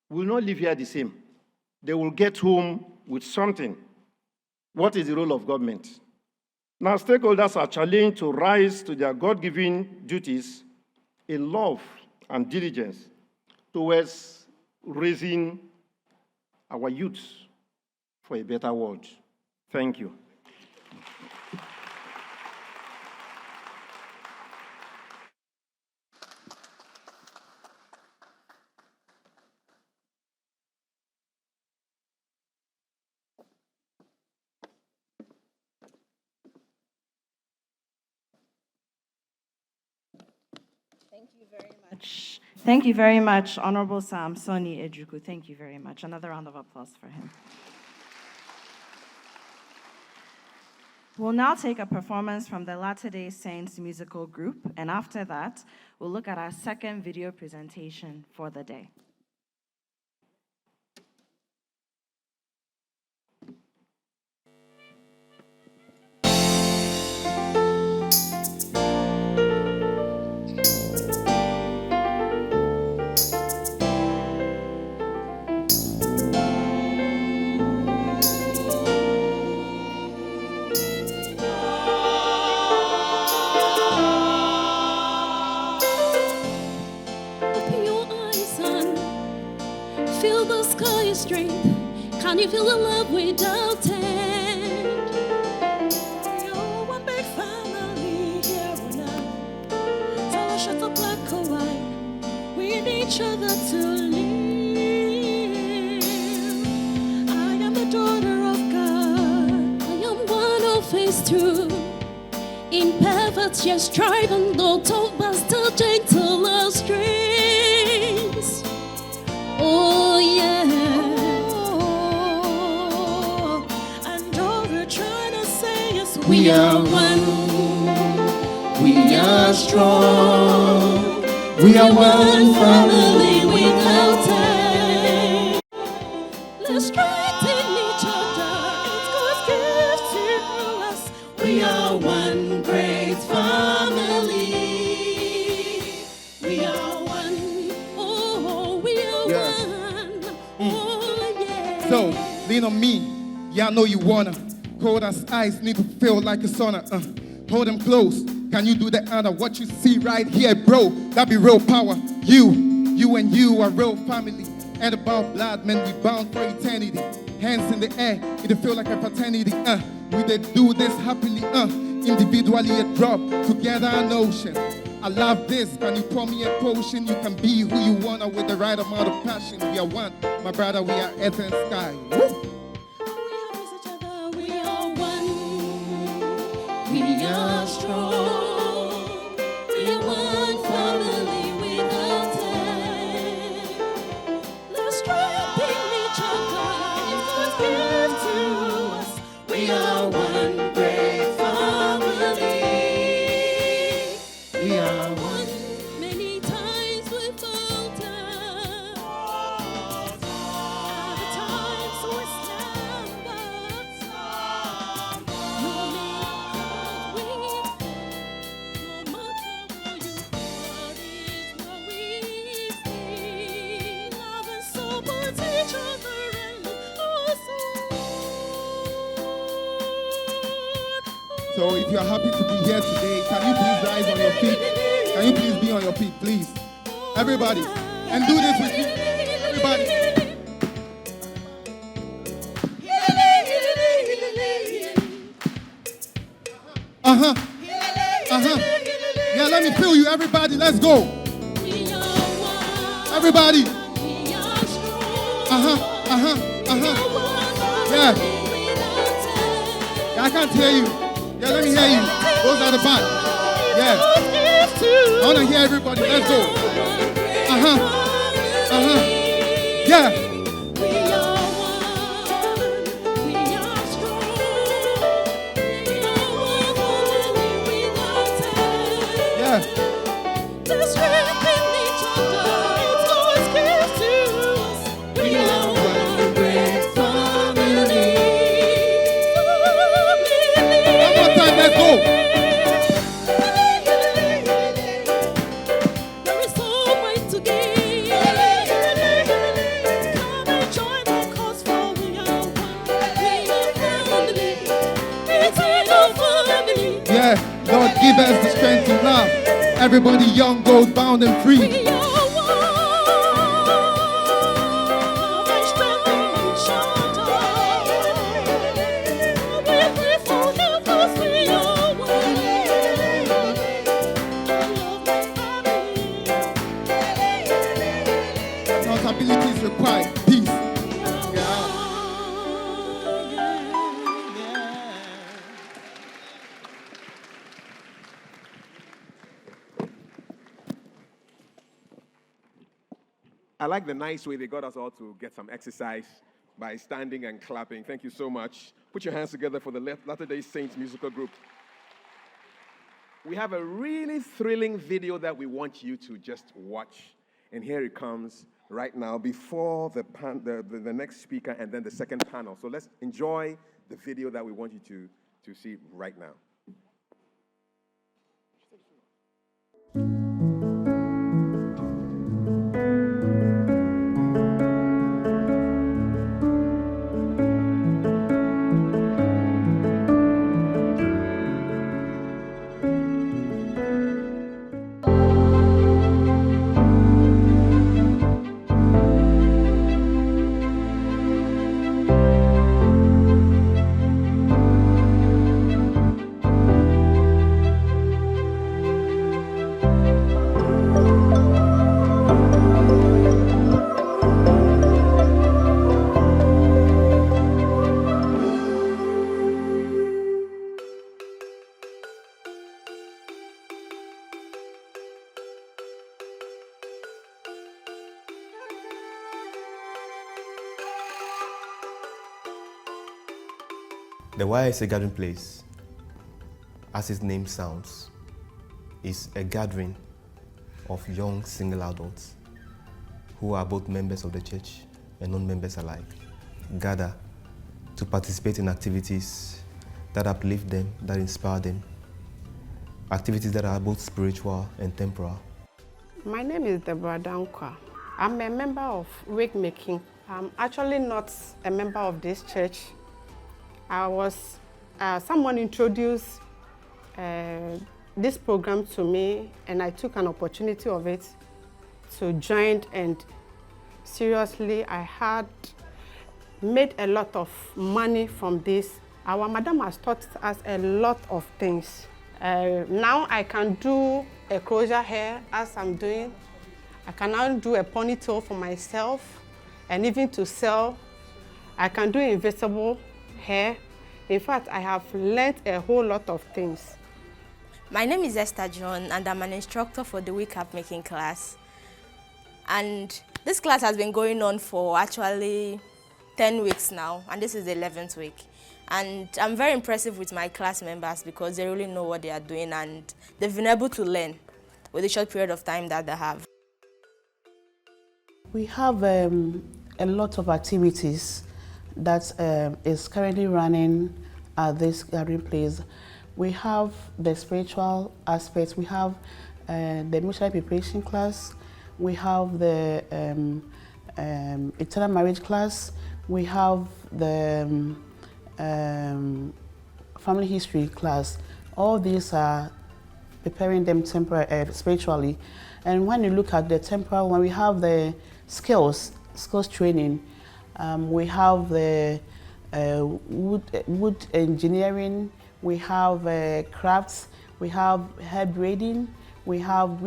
will not live here the same. They will get home with something. What is the role of government? Now, stakeholders are challenged to rise to their God-given duties in love and diligence towards raising our youth for a better world. Thank you. Thank you very much, Honorable Sam Soni Ejuku. Thank you very much. Another round of applause for him. We'll now take a performance from the Latter-day Saints musical group, and after that, we'll look at our second video presentation for the day. Feel the sky is strength. Can you feel the love without end? You're one big family here on earth. Tell us shut up black or white. We need each other to live. I am the daughter of God. I am one who faced through. Imperfect, yet striving, though tough, but still gentle as strings. Oh yeah. Oh, and all we're trying to say is we are one. We are strong. We are one family without end. Let's strengthen each other. It's God's gift to us. We are one great family. We are one. Oh, we are one. Oh, yeah. So, lean on me. Yeah, I know you wanna. Hold us eyes, need to feel like a sauna. Hold them close. Can you do the honor? What you see right here, bro, that be real power. You and you are real family. And about blood, man, we bound for eternity. Hands in the air, it'll feel like a fraternity. We did do this happily. Individually a drop, together an ocean. I love this. Can you pour me a potion? You can be who you wanna with the right amount of passion. We are one, my brother. We are earth and sky. Woo! We are one. We are strong. We are one family without end. Let's strengthen each other. It's God's gift to us. We are one great family. So if you are happy to be here today, can you please rise on your feet? Can you please be on your feet, please? Everybody. And do this with me. Everybody. Uh-huh. Uh-huh. Yeah, let me feel you, everybody. Let's go. Everybody. Uh-huh. Uh-huh. Uh-huh. Yeah. I can't hear you. Yeah, let me hear you. Those are the back. Yeah. I want to hear everybody. Let's go. Uh-huh. Uh-huh. Yeah. Lord, give us the strength to love. Everybody young goes bound and free. Accountability is required. Peace. I like the nice way they got us all to get some exercise by standing and clapping. Thank you so much. Put your hands together for the Latter-day Saints musical group. We have a really thrilling video that we want you to just watch. And here it comes right now before the next speaker and then the second panel. So let's enjoy the video that we want you to see right now. The Y is a gathering place. As its name sounds, it's a gathering of young single adults who are both members of the church and non-members alike. Gather to participate in activities that uplift them, that inspire them, activities that are both spiritual and temporal. My name is Deborah Dankwa. I'm a member of Wake Making. I'm actually not a member of this church. I was, someone introduced this program to me and I took an opportunity of it to join, and seriously, I had made a lot of money from this. Our madam has taught us a lot of things. Now I can do a closure hair as I'm doing. I can now do a ponytail for myself and even to sell. I can do invisible hair. In fact, I have learned a whole lot of things. My name is Esther John and I'm an instructor for the Wake Up Making class. And this class has been going on for actually 10 weeks now, and this is the 11th week. And I'm very impressive with my class members because they really know what they are doing and they've been able to learn with the short period of time that they have. We have a lot of activities that is currently running at this gathering place. We have the spiritual aspects, we have the missionary preparation class, we have the eternal marriage class, we have the family history class. All these are preparing them spiritually. And when you look at the temporal one, we have the skills training. We have the wood engineering. We have crafts. We have hair braiding. We have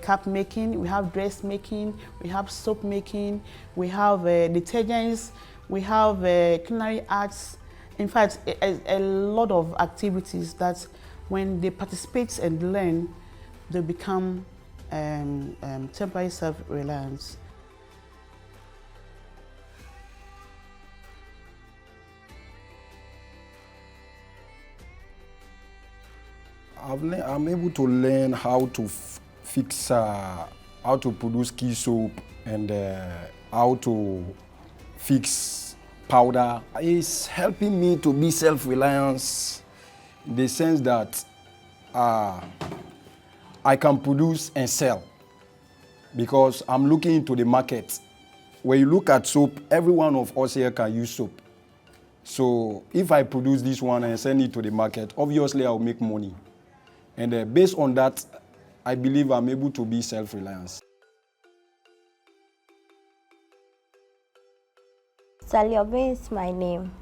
cap making. We have dress making. We have soap making. We have detergents. We have culinary arts. In fact, a lot of activities that when they participate and learn, they become temporary self-reliance. I'm able to learn how to fix, how to produce key soap and how to fix powder. It's helping me to be self-reliant in the sense that I can produce and sell because I'm looking into the market. When you look at soap, every one of us here can use soap. So if I produce this one and send it to the market, obviously I'll make money. And based on that, I believe I'm able to be self-reliant. Sally Obey is my name,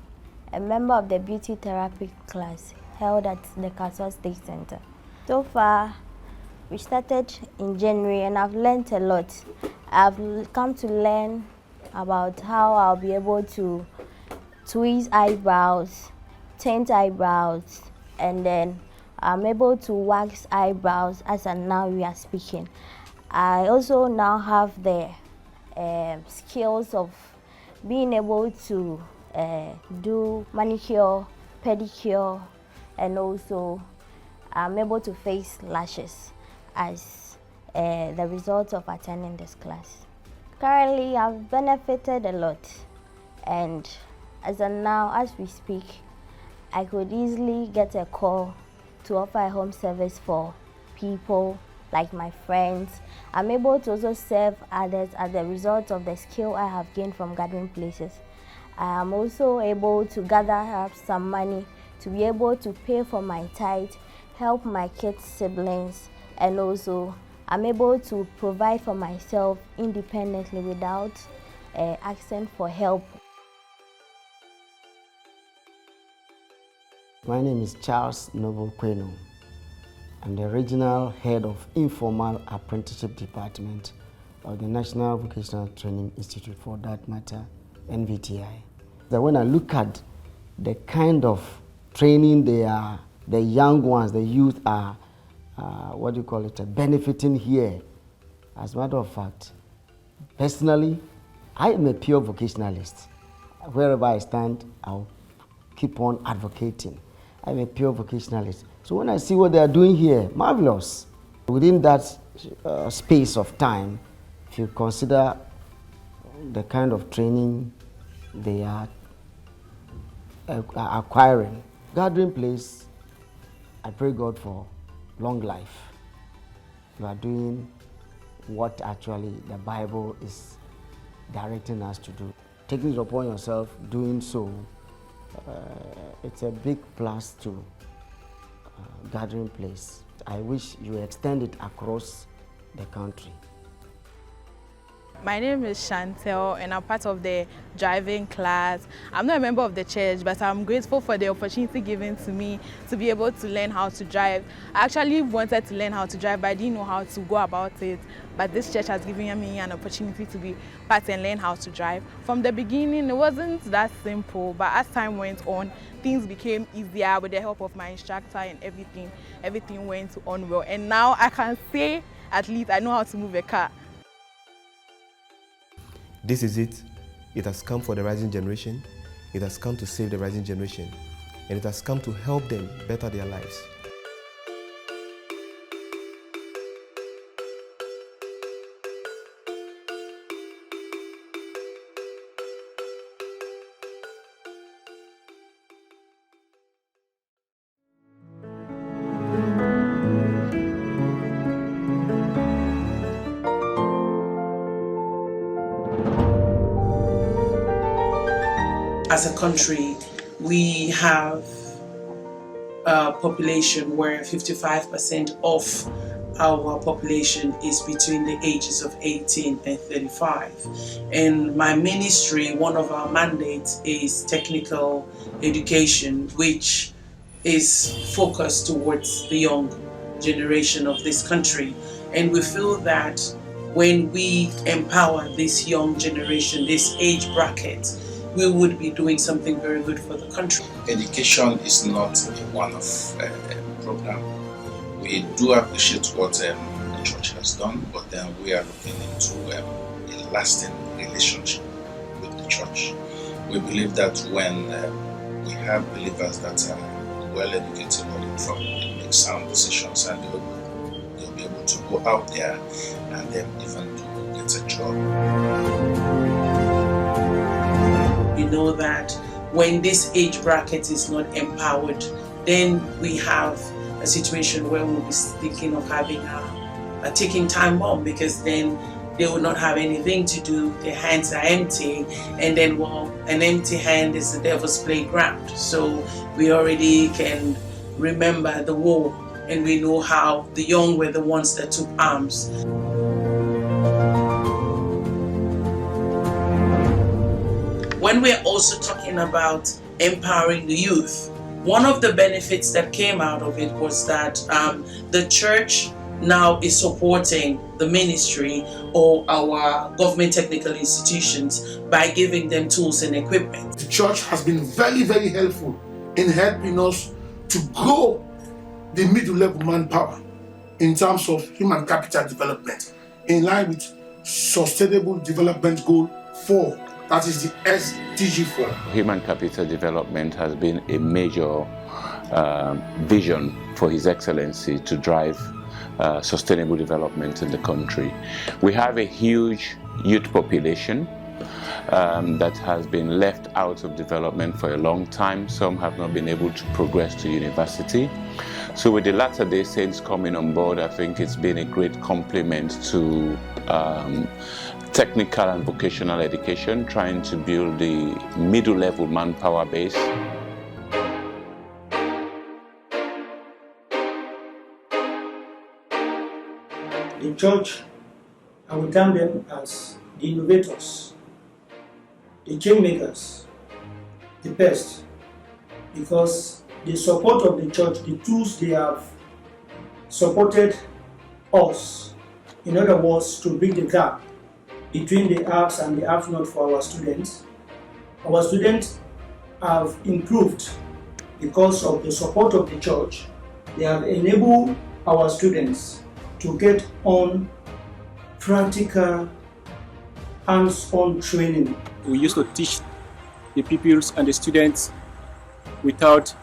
a member of the beauty therapy class held at the Castle State Center. So far, we started in January and I've learned a lot. I've come to learn about how I'll be able to tweeze eyebrows, tint eyebrows, and then I'm able to wax eyebrows as and now we are speaking. I also now have the skills of being able to do manicure, pedicure, and also I'm able to face lashes as the result of attending this class. Currently, I've benefited a lot, and as of now, as we speak, I could easily get a call to offer a home service for people like my friends. I'm able to also serve others as a result of the skill I have gained from gathering places. I am also able to gather up some money to be able to pay for my tithe, help my kids' siblings, and also I'm able to provide for myself independently without asking for help. My name is Charles Noble Queno. I'm the regional head of Informal Apprenticeship Department of the National Vocational Training Institute, for that matter, NVTI. So when I look at the kind of training the young ones, the youth are, benefiting here. As a matter of fact, personally, I am a pure vocationalist. Wherever I stand, I'll keep on advocating. I'm a pure vocationalist. So when I see what they are doing here, marvelous. Within that space of time, if you consider the kind of training they are acquiring, gathering place, I pray God for long life. You are doing what actually the Bible is directing us to do. Taking it upon yourself, doing so, it's a big plus to gathering place. I wish you extend it across the country. My name is Chantel and I'm part of the driving class. I'm not a member of the church, but I'm grateful for the opportunity given to me to be able to learn how to drive. I actually wanted to learn how to drive, but I didn't know how to go about it. But this church has given me an opportunity to be part and learn how to drive. From the beginning, it wasn't that simple, but as time went on, things became easier with the help of my instructor and everything. Everything went on well. And now I can say, at least I know how to move a car. This is it. It has come for the rising generation. It has come to save the rising generation. And it has come to help them better their lives. As a country, we have population where 55% of our population is between the ages of 18 and 35. In my ministry, one of our mandates is technical education, which is focused towards the young generation of this country. And we feel that when we empower this young generation, this age bracket, we would be doing something very good for the country. Education is not a one-off program. We do appreciate what the church has done, but then we are looking into a lasting relationship with the church. We believe that when we have believers that are well educated or informed, they make sound decisions, and they'll be able to go out there and then even to get a job. We know that when this age bracket is not empowered, then we have a situation where we'll be thinking of having a ticking time bomb, because then they will not have anything to do, their hands are empty, and then, well, an empty hand is the devil's playground. So we already can remember the war, and we know how the young were the ones that took arms. When we're also talking about empowering the youth, one of the benefits that came out of it was that the church now is supporting the ministry or our government technical institutions by giving them tools and equipment. The church has been very, very helpful in helping us to grow the middle level manpower in terms of human capital development in line with Sustainable Development Goal 4. That is the SDG 4. Human capital development has been a major vision for His Excellency to drive sustainable development in the country. We have a huge youth population that has been left out of development for a long time. Some have not been able to progress to university. So with the Latter-day Saints coming on board, I think it's been a great complement to technical and vocational education, trying to build the middle-level manpower base. The church, I would term them as the innovators, the change makers, the best, because the support of the church, the tools they have supported us, in other words, to bridge the gap between the haves and the have not for our students. Our students have improved because of the support of the church. They have enabled our students to get on practical, hands-on training. We used to teach the pupils and the students without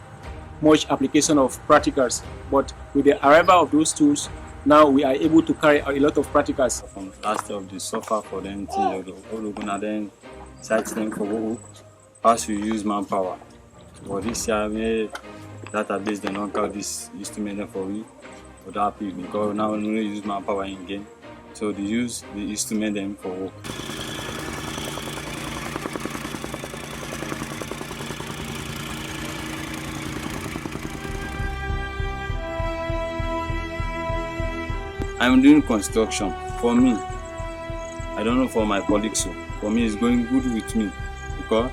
much application of practicals, but with the arrival of those tools, now we are able to carry out a lot of practicals. From last of the suffer for them to then search them for as we use manpower. For this year, we database they don't count this instrument for we for that people, because now we only use manpower in game. So they use the instrument them for work. I'm doing construction. For me, I don't know for my colleagues, so for me it's going good with me, because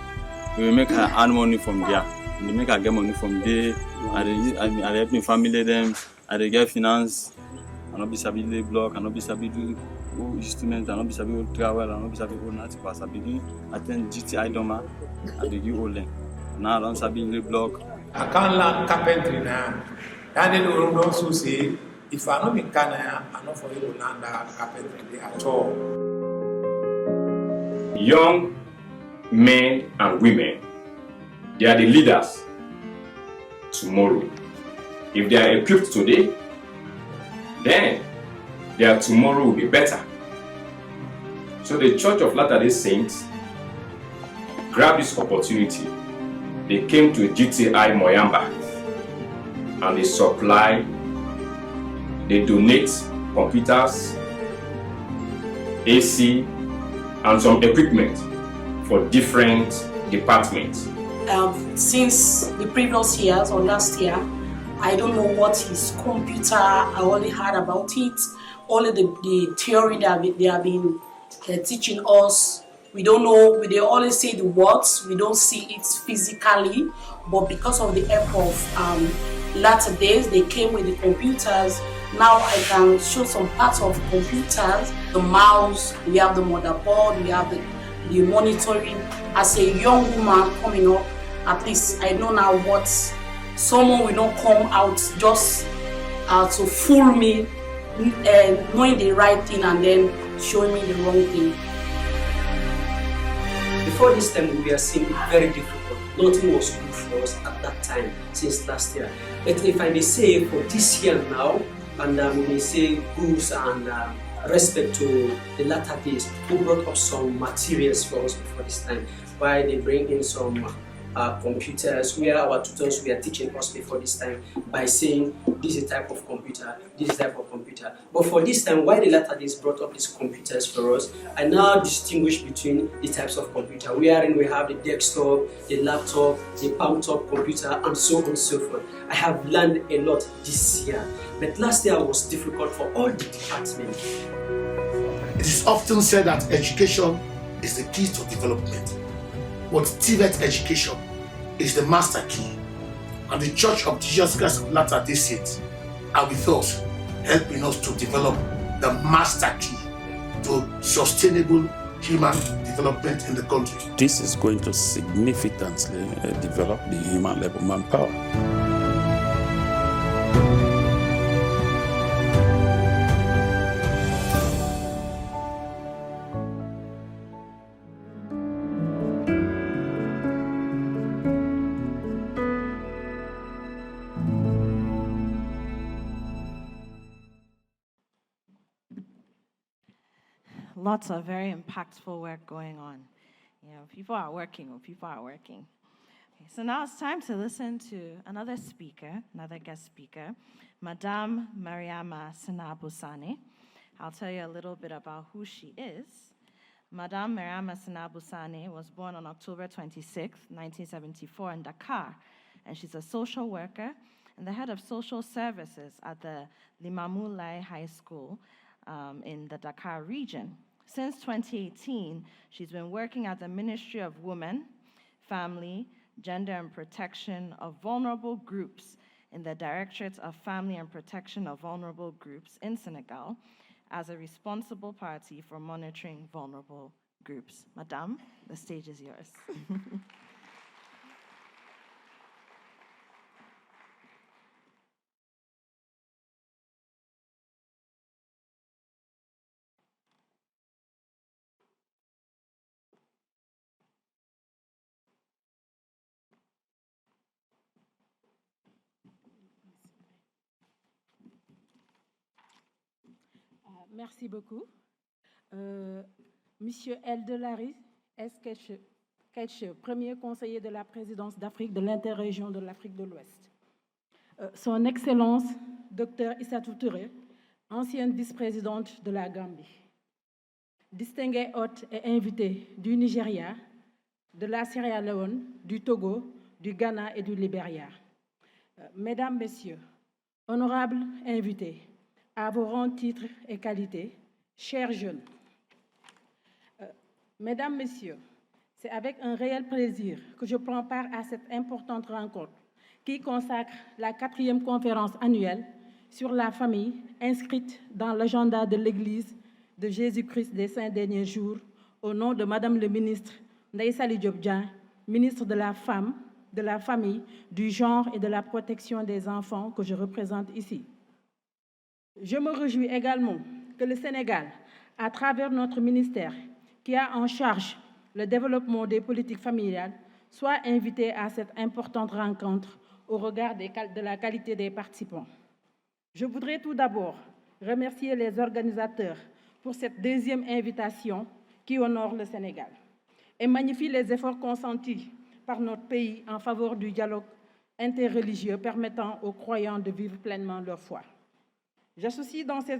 we make her earn money from there. We make her get money from there. I help my family them. I get finance. I not be sabi lay block. I not be sabi do instrument. I not be sabi travel. I not be sabi do nothing. I sabi do attend GTI doma. I dey give all them. Now I don't sabi lay block. I can't learn carpentry now. And then we also say, if I don't be Canada, I'm not for you to learn that carpentry at all. Young men and women, they are the leaders tomorrow. If they are equipped today, then their tomorrow will be better. So the Church of Latter-day Saints grabbed this opportunity. They came to GTI Moyamba and they supply, they donate computers, AC, and some equipment for different departments. Since the previous years or last year, I don't know what is computer. I only heard about it. Only the theory that they have been teaching us. We don't know. They always say the words. We don't see it physically. But because of the help of latter days, they came with the computers. Now I can show some parts of computers. The mouse. We have the motherboard. We have the monitoring. As a young woman coming up, at least I know now what someone will not come out just to fool me, knowing the right thing and then showing me the wrong thing. Before this time, we were seeing it very difficult. Nothing was good for us at that time since last year. But if I may say, for this year now, and we may say goods and respect to the latter days, who brought up some materials for us before this time, why they bring in some computers, where our tutors were teaching us before this time by saying this is a type of computer, this is a type of computer. But for this time, why the latter days brought up these computers for us, I now distinguish between the types of computer. Wherein we have the desktop, the laptop, the palm-top computer, and so on and so forth. I have learned a lot this year, but last year was difficult for all the departments. It is often said that education is the key to development. But TVET education is the master key, and the Church of Jesus Christ of Latter-day Saints are with us, helping us to develop the master key to sustainable human development in the country. This is going to significantly develop the human level manpower. Lots of very impactful work going on. People are working. Okay, so now it's time to listen to another guest speaker, Madame Mariama Sinabusane. I'll tell you a little bit about who she is. Madame Mariama Sinabusane was born on October 26, 1974 in Dakar, and she's a social worker and the head of social services at the Limamou Laye High School in the Dakar region. Since 2018, she's been working at the Ministry of Women, Family, Gender and Protection of Vulnerable Groups in the Directorate of Family and Protection of Vulnerable Groups in Senegal as a responsible party for monitoring vulnerable groups. Madame, the stage is yours. Merci beaucoup. Monsieur Eldelari Ketche, premier conseiller de la présidence d'Afrique de l'interrégion de l'Afrique de l'Ouest. Son Excellence, Dr Issatou Touré, ancienne vice-présidente de la Gambie. Distingués hôtes et invités du Nigeria, de la Sierra Leone, du Togo, du Ghana et du Libéria. Mesdames, Messieurs, honorables invités, à vos rangs, titres et qualités, chers jeunes. Mesdames, Messieurs, c'est avec un réel plaisir que je prends part à cette importante rencontre qui consacre la 4e conférence annuelle sur la famille inscrite dans l'agenda de l'Église de Jésus-Christ des Saints Derniers Jours au nom de Madame le ministre Ndeye Saly Diop Dieng, ministre de la Femme, de la Famille, du Genre et de la Protection des enfants que je représente ici. Je me réjouis également que le Sénégal, à travers notre ministère, qui a en charge le développement des politiques familiales, soit invité à cette importante rencontre au regard de la qualité des participants. Je voudrais tout d'abord remercier les organisateurs pour cette 2e invitation qui honore le Sénégal et magnifie les efforts consentis par notre pays en faveur du dialogue interreligieux permettant aux croyants de vivre pleinement leur foi. J'associe dans ces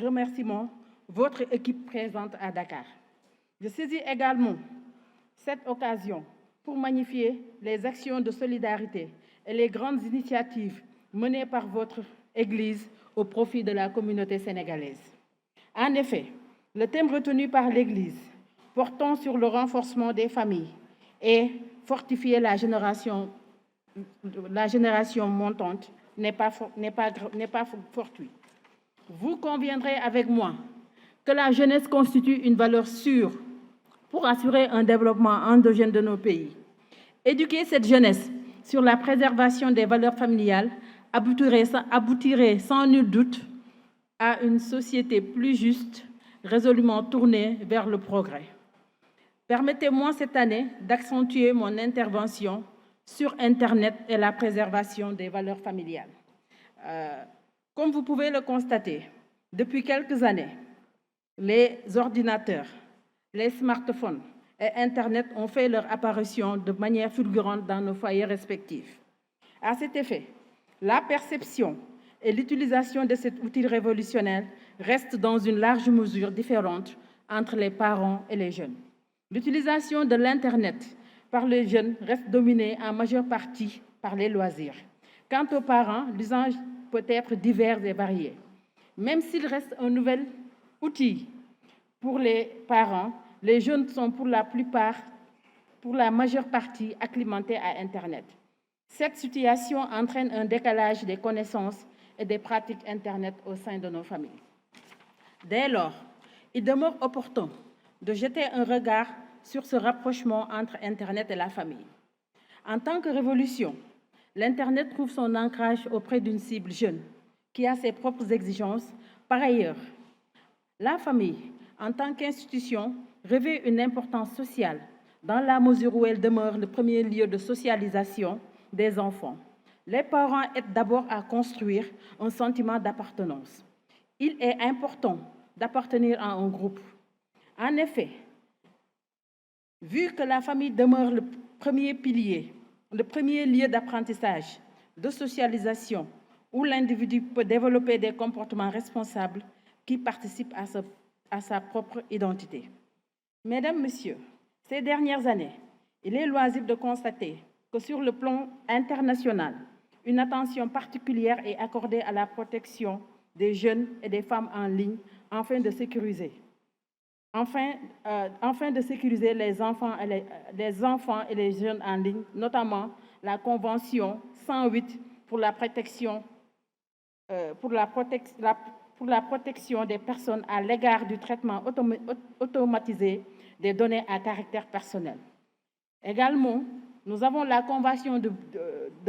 remerciements votre équipe présente à Dakar. Je saisis également cette occasion pour magnifier les actions de solidarité et les grandes initiatives menée par votre Église au profit de la communauté sénégalaise. En effet, le thème retenu par l'Église, portant sur le renforcement des familles et fortifier la génération montante, n'est pas fortuit. Vous conviendrez avec moi que la jeunesse constitue une valeur sûre pour assurer un développement endogène de nos pays. Éduquer cette jeunesse sur la préservation des valeurs familiales aboutirait sans nul doute à une société plus juste, résolument tournée vers le progrès. Permettez-moi cette année d'accentuer mon intervention sur Internet et la préservation des valeurs familiales. Comme vous pouvez le constater, depuis quelques années, les ordinateurs, les smartphones et Internet ont fait leur apparition de manière fulgurante dans nos foyers respectifs. À cet effet, la perception et l'utilisation de cet outil révolutionnaire restent dans une large mesure différente entre les parents et les jeunes. L'utilisation de l'Internet par les jeunes reste dominée en majeure partie par les loisirs. Quant aux parents, l'usage peut être divers et varié. Même s'il reste un nouvel outil pour les parents, les jeunes sont pour la majeure partie acclimatés à Internet. Cette situation entraîne un décalage des connaissances et des pratiques Internet au sein de nos familles. Dès lors, il demeure opportun de jeter un regard sur ce rapprochement entre Internet et la famille. En tant que révolution, l'Internet trouve son ancrage auprès d'une cible jeune qui a ses propres exigences. Par ailleurs, la famille, en tant qu'institution, revêt une importance sociale dans la mesure où elle demeure le premier lieu de socialisation des enfants. Les parents aident d'abord à construire un sentiment d'appartenance. Il est important d'appartenir à un groupe. En effet, vu que la famille demeure le premier pilier, le premier lieu d'apprentissage, de socialisation, où l'individu peut développer des comportements responsables qui participent à sa propre identité. Mesdames, Messieurs, ces dernières années, il est loisible de constater que sur le plan international, une attention particulière est accordée à la protection des jeunes et des femmes en ligne afin de sécuriser les enfants et les jeunes en ligne, notamment la Convention 108 pour la protection des personnes à l'égard du traitement automatisé des données à caractère personnel. Également, nous avons la Convention de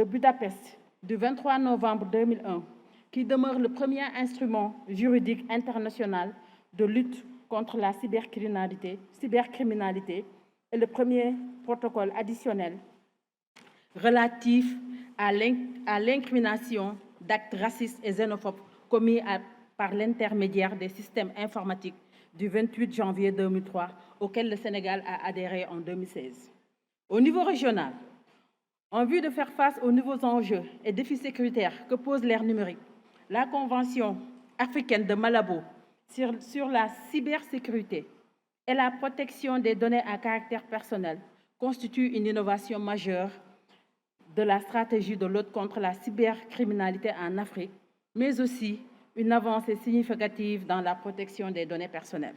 Budapest du 23 novembre 2001, qui demeure le premier instrument juridique international de lutte contre la cybercriminalité et le premier protocole additionnel relatif à l'incrimination d'actes racistes et xénophobes commis par l'intermédiaire des systèmes informatiques du 28 janvier 2003, auquel le Sénégal a adhéré en 2016. Au niveau régional, en vue de faire face aux nouveaux enjeux et défis sécuritaires que pose l'ère numérique, la Convention africaine de Malabo sur la cybersécurité et la protection des données à caractère personnel constitue une innovation majeure de la stratégie de lutte contre la cybercriminalité en Afrique, mais aussi une avancée significative dans la protection des données personnelles.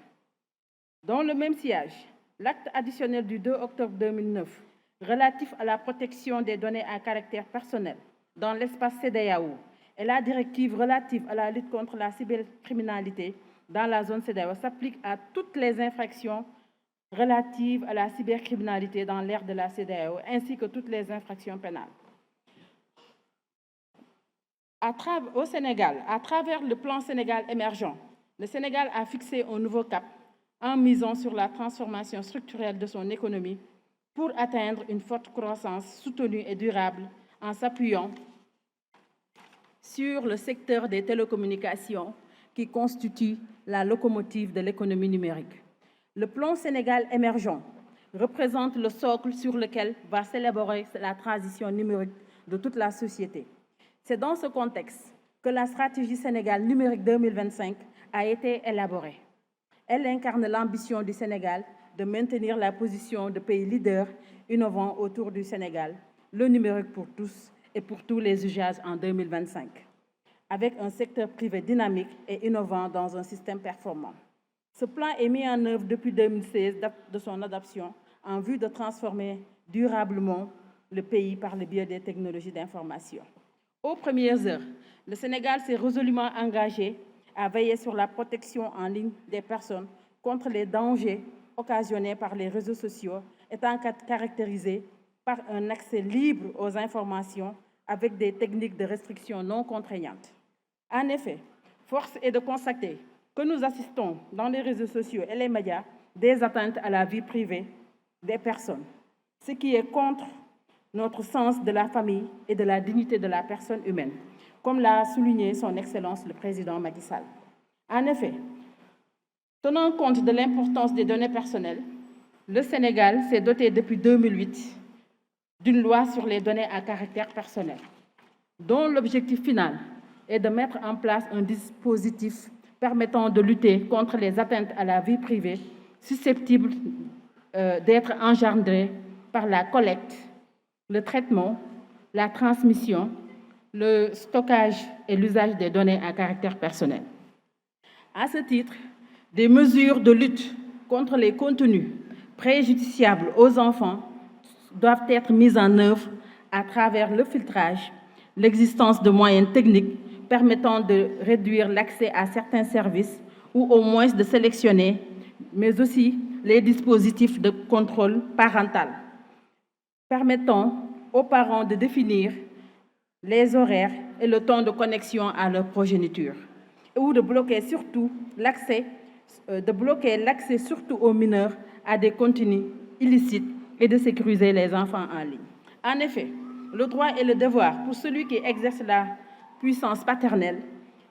Dans le même sillage, l'acte additionnel du 2 octobre 2009 relatif à la protection des données à caractère personnel dans l'espace CEDEAO et la directive relative à la lutte contre la cybercriminalité dans la zone CEDEAO s'appliquent à toutes les infractions relatives à la cybercriminalité dans l'ère de la CEDEAO, ainsi que toutes les infractions pénales. Au Sénégal, à travers le plan Sénégal émergent, le Sénégal a fixé un nouveau cap en misant sur la transformation structurelle de son économie pour atteindre une forte croissance soutenue et durable en s'appuyant sur le secteur des télécommunications qui constitue la locomotive de l'économie numérique. Le plan Sénégal émergent représente le socle sur lequel va s'élaborer la transition numérique de toute la société. C'est dans ce contexte que la stratégie Sénégal numérique 2025 a été élaborée. Elle incarne l'ambition du Sénégal de maintenir la position de pays leader innovant autour du Sénégal, le numérique pour tous et pour tous les usages en 2025, avec un secteur privé dynamique et innovant dans un système performant. Ce plan est mis en œuvre depuis 2016, date de son adoption, en vue de transformer durablement le pays par le biais des technologies d'information. Aux premières heures, le Sénégal s'est résolument engagé à veiller sur la protection en ligne des personnes contre les dangers occasionnés par les réseaux sociaux, étant caractérisés par un accès libre aux informations avec des techniques de restriction non contraignantes. En effet, force est de constater que nous assistons dans les réseaux sociaux et les médias des atteintes à la vie privée des personnes, ce qui est contre notre sens de la famille et de la dignité de la personne humaine, comme l'a souligné son Excellence le Président Macky Sall. En effet, tenant compte de l'importance des données personnelles, le Sénégal s'est doté depuis 2008 d'une loi sur les données à caractère personnel, dont l'objectif final est de mettre en place un dispositif permettant de lutter contre les atteintes à la vie privée susceptibles d'être engendrées par la collecte, le traitement, la transmission, le stockage et l'usage des données à caractère personnel. À ce titre, des mesures de lutte contre les contenus préjudiciables aux enfants doivent être mises en œuvre à travers le filtrage, l'existence de moyens techniques permettant de réduire l'accès à certains services ou au moins de sélectionner, mais aussi les dispositifs de contrôle parental, permettant aux parents de définir les horaires et le temps de connexion à leur progéniture, ou de bloquer l'accès surtout aux mineurs à des contenus illicites et de sécuriser les enfants en ligne. En effet, le droit et le devoir pour celui qui exerce la puissance paternelle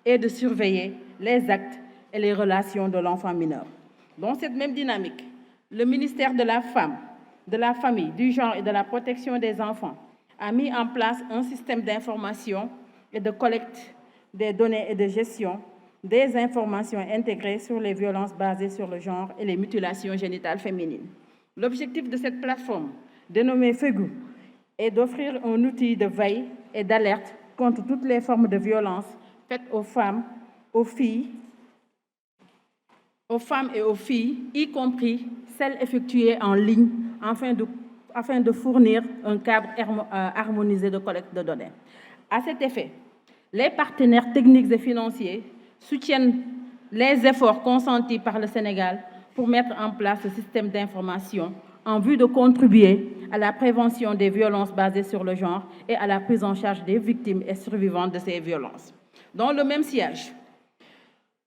est de surveiller les actes et les relations de l'enfant mineur. Dans cette même dynamique, le ministère de la Femme, de la Famille, du Genre et de la Protection des enfants a mis en place un système d'information et de collecte des données et de gestion des informations intégrées sur les violences basées sur le genre et les mutilations génitales féminines. L'objectif de cette plateforme, dénommée FEGU, est d'offrir un outil de veille et d'alerte contre toutes les formes de violence faites aux femmes, aux femmes et aux filles, y compris celles effectuées en ligne, afin de fournir un cadre harmonisé de collecte de données. À cet effet, les partenaires techniques et financiers soutiennent les efforts consentis par le Sénégal pour mettre en place ce système d'information en vue de contribuer à la prévention des violences basées sur le genre et à la prise en charge des victimes et survivantes de ces violences. Dans le même siège,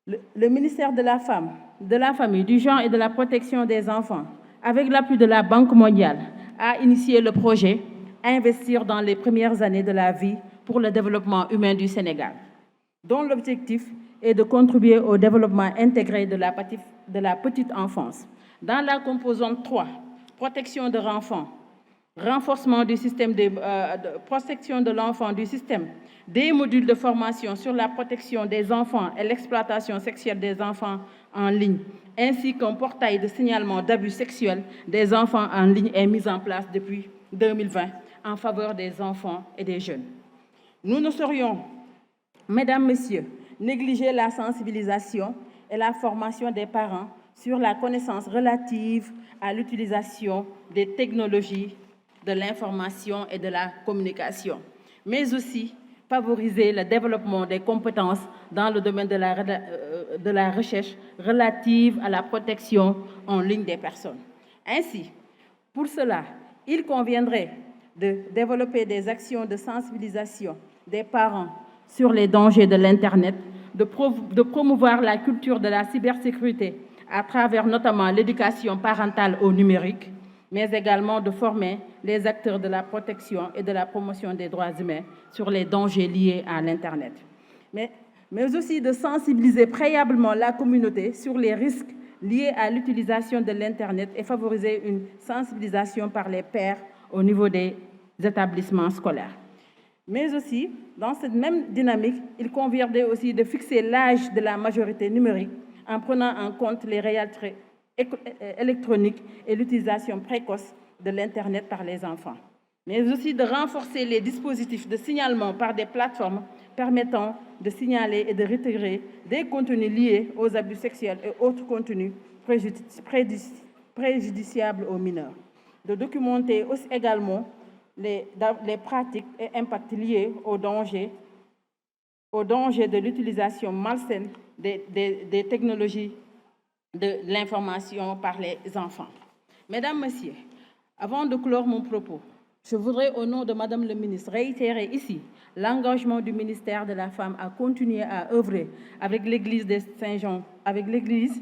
le ministère de la Femme, de la Famille, du Genre et de la Protection des enfants, avec l'appui de la Banque mondiale, a initié le projet « Investir dans les premières années de la vie pour le développement humain du Sénégal », dont l'objectif est de contribuer au développement intégré de la petite enfance. Dans la composante 3, protection de l'enfant, renforcement du système de protection de l'enfant du système, des modules de formation sur la protection des enfants et l'exploitation sexuelle des enfants en ligne, ainsi qu'un portail de signalement d'abus sexuels des enfants en ligne est mis en place depuis 2020 en faveur des enfants et des jeunes. Nous ne saurions, mesdames, messieurs, négliger la sensibilisation et la formation des parents sur la connaissance relative à l'utilisation des technologies de l'information et de la communication, mais aussi favoriser le développement des compétences dans le domaine de la recherche relative à la protection en ligne des personnes. Ainsi, pour cela, il conviendrait de développer des actions de sensibilisation des parents sur les dangers de l'Internet, de promouvoir la culture de la cybersécurité à travers notamment l'éducation parentale au numérique, mais également de former les acteurs de la protection et de la promotion des droits humains sur les dangers liés à l'Internet. Mais aussi de sensibiliser préalablement la communauté sur les risques liés à l'utilisation de l'Internet et favoriser une sensibilisation par les pairs au niveau des établissements scolaires. Mais aussi, dans cette même dynamique, il conviendrait aussi de fixer l'âge de la majorité numérique en prenant en compte les réalités électroniques et l'utilisation précoce de l'Internet par les enfants. mais aussi de renforcer les dispositifs de signalement par des plateformes permettant de signaler et de retirer des contenus liés aux abus sexuels et autres contenus préjudiciables aux mineurs. De documenter aussi également les pratiques et impacts liés au danger de l'utilisation malsaine des technologies de l'information par les enfants. Mesdames, Messieurs, avant de clore mon propos, je voudrais, au nom de Madame le ministre, réitérer ici l'engagement du ministère de la Femme à continuer à œuvrer avec l'Église de Saint-Jean, avec l'Église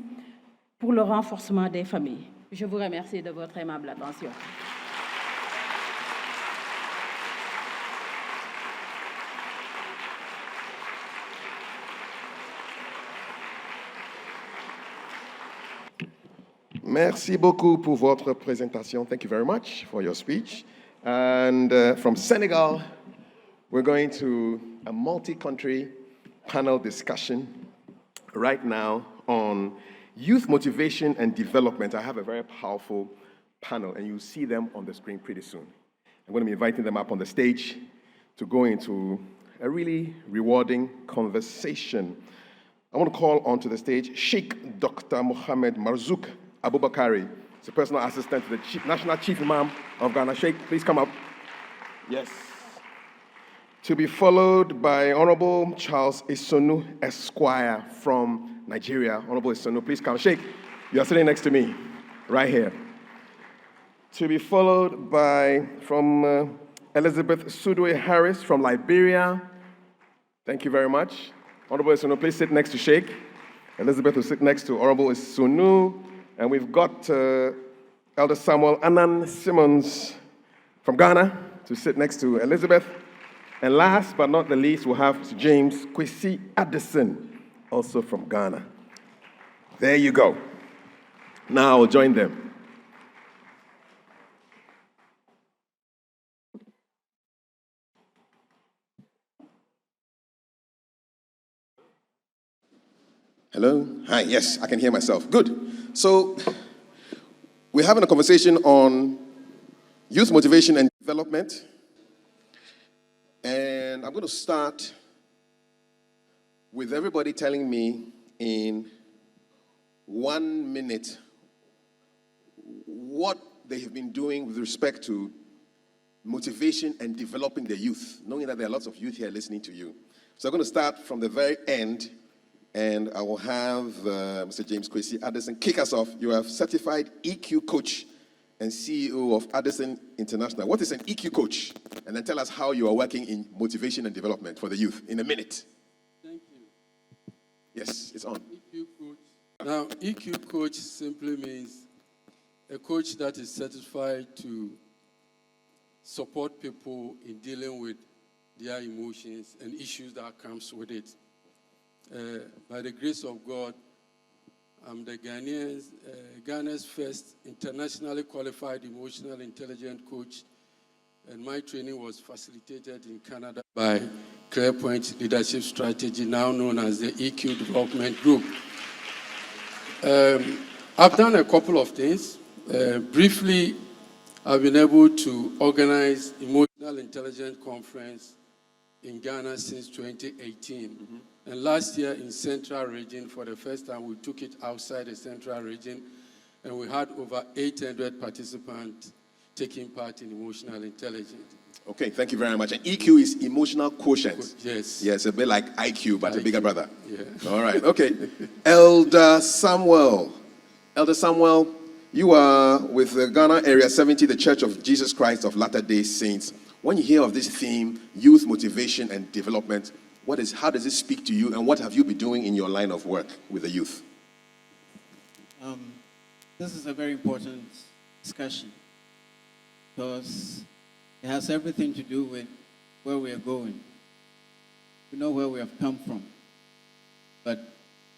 pour le renforcement des familles. Je vous remercie de votre aimable attention. Merci beaucoup pour votre présentation. Thank you very much for your speech. And from Senegal, we're going to a multi-country panel discussion right now on youth motivation and development. I have a very powerful panel, and you'll see them on the screen pretty soon. I'm going to be inviting them up on the stage to go into a really rewarding conversation. I want to call onto the stage Sheikh Dr. Mohammed Marzouk Abubakari. He's a personal assistant to the National Chief Imam of Ghana. Sheikh, please come up. Yes. To be followed by Honorable Charles Isonu Esquire from Nigeria. Honorable Isonu, please come. Sheikh, you are sitting next to me, right here. To be followed by, from Elizabeth Sudwe Harris from Liberia. Thank you very much. Honorable Isonu, please sit next to Sheikh. Elizabeth will sit next to Honorable Isonu. And we've got Elder Samuel Anan Simmons from Ghana to sit next to Elizabeth. And last but not the least, we'll have James Kwesi Addison, also from Ghana. There you go. Now I'll join them. Hello? Hi, yes, I can hear myself. Good. So, we're having a conversation on youth motivation and development. And I'm going to start with everybody telling me in 1 minute what they have been doing with respect to motivation and developing the youth, knowing that there are lots of youth here listening to you. So I'm going to start from the very end. And I will have Mr. James Kwesi Addison kick us off. You are certified EQ coach and CEO of Addison International. What is an EQ coach? And then tell us how you are working in motivation and development for the youth in a minute. Thank you. Yes, it's on. EQ coach. Now, EQ coach simply means a coach that is certified to support people in dealing with their emotions and issues that comes with it. By the grace of God, I'm the Ghana's first internationally qualified emotional intelligence coach, and my training was facilitated in Canada by ClearPoint Leadership Strategy, now known as the EQ Development Group. I've done a couple of things. Briefly, I've been able to organize Emotional Intelligence Conference in Ghana since 2018. Mm-hmm. And last year in Central Region, for the first time, we took it outside the Central Region, and we had over 800 participants taking part in emotional intelligence. Okay, thank you very much. And EQ is emotional quotient. Yes. Yes, a bit like IQ, but IQ. A bigger brother. Yeah. All right, okay. Elder Samuel, you are with the Ghana Area 70, the Church of Jesus Christ of Latter-day Saints. When you hear of this theme, youth motivation and development, how does it speak to you, and what have you been doing in your line of work with the youth? This is a very important discussion because it has everything to do with where we are going. We know where we have come from, but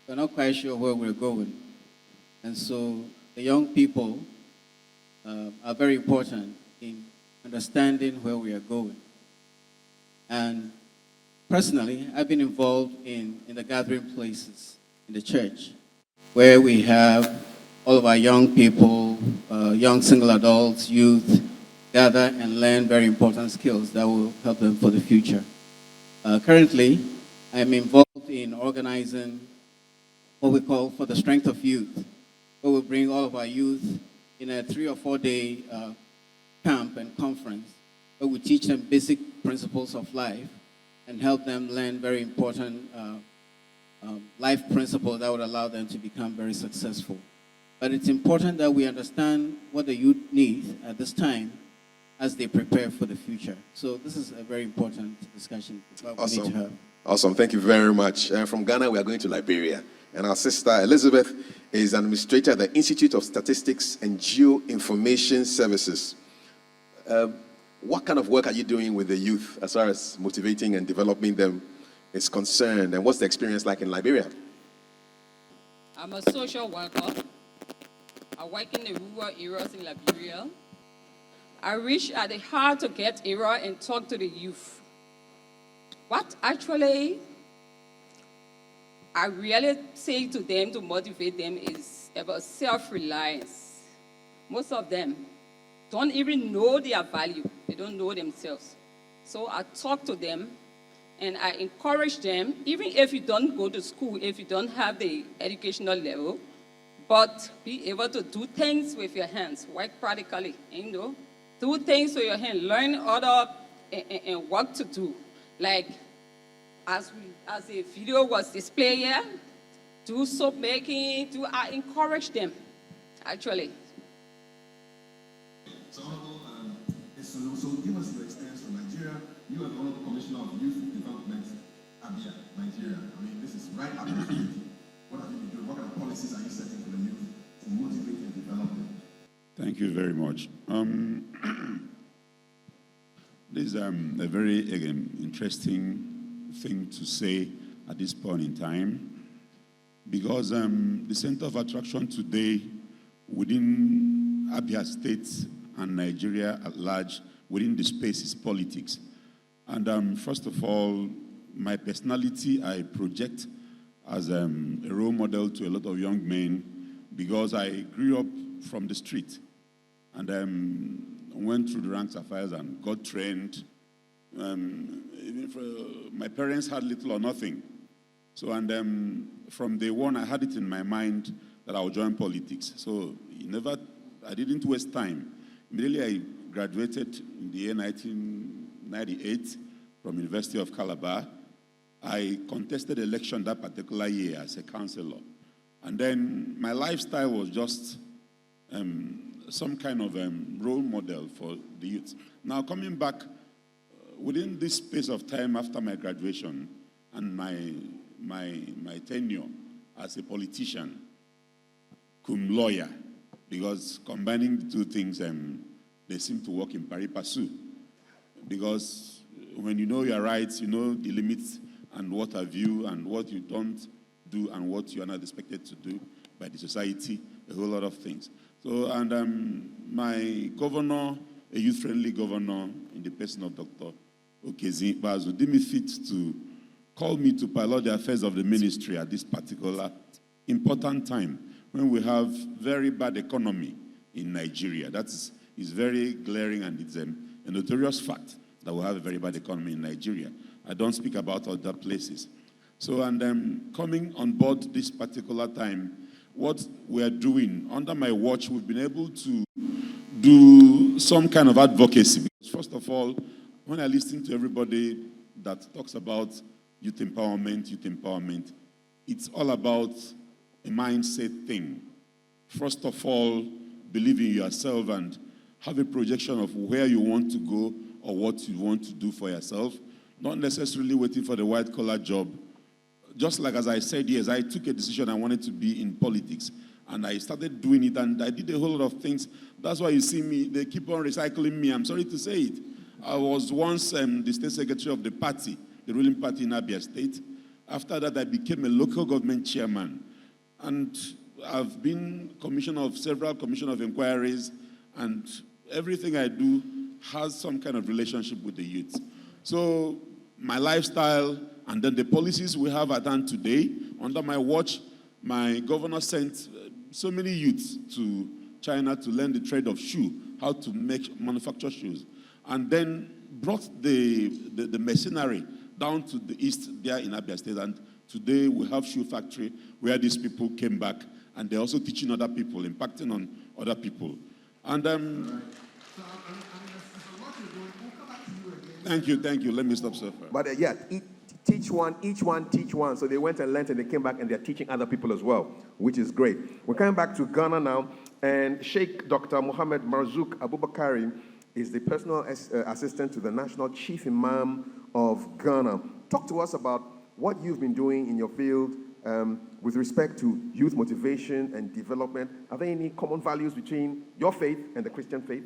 we're not quite sure where we're going. And so the young people are very important in understanding where we are going. And personally, I've been involved in the gathering places in the church where we have all of our young people, young single adults, youth, gather and learn very important skills that will help them for the future. Currently, I'm involved in organizing what we call For the Strength of Youth, where we bring all of our youth in a 3 or 4 day camp and conference, where we teach them basic principles of life and help them learn very important life principles that would allow them to become very successful. But it's important that we understand what the youth need at this time as they prepare for the future. So this is a very important discussion that we need to have. Awesome. Thank you very much. From Ghana, we are going to Liberia. And our sister Elizabeth is an administrator at the Institute of Statistics and Geoinformation Services. What kind of work are you doing with the youth as far as motivating and developing them is concerned? And what's the experience like in Liberia? I'm a social worker. I work in the rural areas in Liberia. I reach at the hard to get area and talk to the youth. What actually I really say to them to motivate them is about self-reliance. Most of them don't even know their value. They don't know themselves. So I talk to them and I encourage them, even if you don't go to school, if you don't have the educational level, but be able to do things with your hands, work practically, do things with your hands, learn other and work to do. Like, as the video was displayed here, do soap making, I encourage them, actually. So give us your experience from Nigeria. You are the Honorable Commissioner of Youth Development, Abia, Nigeria. I mean, this is right up your street. What have you been doing? What kind of policies are you setting for the youth to motivate and develop them? Thank you very much. This is a very interesting thing to say at this point in time, because the center of attraction today within Abia State and Nigeria at large, within the space, is politics. And first of all, my personality I project as a role model to a lot of young men, because I grew up from the street and went through the ranks of fires and got trained. Even for, my parents had little or nothing. So, and from day one, I had it in my mind that I would join politics. So I didn't waste time. Immediately I graduated in the year 1998 from University of Calabar. I contested election that particular year as a councillor. And then my lifestyle was just some kind of role model for the youth. Now, coming back, within this space of time after my graduation and my tenure as a politician, cum lawyer, because combining the two things, they seem to work in pari passu. Because when you know your rights, you know the limits and what have you, and what you don't do and what you are not expected to do by the society, a whole lot of things. So, and my governor, a youth-friendly governor in the person of Dr. Okezi Bazu, deemed me fit to call me to pilot the affairs of the ministry at this particular important time when we have very bad economy in Nigeria. That is very glaring, and it's a notorious fact that we have a very bad economy in Nigeria. I don't speak about other places. So, and coming on board this particular time, what we are doing, under my watch, we've been able to do some kind of advocacy. Because first of all, when I listen to everybody that talks about youth empowerment, it's all about a mindset thing. First of all, believe in yourself and have a projection of where you want to go or what you want to do for yourself, not necessarily waiting for the white-collar job. Just like as I said, yes, I took a decision I wanted to be in politics, and I started doing it, and I did a whole lot of things. That's why you see me, they keep on recycling me. I'm sorry to say it. I was once the state secretary of the party, the ruling party in Abia State. After that, I became a local government chairman, and I've been commissioner of several commission of inquiries, and everything I do has some kind of relationship with the youth. So my lifestyle and then the policies we have at hand today, under my watch, my governor sent so many youths to China to learn the trade of shoe, how to manufacture shoes, and then brought the machinery down to the east there in Abia State. And today we have shoe factory where these people came back, and they're also teaching other people, impacting on other people. And thank you. Let me stop, sir. But each one teach one. So they went and learned, and they came back, and they're teaching other people as well, which is great. We're coming back to Ghana now, and Sheikh Dr. Mohammed Marzouk Abubakari is the personal assistant to the National Chief Imam of Ghana. Talk to us about what you've been doing in your field with respect to youth motivation and development. Are there any common values between your faith and the Christian faith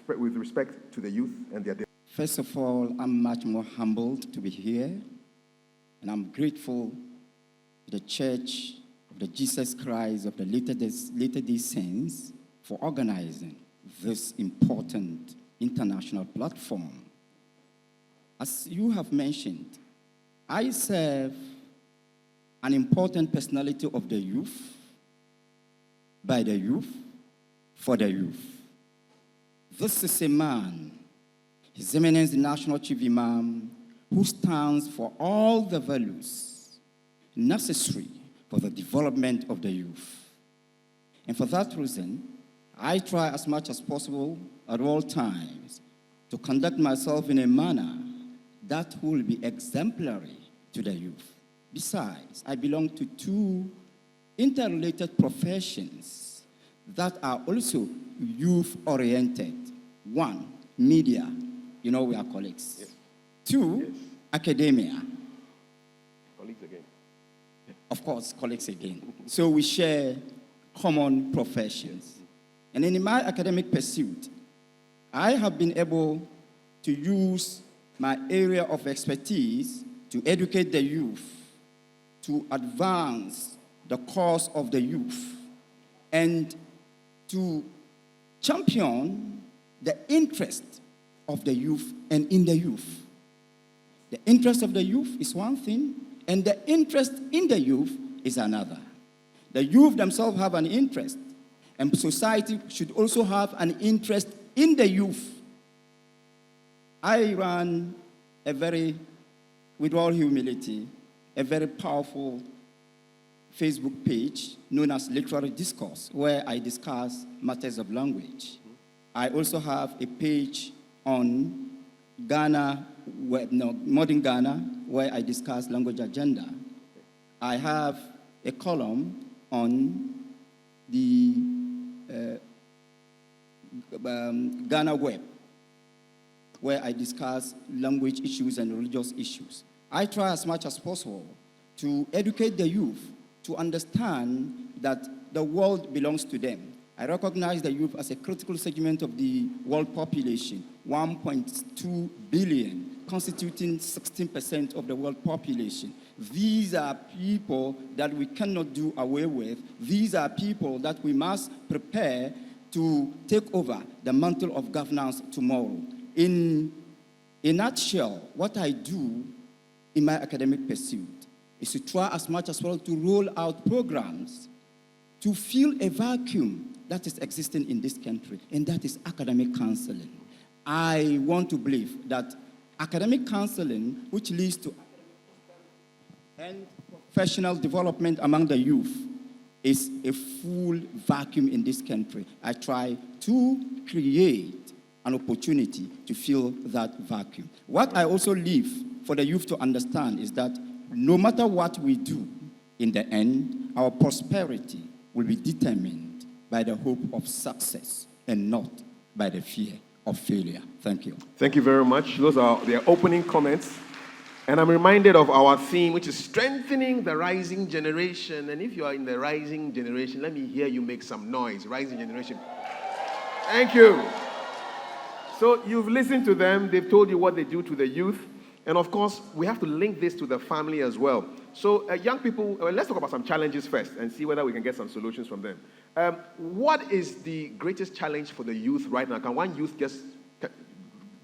with respect to the youth and their development? First of all, I'm much more humbled to be here, and I'm grateful to the Church of the Jesus Christ of the Latter Day Saints for organizing this important international platform. As you have mentioned, I serve an important personality of the youth, by the youth, for the youth. This is a man, His Eminence the National Chief Imam, who stands for all the values necessary for the development of the youth. And for that reason, I try as much as possible at all times to conduct myself in a manner that will be exemplary to the youth. Besides, I belong to two interrelated professions that are also youth-oriented. One, media. You know we are colleagues. Yes. Two, yes. Academia. Colleagues again. Of course, colleagues again. So we share common professions. And in my academic pursuit, I have been able to use my area of expertise to educate the youth, to advance the cause of the youth, and to champion the interest of the youth and in the youth. The interest of the youth is one thing, and the interest in the youth is another. The youth themselves have an interest, and society should also have an interest in the youth. I run with all humility, a very powerful Facebook page known as Literary Discourse, where I discuss matters of language. I also have a page on Modern Ghana, where I discuss language agenda. I have a column on the Ghana Web, where I discuss language issues and religious issues. I try as much as possible to educate the youth to understand that the world belongs to them. I recognize the youth as a critical segment of the world population, 1.2 billion, constituting 16% of the world population. These are people that we cannot do away with. These are people that we must prepare to take over the mantle of governance tomorrow. In a nutshell, what I do in my academic pursuit is to try as much as well to roll out programs to fill a vacuum that is existing in this country, and that is academic counseling. I want to believe that academic counseling, which leads to and professional development among the youth, is a full vacuum in this country. I try to create an opportunity to fill that vacuum. What I also leave for the youth to understand is that no matter what we do, in the end, our prosperity will be determined by the hope of success and not by the fear of failure. Thank you. Thank you very much. Those are their opening comments. And I'm reminded of our theme, which is strengthening the rising generation. And if you are in the rising generation, let me hear you make some noise. Rising generation. Thank you. So you've listened to them. They've told you what they do to the youth. And of course, we have to link this to the family as well. So young people, let's talk about some challenges first and see whether we can get some solutions from them. What is the greatest challenge for the youth right now? Can one youth just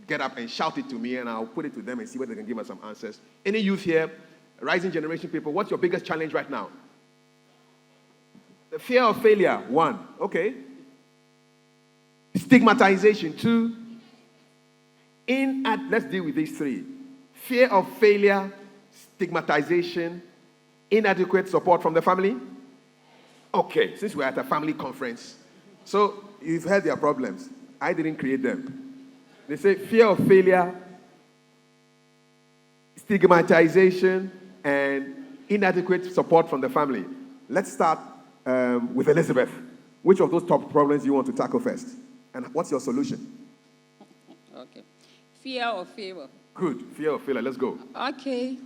get up and shout it to me, and I'll put it to them and see whether they can give us some answers? Any youth here, rising generation people, what's your biggest challenge right now? The fear of failure, one. Okay. Stigmatization. 2. Let's deal with these 3. Fear of failure, stigmatization, inadequate support from the family. Okay, since we're at a family conference, so you've heard their problems. I didn't create them. They say fear of failure, stigmatization, and inadequate support from the family. Let's start with Elizabeth. Which of those top problems do you want to tackle first? And what's your solution? Okay. Fear or favor. Good. Fear or failure. Let's go. Okay.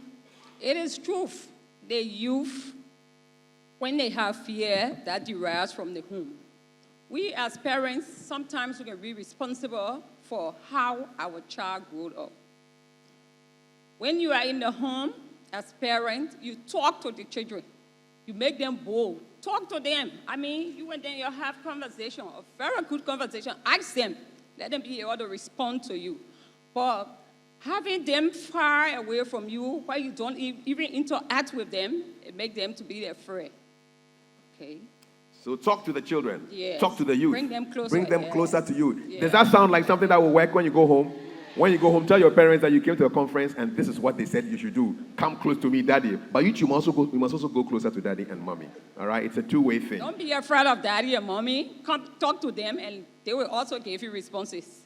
It is truth. The youth, when they have fear, that derives from the home. We as parents, sometimes we can be responsible for how our child grew up. When you are in the home, as parents, you talk to the children. You make them bold. Talk to them. I mean, you and them, you have conversation, a very good conversation. Ask them. Let them be able to respond to you. But having them far away from you, where you don't even interact with them, it makes them to be afraid. Okay? So talk to the children. Yes. Talk to the youth. Bring them closer. Bring them closer to you. Yeah. Does that sound like something that will work when you go home? When you go home, tell your parents that you came to a conference and this is what they said you should do. Come close to me, daddy. But you must also go closer to daddy and mommy. All right? It's a two-way thing. Don't be afraid of daddy and mommy. Come talk to them and they will also give you responses.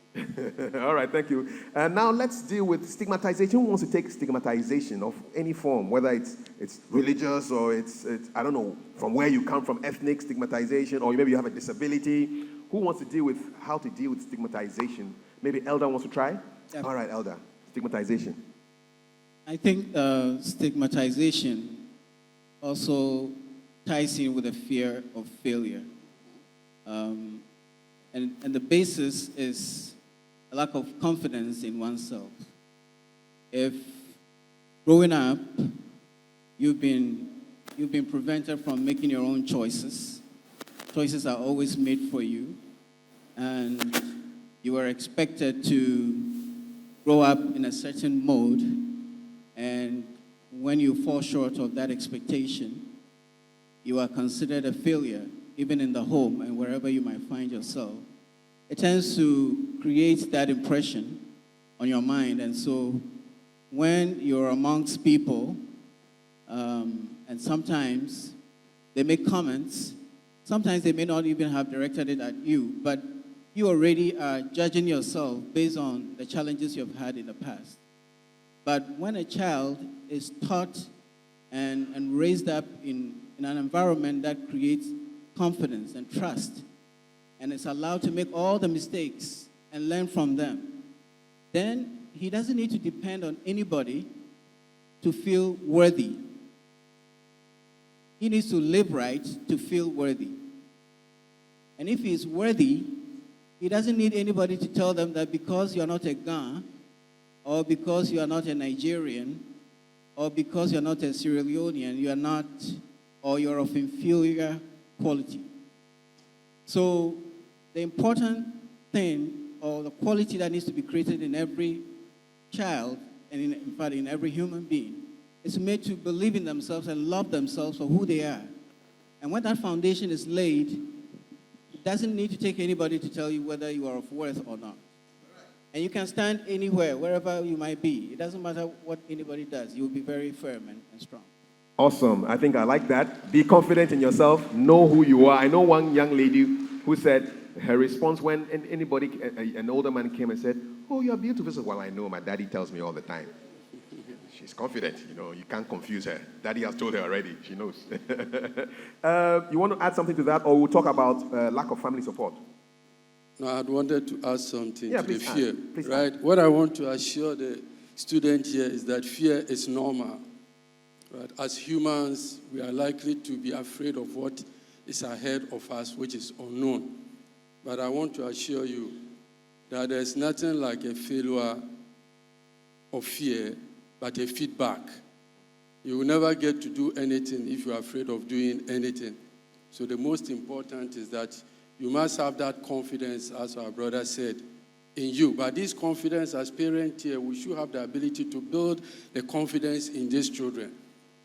All right, thank you. Now let's deal with stigmatization. Who wants to take stigmatization of any form, whether it's religious or it's I don't know, from where you come from, ethnic stigmatization, or maybe you have a disability. Who wants to deal with how to deal with stigmatization? Maybe Elder wants to try? Yeah. All right, Elder. Stigmatization. I think stigmatization also ties in with the fear of failure. And the basis is a lack of confidence in oneself. If growing up, you've been prevented from making your own choices. Choices are always made for you, and you are expected to grow up in a certain mode, and when you fall short of that expectation, you are considered a failure, even in the home and wherever you might find yourself. It tends to create that impression on your mind, and so when you're amongst people, and sometimes they make comments, sometimes they may not even have directed it at you, but you already are judging yourself based on the challenges you've had in the past. But when a child is taught and raised up in an environment that creates confidence and trust, and is allowed to make all the mistakes and learn from them, then he doesn't need to depend on anybody to feel worthy. He needs to live right to feel worthy. And if he is worthy, he doesn't need anybody to tell them that because you're not a Ghana, or because you are not a Nigerian, or because you're not a Sierra Leonean, you are not, or you're of inferior quality. So the important thing, or the quality that needs to be created in every child, and in fact in every human being, is made to believe in themselves and love themselves for who they are. And when that foundation is laid, it doesn't need to take anybody to tell you whether you are of worth or not. And you can stand anywhere, wherever you might be. It doesn't matter what anybody does. You will be very firm and strong. Awesome. I think I like that. Be confident in yourself. Know who you are. I know one young lady who said her response when anybody, an older man came and said, "Oh, you're beautiful." So, well, I know. My daddy tells me all the time. She's confident. You know, you can't confuse her. Daddy has told her already. She knows. You want to add something to that, or we'll talk about lack of family support? No, I wanted to add something to the fear. Please right? add. What I want to assure the student here is that fear is normal. Right? As humans, we are likely to be afraid of what is ahead of us, which is unknown. But I want to assure you that there's nothing like a failure of fear, but a feedback. You will never get to do anything if you are afraid of doing anything. So the most important is that you must have that confidence, as our brother said, in you. But this confidence, as parents here, we should have the ability to build the confidence in these children.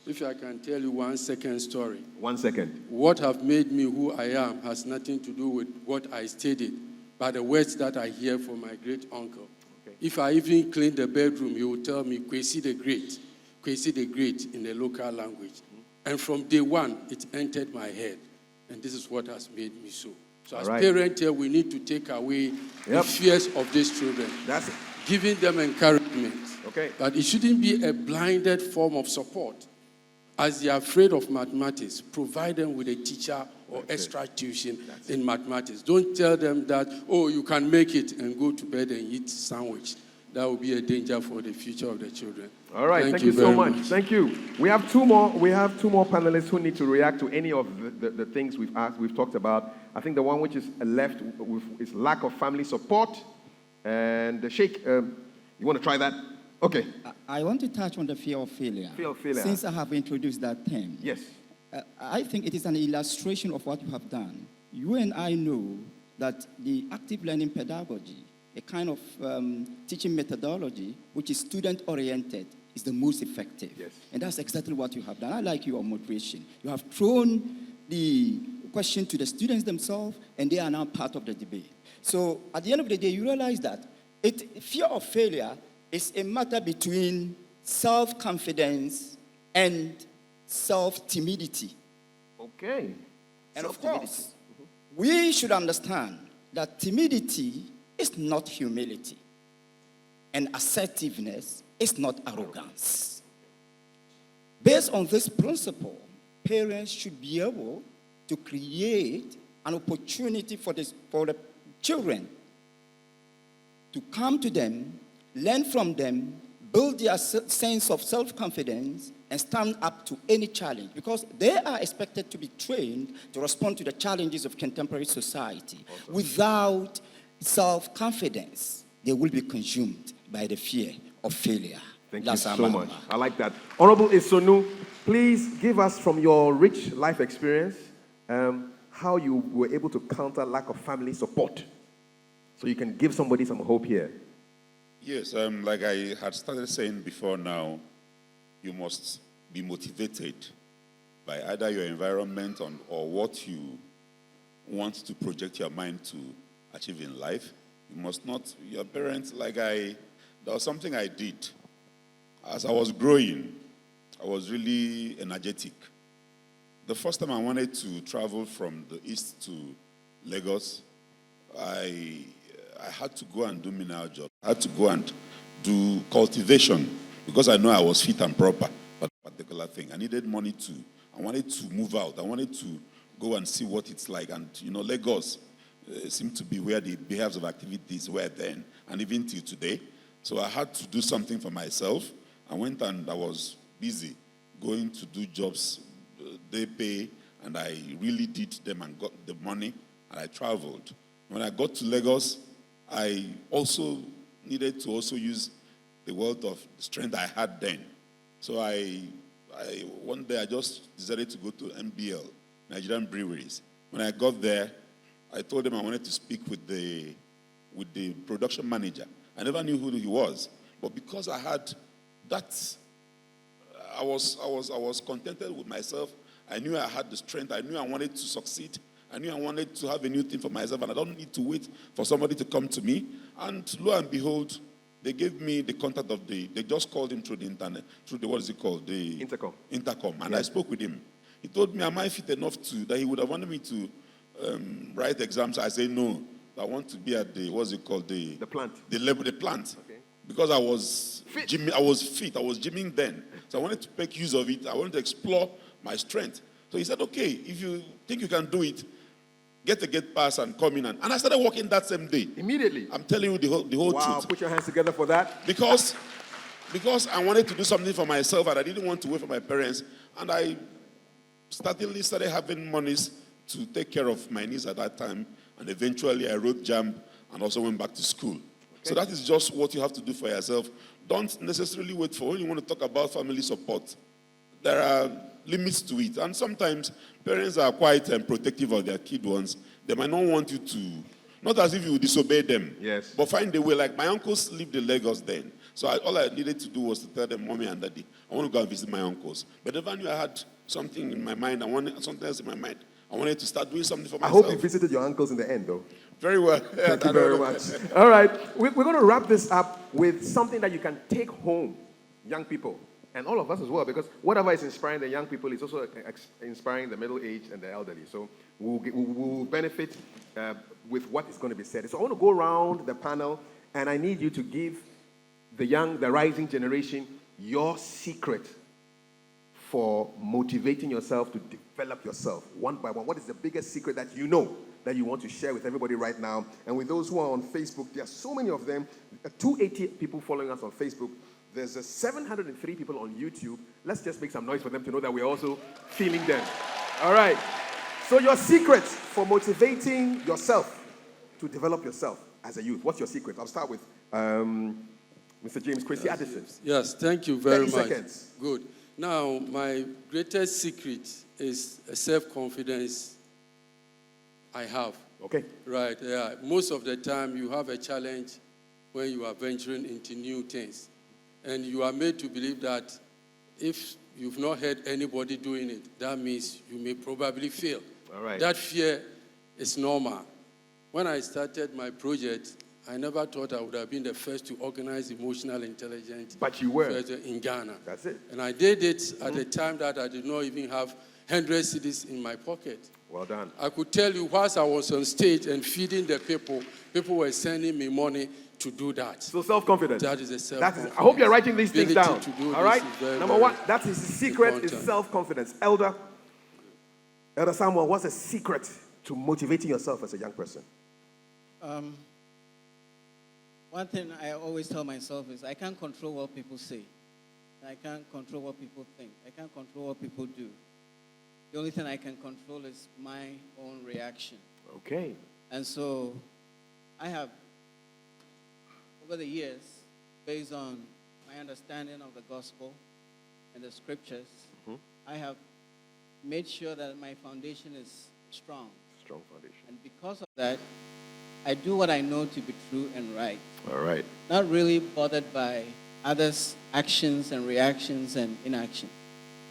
If I can tell you 1 second story. 1 second. What have made me who I am has nothing to do with what I studied. by the words that I hear from my great uncle. Okay. If I even clean the bedroom, he will tell me, Kwesi the Great in the local language. And from day one, it entered my head. And this is what has made me so. So as parents here, we need to take away the fears of these children. That's it. Giving them encouragement. Okay. But it shouldn't be a blinded form of support. As they are afraid of mathematics, provide them with a teacher or extra tuition in mathematics. Don't tell them that, oh, you can make it and go to bed and eat sandwich. That will be a danger for the future of the children. All right, thank you so much. Thank you. We have two more panelists who need to react to any of the things we've talked about. I think the one which is left is lack of family support. And Sheikh, you want to try that? Okay. I want to touch on the fear of failure. Fear of failure. Since I have introduced that term. Yes. I think it is an illustration of what you have done. You and I know that the active learning pedagogy, a kind of teaching methodology which is student-oriented, is the most effective. Yes. And that's exactly what you have done. I like your moderation. You have thrown the question to the students themselves, and they are now part of the debate. So at the end of the day, you realize that fear of failure is a matter between self-confidence and self-timidity. Okay. And of course, we should understand that timidity is not humility, and assertiveness is not arrogance. Based on this principle, parents should be able to create an opportunity for the children to come to them, learn from them, build their sense of self-confidence, and stand up to any challenge, because they are expected to be trained to respond to the challenges of contemporary society. Awesome. Without self-confidence, they will be consumed by the fear of failure. Thank you so much. I like that. Honorable Isonu, please give us from your rich life experience how you were able to counter lack of family support, so you can give somebody some hope here. Yes, like I had started saying before now, you must be motivated by either your environment or what you want to project your mind to achieve in life. You must not, your parents, there was something I did. As I was growing, I was really energetic. The first time I wanted to travel from the east to Lagos, I had to go and do mineral job. I had to go and do cultivation because I know I was fit and proper for that particular thing. I wanted to move out. I wanted to go and see what it's like. And, Lagos seemed to be where the behaviors of activities were then and even till today. So I had to do something for myself. I went and I was busy going to do jobs they pay, and I really did them and got the money, and I traveled. When I got to Lagos, I also needed to use the wealth of strength I had then. So one day I just decided to go to NBL, Nigerian Breweries. When I got there, I told them I wanted to speak with the production manager. I never knew who he was, but because I had that, I was contented with myself. I knew I had the strength. I knew I wanted to succeed. I knew I wanted to have a new thing for myself, and I don't need to wait for somebody to come to me. And lo and behold, they gave me the contact they just called him through the internet, through the Intercom. Intercom, and I spoke with him. He told me, am I fit enough that he would have wanted me to write exams? I said, no, I want to be at the plant. The plant. Okay. Because I was fit. I was gymming then. So I wanted to make use of it. I wanted to explore my strength. So he said, okay, if you think you can do it, get a gate pass and come in. And I started working that same day. Immediately? I'm telling you the whole wow, truth. Put your hands together for that. Because I wanted to do something for myself and I didn't want to wait for my parents. And I started having monies to take care of my needs at that time. And eventually I wrote JAMB and also went back to school. Okay. So that is just what you have to do for yourself. Don't necessarily wait for when you want to talk about family support. There are limits to it. And sometimes parents are quite protective of their kid ones. They might not want you to, not as if you would disobey them, yes, but find a way. Like my uncles lived in Lagos then. So all I needed to do was to tell them, Mommy and Daddy, I want to go and visit my uncles. But if I knew I had something in my mind, I wanted something else in my mind, I wanted to start doing something for I myself. hope you visited your uncles in the end, though. Very well. Thank you very much. All right, we're going to wrap this up with something that you can take home, young people, and all of us as well, because whatever is inspiring the young people is also inspiring the middle-aged and the elderly. So we'll benefit with what is going to be said. So I want to go around the panel, and I need you to give the rising generation, your secret for motivating yourself to develop yourself one by one. What is the biggest secret that you know that you want to share with everybody right now? And with those who are on Facebook, there are so many of them. 280 people following us on Facebook. There's 703 people on YouTube. Let's just make some noise for them to know that we're also feeling them. All right. So your secret for motivating yourself to develop yourself as a youth. What's your secret? I'll start with Mr. James Kwesi Addison. Yes, thank you very 30 much. seconds. Good. Now, my greatest secret is a self-confidence I have. Okay. Right, yeah. Most of the time, you have a challenge when you are venturing into new things. And you are made to believe that if you've not heard anybody doing it, that means you may probably fail. All right. That fear is normal. When I started my project, I never thought I would have been the first to organize emotional intelligence. But you were. In Ghana. That's it. And I did it at a time that I did not even have 100 cedis in my pocket. Well done. I could tell you, whilst I was on stage and feeding the people were sending me money to do that. So self-confidence. That is a self-confidence. I hope you're writing these things down. All right? Very, Number one, that's his secret is self-confidence. Elder Samuel, what's the secret to motivating yourself as a young person? One thing I always tell myself is I can't control what people say. I can't control what people think. I can't control what people do. The only thing I can control is my own reaction. Okay. And so I have, over the years, based on my understanding of the gospel and the scriptures, I have made sure that my foundation is strong. Strong foundation. And because of that, I do what I know to be true and right. All right. Not really bothered by others' actions and reactions and inaction.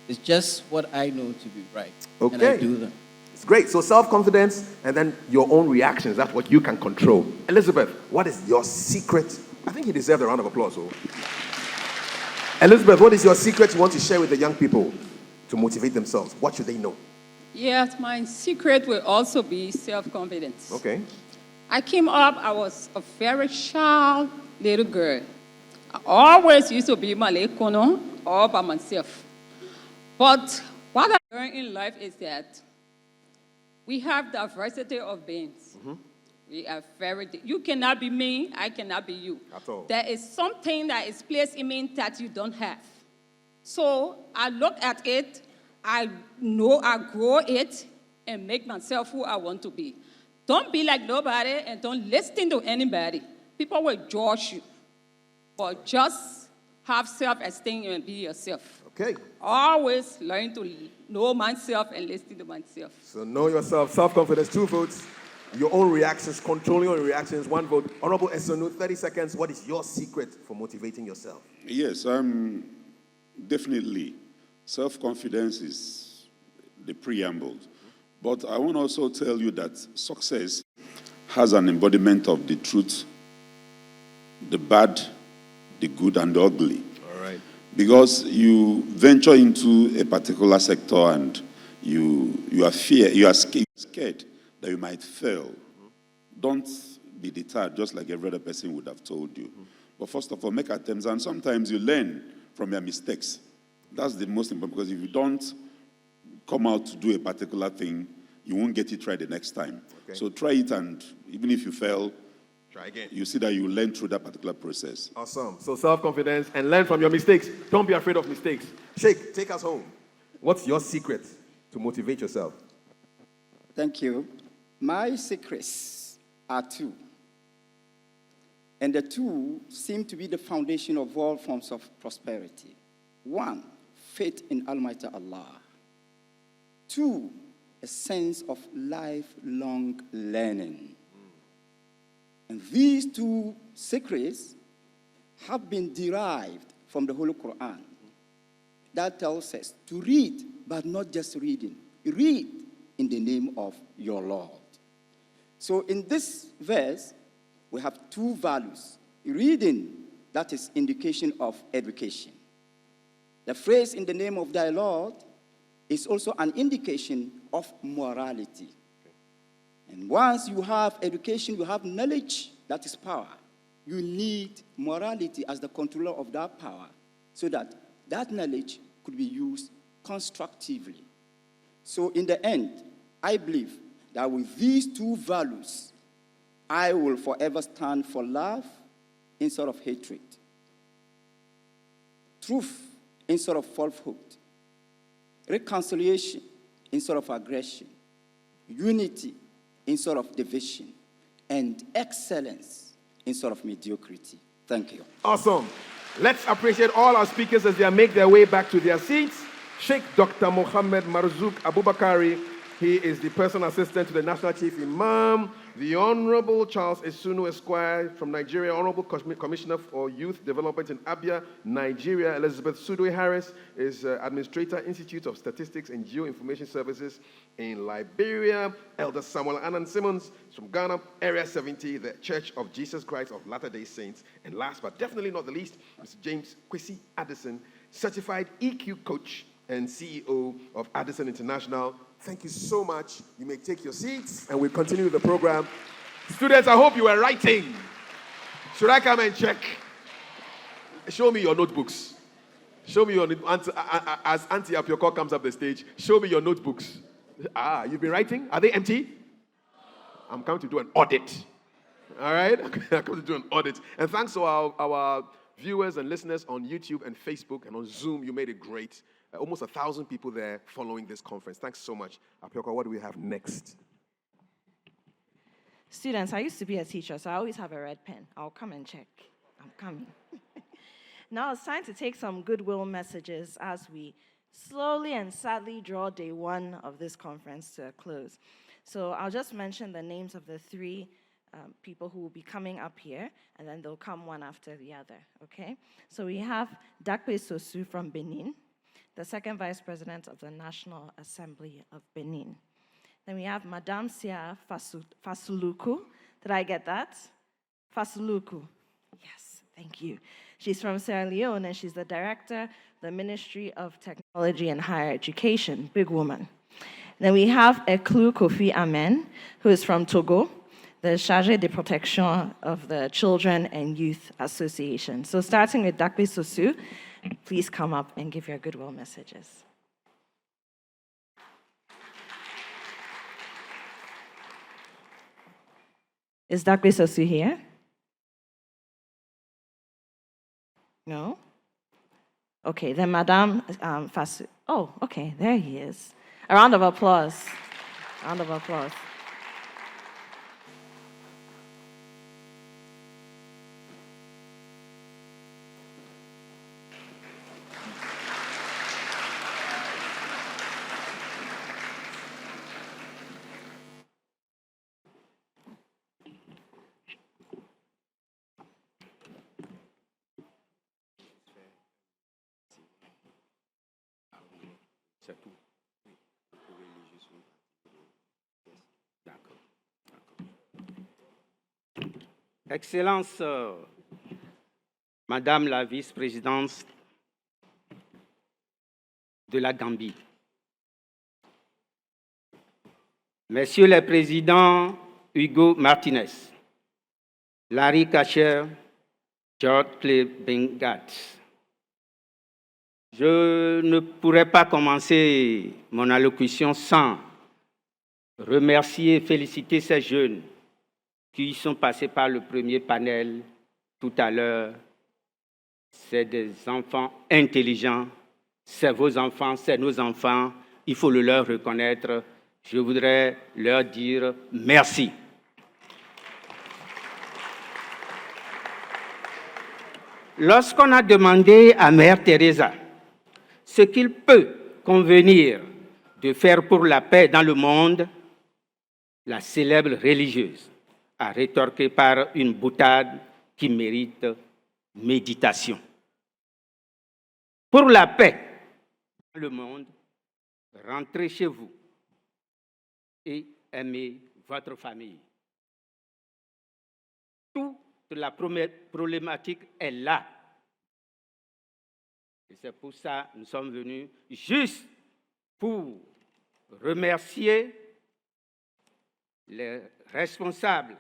It's just what I know to be right. Okay. And I do them. It's great. So self-confidence and then your own reactions. That's what you can control. Elizabeth, what is your secret? I think you deserve a round of applause. Oh. Elizabeth, what is your secret you want to share with the young people to motivate themselves? What should they know? Yes, my secret will also be self-confidence. Okay. I came up, I was a very shy little girl. I always used to be Malekono all by myself. But what I learned in life is that we have diversity of beings. We are you cannot be me, I cannot be you. At all. There is something that is placed in me that you don't have. So I look at it, I know I grow it, and make myself who I want to be. Don't be like nobody and don't listen to anybody. People will judge you. But just have self-esteem and be yourself. Okay. Always learn to know myself and listen to myself. So know yourself, self-confidence, 2 votes. Your own reactions, controlling your reactions, 1 vote. Honorable Esonu, 30 seconds. What is your secret for motivating yourself? Yes, definitely. Self-confidence is the preamble. But I want to also tell you that success has an embodiment of the truth, the bad, the good, and the ugly. All right. Because you venture into a particular sector and you are scared that you might fail. Don't be deterred, just like every other person would have told you. But first of all, make attempts, and sometimes you learn from your mistakes. That's the most important, because if you don't come out to do a particular thing, you won't get it right the next time. Okay. So try it, and even if you fail, try again. You see that you learn through that particular process. Awesome. So self-confidence and learn from your mistakes. Don't be afraid of mistakes. Sheikh, take us home. What's your secret to motivate yourself? Thank you. My secrets are 2. And the 2 seem to be the foundation of all forms of prosperity. 1, faith in Almighty Allah. 2, a sense of lifelong learning. And these 2 secrets have been derived from the Holy Quran. That tells us to read, but not just reading. Read in the name of your Lord. So in this verse, we have two values. Reading, that is indication of education. The phrase in the name of thy Lord is also an indication of morality. And once you have education, you have knowledge, that is power. You need morality as the controller of that power so that that knowledge could be used constructively. So in the end, I believe that with these two values, I will forever stand for love instead of hatred, truth instead of falsehood, reconciliation instead of aggression, unity instead of division, and excellence instead of mediocrity. Thank you. Awesome. Let's appreciate all our speakers as they make their way back to their seats. Sheikh Dr. Mohammed Marzouk Abubakari. He is the personal assistant to the National Chief Imam. The Honorable Charles Esunu Esquire from Nigeria, Honorable Commissioner for Youth Development in Abia, Nigeria. Elizabeth Sudwe Harris is Administrator, Institute of Statistics and Geoinformation Services in Liberia. Elder Samuel Annan Simmons from Ghana, Area 70, the Church of Jesus Christ of Latter-day Saints. And last but definitely not the least, Mr. James Kwesi Addison, Certified EQ Coach and CEO of Addison International. Thank you so much. You may take your seats and we'll continue the program. Students, I hope you were writing. Should I come and check? Show me your notebooks. Show me your, as Auntie Apioko comes up the stage, show me your notebooks. Ah, you've been writing? Are they empty? I'm coming to do an audit. All right? I'm coming to do an audit. And thanks to our viewers and listeners on YouTube and Facebook and on Zoom. You made it great. Almost 1,000 people there following this conference. Thanks so much. Apioko, what do we have next? Students, I used to be a teacher, so I always have a red pen. I'll come and check. I'm coming. Now it's time to take some goodwill messages as we slowly and sadly draw day one of this conference to a close. So I'll just mention the names of the three people who will be coming up here, and then they'll come one after the other, okay? So we have Dakwe Sosu from Benin, the second Vice President of the National Assembly of Benin. Then we have Madame Sia Fasuluku. Did I get that? Fasuluku. Yes, thank you. She's from Sierra Leone, and she's the Director of the Ministry of Technology and Higher Education. Big woman. Then we have Eklu Kofi Amen, who is from Togo, the Chargé de Protection of the Children and Youth Association. So starting with Dakwe Sosu, please come up and give your goodwill messages. Is Dakwe Sosu here? No? Okay, then Madame Fasu. Oh, okay, there he is. A round of applause. Round of applause. Excellence, Madame la vice-présidente de la Gambie, Messieurs les présidents Hugo Martinez, Larry Kacher, George Klebengat, je ne pourrais pas commencer mon allocution sans remercier et féliciter ces jeunes qui sont passés par le premier panel tout à l'heure. C'est des enfants intelligents, c'est vos enfants, c'est nos enfants, il faut le leur reconnaître. Je voudrais leur dire merci. Lorsqu'on a demandé à Mère Teresa ce qu'il peut convenir de faire pour la paix dans le monde, la célèbre religieuse a rétorqué par une boutade qui mérite méditation. Pour la paix dans le monde, rentrez chez vous, et aimer votre famille. Toute la problématique est là. Et c'est pour ça que nous sommes venus juste pour remercier les responsables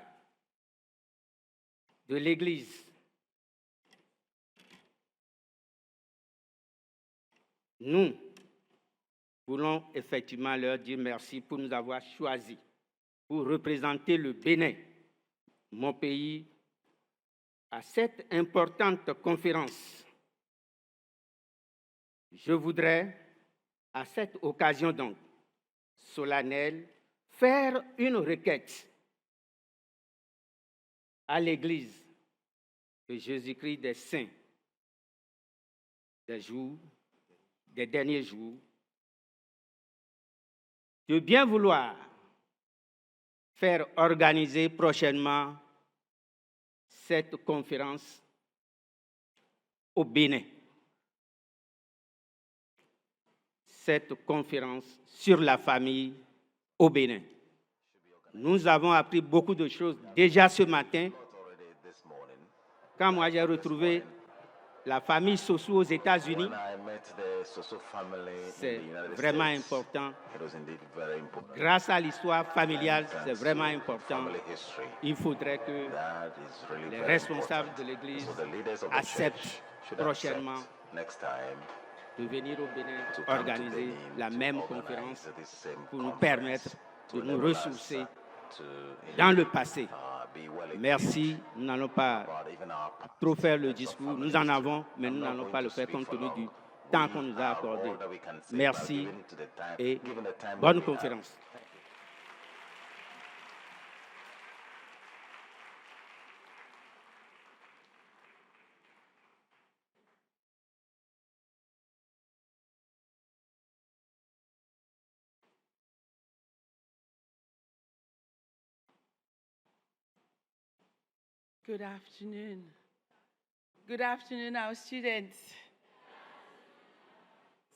de l'Église. Nous voulons effectivement leur dire merci pour nous avoir choisis pour représenter le Bénin, mon pays, à cette importante conférence. Je voudrais, à cette occasion donc solennelle, faire une requête à l'Église de Jésus-Christ des saints, des derniers jours, de bien vouloir faire organiser prochainement cette conférence au Bénin. Cette conférence sur la famille au Bénin. Nous avons appris beaucoup de choses déjà ce matin. Quand moi j'ai retrouvé la famille Sossou aux États-Unis, c'est vraiment important. Grâce à l'histoire familiale, c'est vraiment important. Il faudrait que les responsables de l'Église acceptent prochainement de venir au Bénin organiser la même conférence pour nous permettre de nous ressourcer dans le passé. Merci, nous n'allons pas trop faire le discours, nous en avons, mais nous n'allons pas le faire compte tenu du temps qu'on nous a accordé. Merci et bonne conférence. Good afternoon. Good afternoon, our students.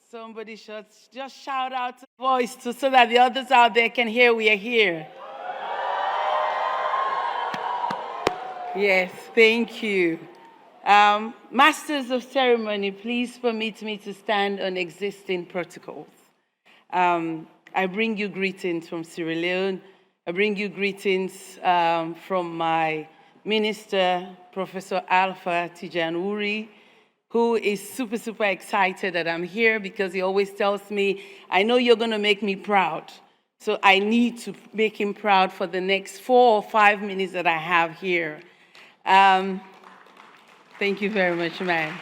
Somebody should just shout out a voice so that the others out there can hear we are here. Yes, thank you. Masters of Ceremony, please permit me to stand on existing protocols. I bring you greetings from Sierra Leone. I bring you greetings from my Minister, Professor Alpha Tijanuri, who is super, super excited that I'm here because he always tells me, I know you're going to make me proud. So I need to make him proud for the next 4 or 5 minutes that I have here. Thank you very much, man.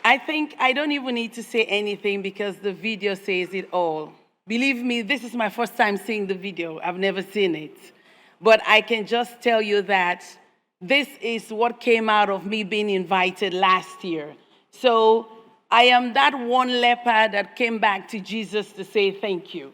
I think I don't even need to say anything because the video says it all. Believe me, this is my first time seeing the video. I've never seen it. But I can just tell you that this is what came out of me being invited last year. So I am that one leper that came back to Jesus to say thank you.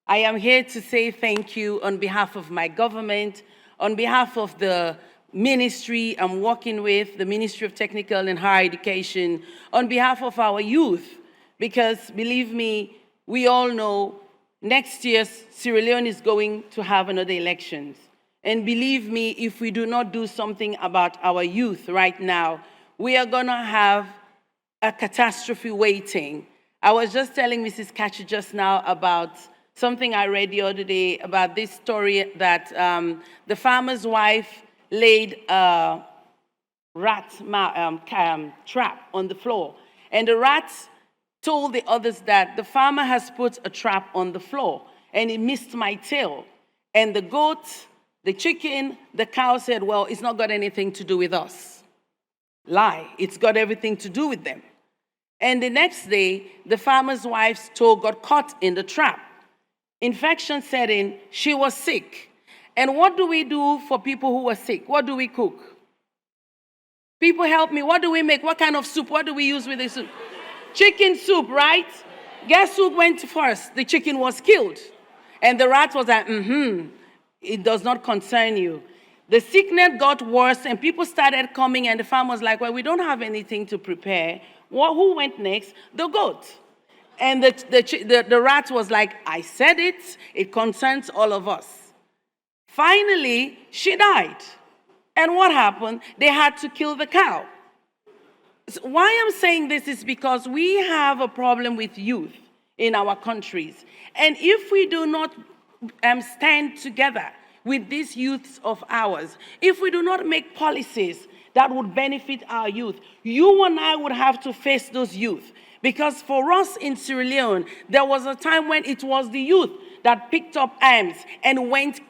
I am here to say thank you on behalf of my government, on behalf of the ministry I'm working with, the Ministry of Technical and Higher Education, on behalf of our youth, because believe me, we all know next year Sierra Leone is going to have another elections. And believe me, if we do not do something about our youth right now, we are going to have a catastrophe waiting. I was just telling Mrs. Kachi just now about something I read the other day about this story that the farmer's wife laid a rat trap on the floor. And the rat told the others that the farmer has put a trap on the floor and it missed my tail. And the goat, the chicken, the cow said, well, it's not got anything to do with us. Lie, it's got everything to do with them. And the next day, the farmer's wife's toe got caught in the trap. Infection set in, she was sick. And what do we do for people who are sick? What do we cook? People help me, what do we make? What kind of soup? What do we use with the soup? Chicken soup, right? Guess who went first? The chicken was killed. And the rat was like, it does not concern you. The sickness got worse and people started coming and the farmer was like, well, we don't have anything to prepare. Well, who went next? The goat. And the rat was like, I said it, it concerns all of us. Finally, she died. And what happened? They had to kill the cow. So why I'm saying this is because we have a problem with youth in our countries. And if we do not stand together with these youths of ours, if we do not make policies that would benefit our youth, you and I would have to face those youth. Because for us in Sierra Leone, there was a time when it was the youth that picked up arms and went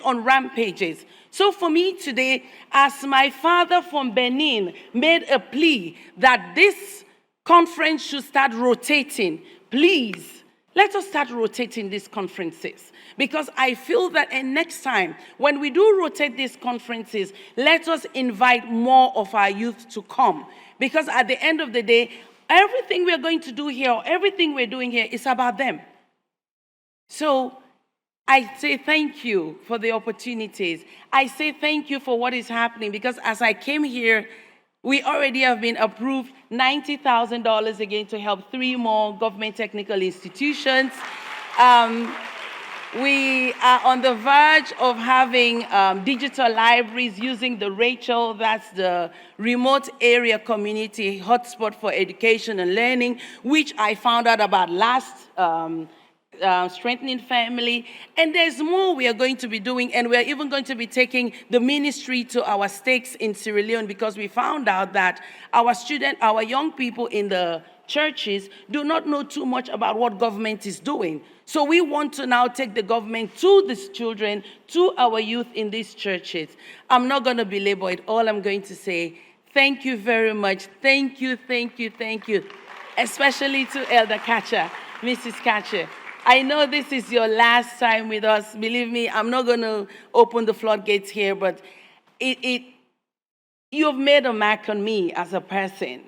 on rampages. So for me today, as my father from Benin made a plea that this conference should start rotating, please, let us start rotating these conferences. Because I feel that next time, when we do rotate these conferences, let us invite more of our youth to come. Because at the end of the day, everything we're going to do here, or everything we're doing here is about them. So I say thank you for the opportunities. I say thank you for what is happening, because as I came here, we already have been approved $90,000 again to help 3 more government technical institutions. We are on the verge of having digital libraries using the Rachel, that's the remote area community hotspot for education and learning, which I found out about last Strengthening Family. And there's more we are going to be doing, and we're even going to be taking the ministry to our stakes in Sierra Leone, because we found out that our young people in the churches do not know too much about what government is doing. So we want to now take the government to these children, to our youth in these churches. I'm not going to belabor it. All I'm going to say, thank you very much. Thank you, thank you, thank you. Especially to Elder Catcher, Mrs. Catcher. I know this is your last time with us. Believe me, I'm not going to open the floodgates here, but you've made a mark on me as a person.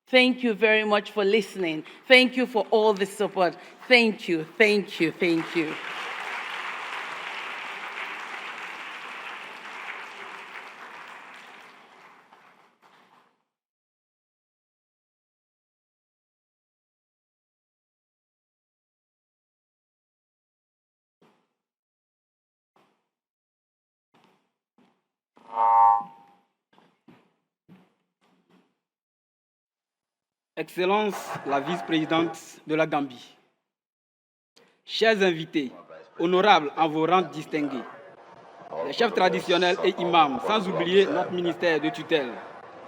Thank you very much for listening. Thank you for all the support. Thank you, thank you, thank you. Excellence, la vice-présidente de la Gambie. Chers invités, honorables en vos rangs distingués, les chefs traditionnels et imams, sans oublier notre ministère de tutelle,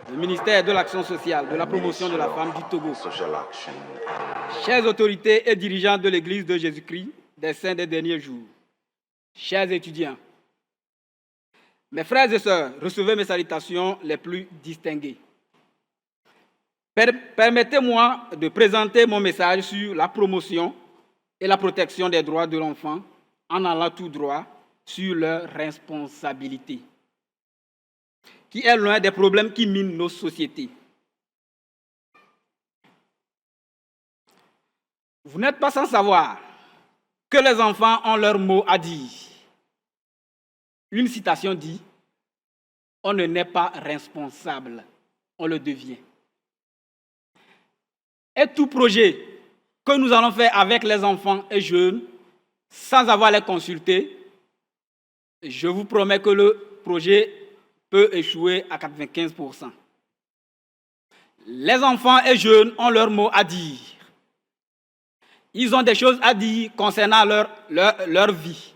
le ministère de l'Action sociale, de la promotion de la femme du Togo. Chères autorités et dirigeants de l'Église de Jésus-Christ des saints des derniers jours, chers étudiants, mes frères et sœurs, recevez mes salutations les plus distinguées. Permettez-moi de présenter mon message sur la promotion et la protection des droits de l'enfant en allant tout droit sur leurs responsabilités, qui est l'un des problèmes qui minent nos sociétés. Vous n'êtes pas sans savoir que les enfants ont leur mot à dire. Une citation dit « On ne naît pas responsable, on le devient ». Et tout projet que nous allons faire avec les enfants et jeunes, sans avoir les consulter, je vous promets que le projet peut échouer à 95%. Les enfants et jeunes ont leur mot à dire. Ils ont des choses à dire concernant leur vie.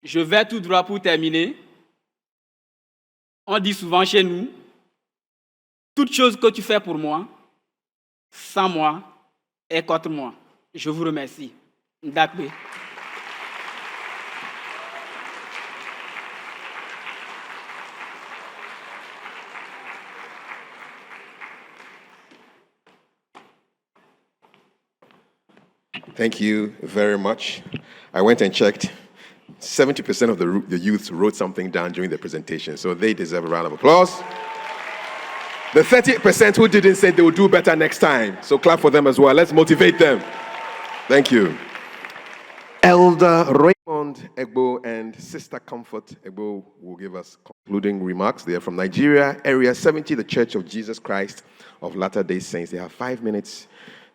Je vais tout droit pour terminer. On dit souvent chez nous, toute chose que tu fais pour moi, sans moi, est contre moi. Je vous remercie. Ndakbe. Thank you very much. I went and checked. 70% of the youths wrote something down during the presentation, so they deserve a round of applause. The 30% who didn't say they will do better next time, so clap for them as well. Let's motivate them. Thank you. Elder Raymond Raymond Egbo and Sister Comfort Egbo will give us concluding remarks. They are from Nigeria, Area 70, the Church of Jesus Christ of Latter-day Saints. They have 5 minutes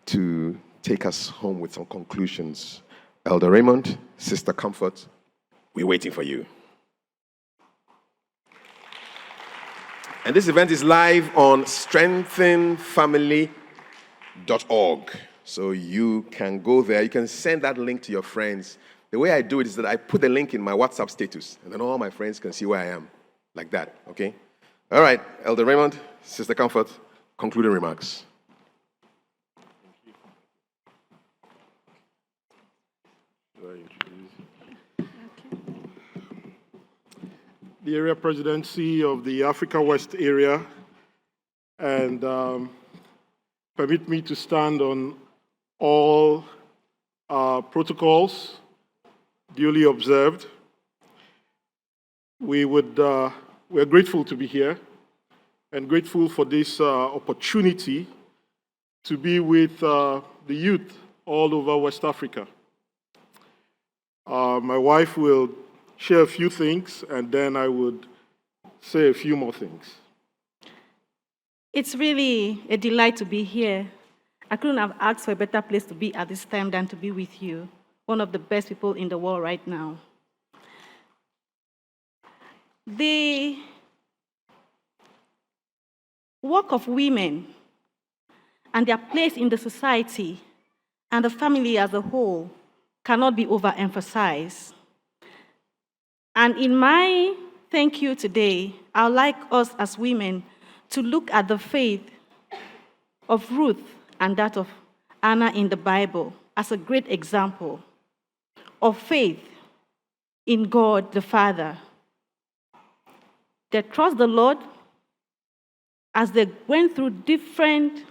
to take us home with some conclusions. Elder Raymond, Sister Comfort, we're waiting for you. And this event is live on strengthenfamily.org. So you can go there. You can send that link to your friends. The way I do it is that I put the link in my WhatsApp status, and then all my friends can see where I am. Like that, okay? All right, Elder Raymond, Sister Comfort, concluding remarks. The area presidency of the Africa West area, and permit me to stand on all protocols duly observed. We're grateful to be here and grateful for this opportunity to be with the youth all over West Africa. My wife will share a few things, and then I would say a few more things. It's really a delight to be here. I couldn't have asked for a better place to be at this time than to be with you, one of the best people in the world right now. The work of women and their place in the society and the family as a whole cannot be overemphasized. And in my thank you today, I would like us as women to look at the faith of Ruth and that of Anna in the Bible as a great example of faith in God the Father. They trust the Lord as they went through different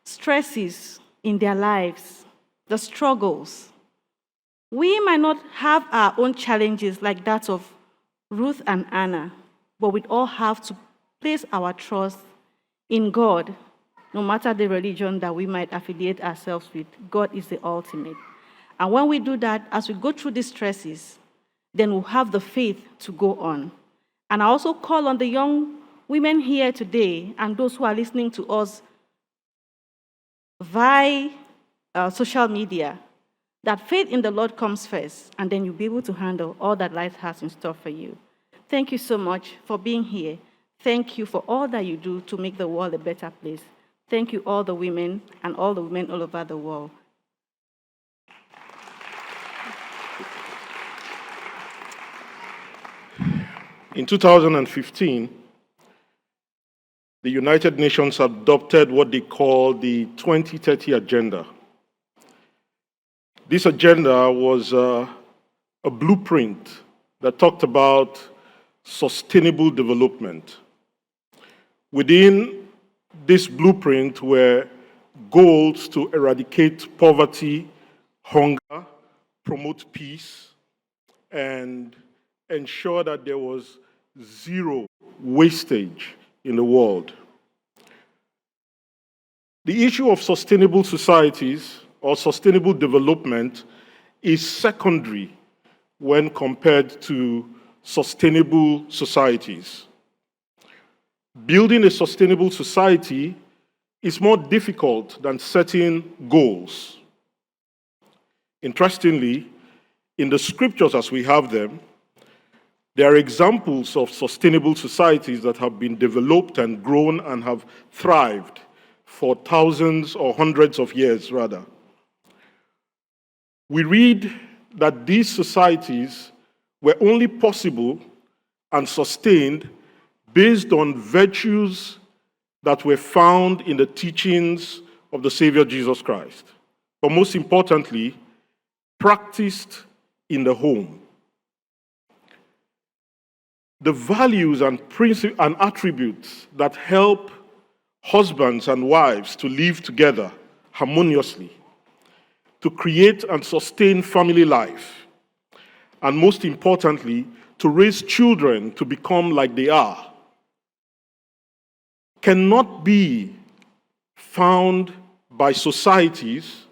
stresses in their lives, the struggles. We might not have our own challenges like that of Ruth and Anna, but we all have to place our trust in God, no matter the religion that we might affiliate ourselves with. God is the ultimate. And when we do that, as we go through these stresses, then we'll have the faith to go on. And I also call on the young women here today and those who are listening to us via social media, that faith in the Lord comes first, and then you'll be able to handle all that life has in store for you. Thank you so much for being here. Thank you for all that you do to make the world a better place. Thank you, all the women and all the women all over the world. In 2015, the United Nations adopted what they call the 2030 Agenda. This agenda was a blueprint that talked about sustainable development. Within this blueprint were goals to eradicate poverty, hunger, promote peace, and ensure that there was zero wastage in the world. The issue of sustainable societies or sustainable development is secondary when compared to sustainable societies. Building a sustainable society is more difficult than setting goals. Interestingly, in the scriptures as we have them, there are examples of sustainable societies that have been developed and grown and have thrived for thousands or hundreds of years, rather. We read that these societies were only possible and sustained based on virtues that were found in the teachings of the Savior Jesus Christ, but most importantly, practiced in the home. The values and attributes that help husbands and wives to live together harmoniously, to create and sustain family life, and most importantly, to raise children to become like they are, cannot be found by societies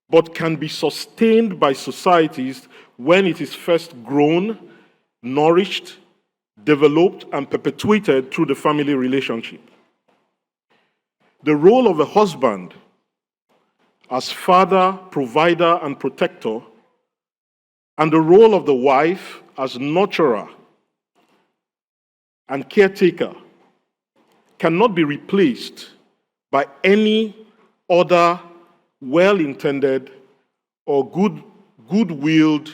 but can be sustained by societies when it is first grown, nourished, developed, and perpetuated through the family relationship. The role of a husband as father, provider, and protector, and the role of the wife as nurturer and caretaker cannot be replaced by any other well-intended or good-willed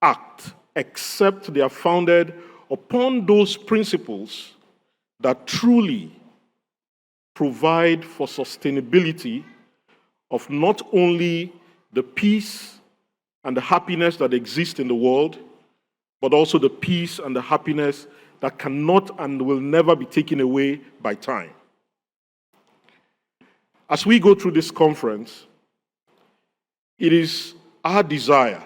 act, except they are founded upon those principles that truly provide for sustainability of not only the peace and the happiness that exist in the world, but also the peace and the happiness that cannot and will never be taken away by time. As we go through this conference, it is our desire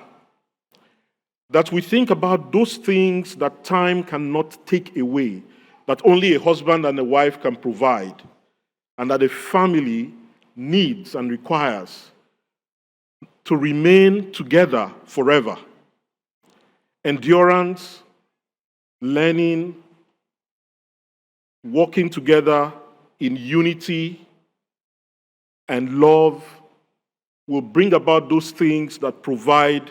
that we think about those things that time cannot take away, that only a husband and a wife can provide, and that a family needs and requires to remain together forever. Endurance, learning, working together in unity and love will bring about those things that provide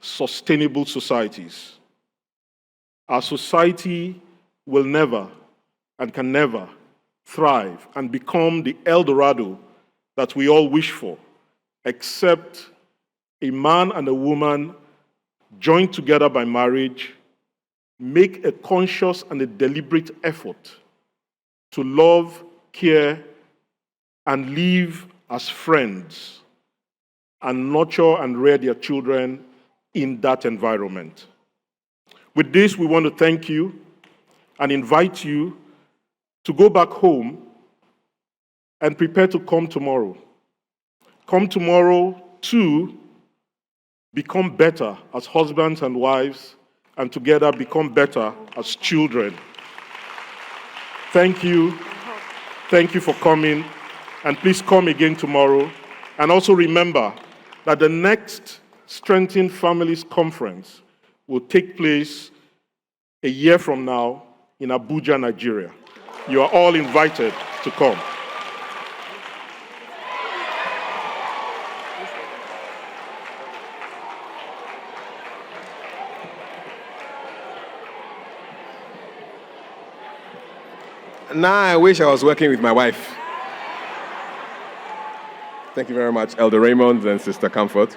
sustainable societies. Our society will never and can never thrive and become the El Dorado that we all wish for, except a man and a woman joined together by marriage make a conscious and a deliberate effort to love, care, and live as friends and nurture and rear their children in that environment. With this, we want to thank you and invite you to go back home and prepare to come tomorrow. Come tomorrow to become better as husbands and wives, and together become better as children. Thank you. Thank you for coming. And please come again tomorrow. And also remember that the next Strengthen Families Conference will take place a year from now in Abuja, Nigeria. You are all invited to come. Now I wish I was working with my wife. Thank you very much, Elder Raymond and Sister Comfort.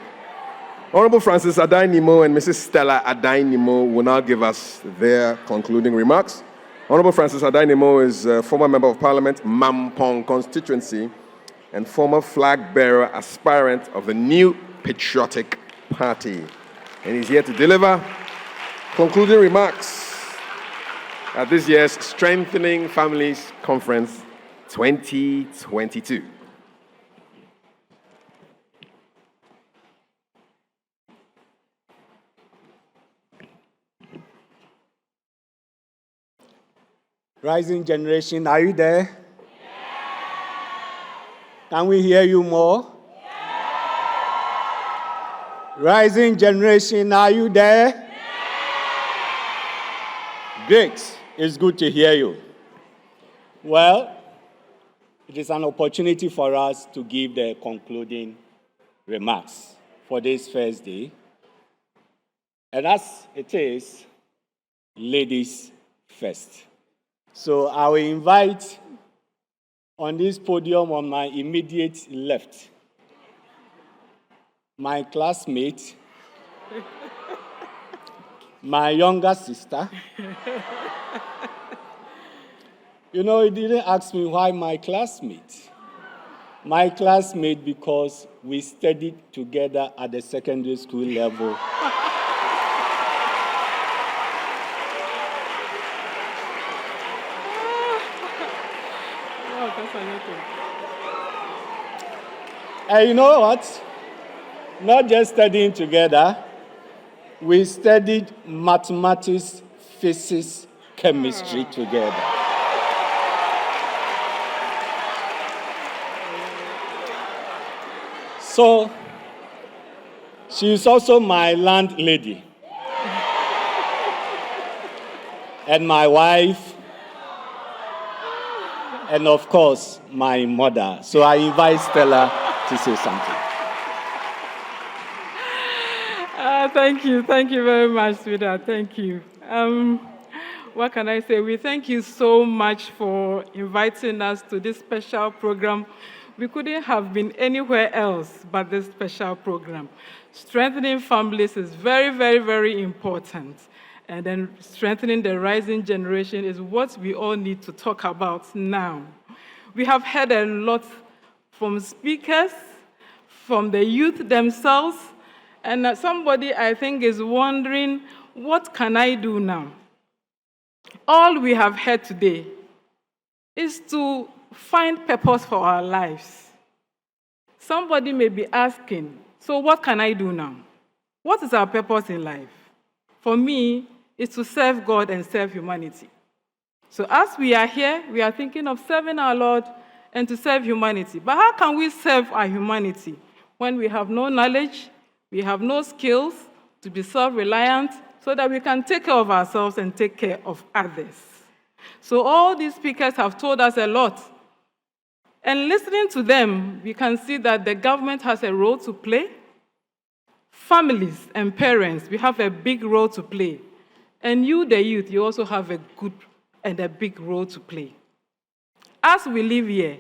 Honorable Francis Adai-Nimo and Mrs. Stella Adai-Nimo will now give us their concluding remarks. Honorable Francis Adai-Nimo is a former Member of Parliament, Mampong constituency, and former flag bearer aspirant of the New Patriotic Party. And he's here to deliver concluding remarks at this year's Strengthening Families Conference 2022. Rising generation, are you there? Yeah. Can we hear you more? Yeah. Rising generation, are you there? Yeah. Great. It's good to hear you. Well, it is an opportunity for us to give the concluding remarks for this first day. And as it is, ladies first. So I will invite on this podium on my immediate left, my classmate, my younger sister. You know, he didn't ask me why my classmate. My classmate because we studied together at the secondary school level. And you know what? Not just studying together, we studied mathematics, physics, chemistry together. So, she is also my landlady. And my wife, and of course, my mother. So I invite Stella to say something. Thank you very much, sweetheart. Thank you. What can I say? We thank you so much for inviting us to this special program. We couldn't have been anywhere else but this special program. Strengthening families is very, very, very important. And then strengthening the rising generation is what we all need to talk about now. We have heard a lot from speakers, from the youth themselves, and somebody, I think, is wondering, what can I do now? All we have heard today is to find purpose for our lives. Somebody may be asking, so what can I do now? What is our purpose in life? For me, it's to serve God and serve humanity. So as we are here, we are thinking of serving our Lord and to serve humanity. But how can we serve our humanity when we have no knowledge, we have no skills to be self-reliant, so that we can take care of ourselves and take care of others? So all these speakers have told us a lot. And listening to them, we can see that the government has a role to play. Families and parents, we have a big role to play. And you, the youth, you also have a good and a big role to play. As we live here,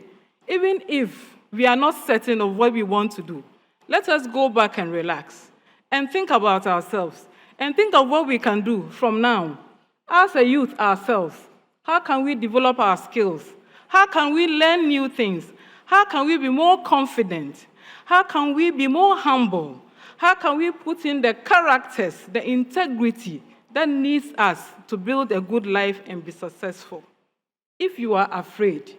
even if we are not certain of what we want to do, let us go back and relax and think about ourselves and think of what we can do from now. As a youth ourselves, how can we develop our skills? How can we learn new things? How can we be more confident? How can we be more humble? How can we put in the characters, the integrity that needs us to build a good life and be successful? If you are afraid,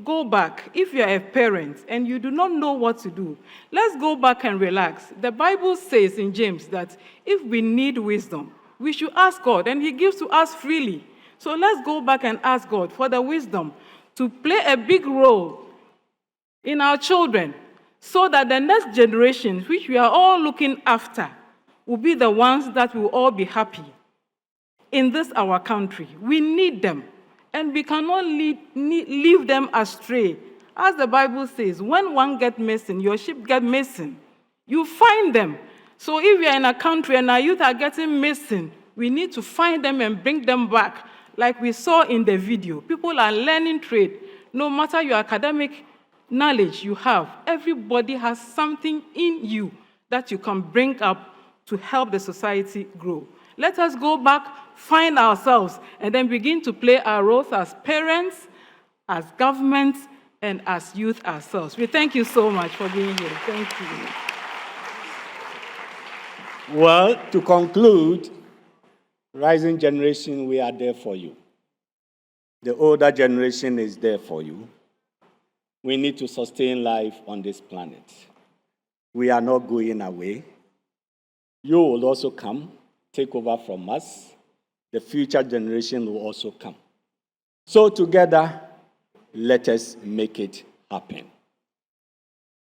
go back. If you are a parent and you do not know what to do, let's go back and relax. The Bible says in James that if we need wisdom, we should ask God, and He gives to us freely. So let's go back and ask God for the wisdom to play a big role in our children, so that the next generation, which we are all looking after, will be the ones that will all be happy in this our country. We need them. And we cannot leave them astray. As the Bible says, when one gets missing, your sheep get missing. You find them. So if we are in a country and our youth are getting missing, we need to find them and bring them back. Like we saw in the video, people are learning trade. No matter your academic knowledge you have, everybody has something in you that you can bring up to help the society grow. Let us go back, find ourselves, and then begin to play our roles as parents, as government, and as youth ourselves. We thank you so much for being here. Thank you. Well, to conclude, rising generation, we are there for you. The older generation is there for you. We need to sustain life on this planet. We are not going away. You will also come, take over from us. The future generation will also come. So together, let us make it happen.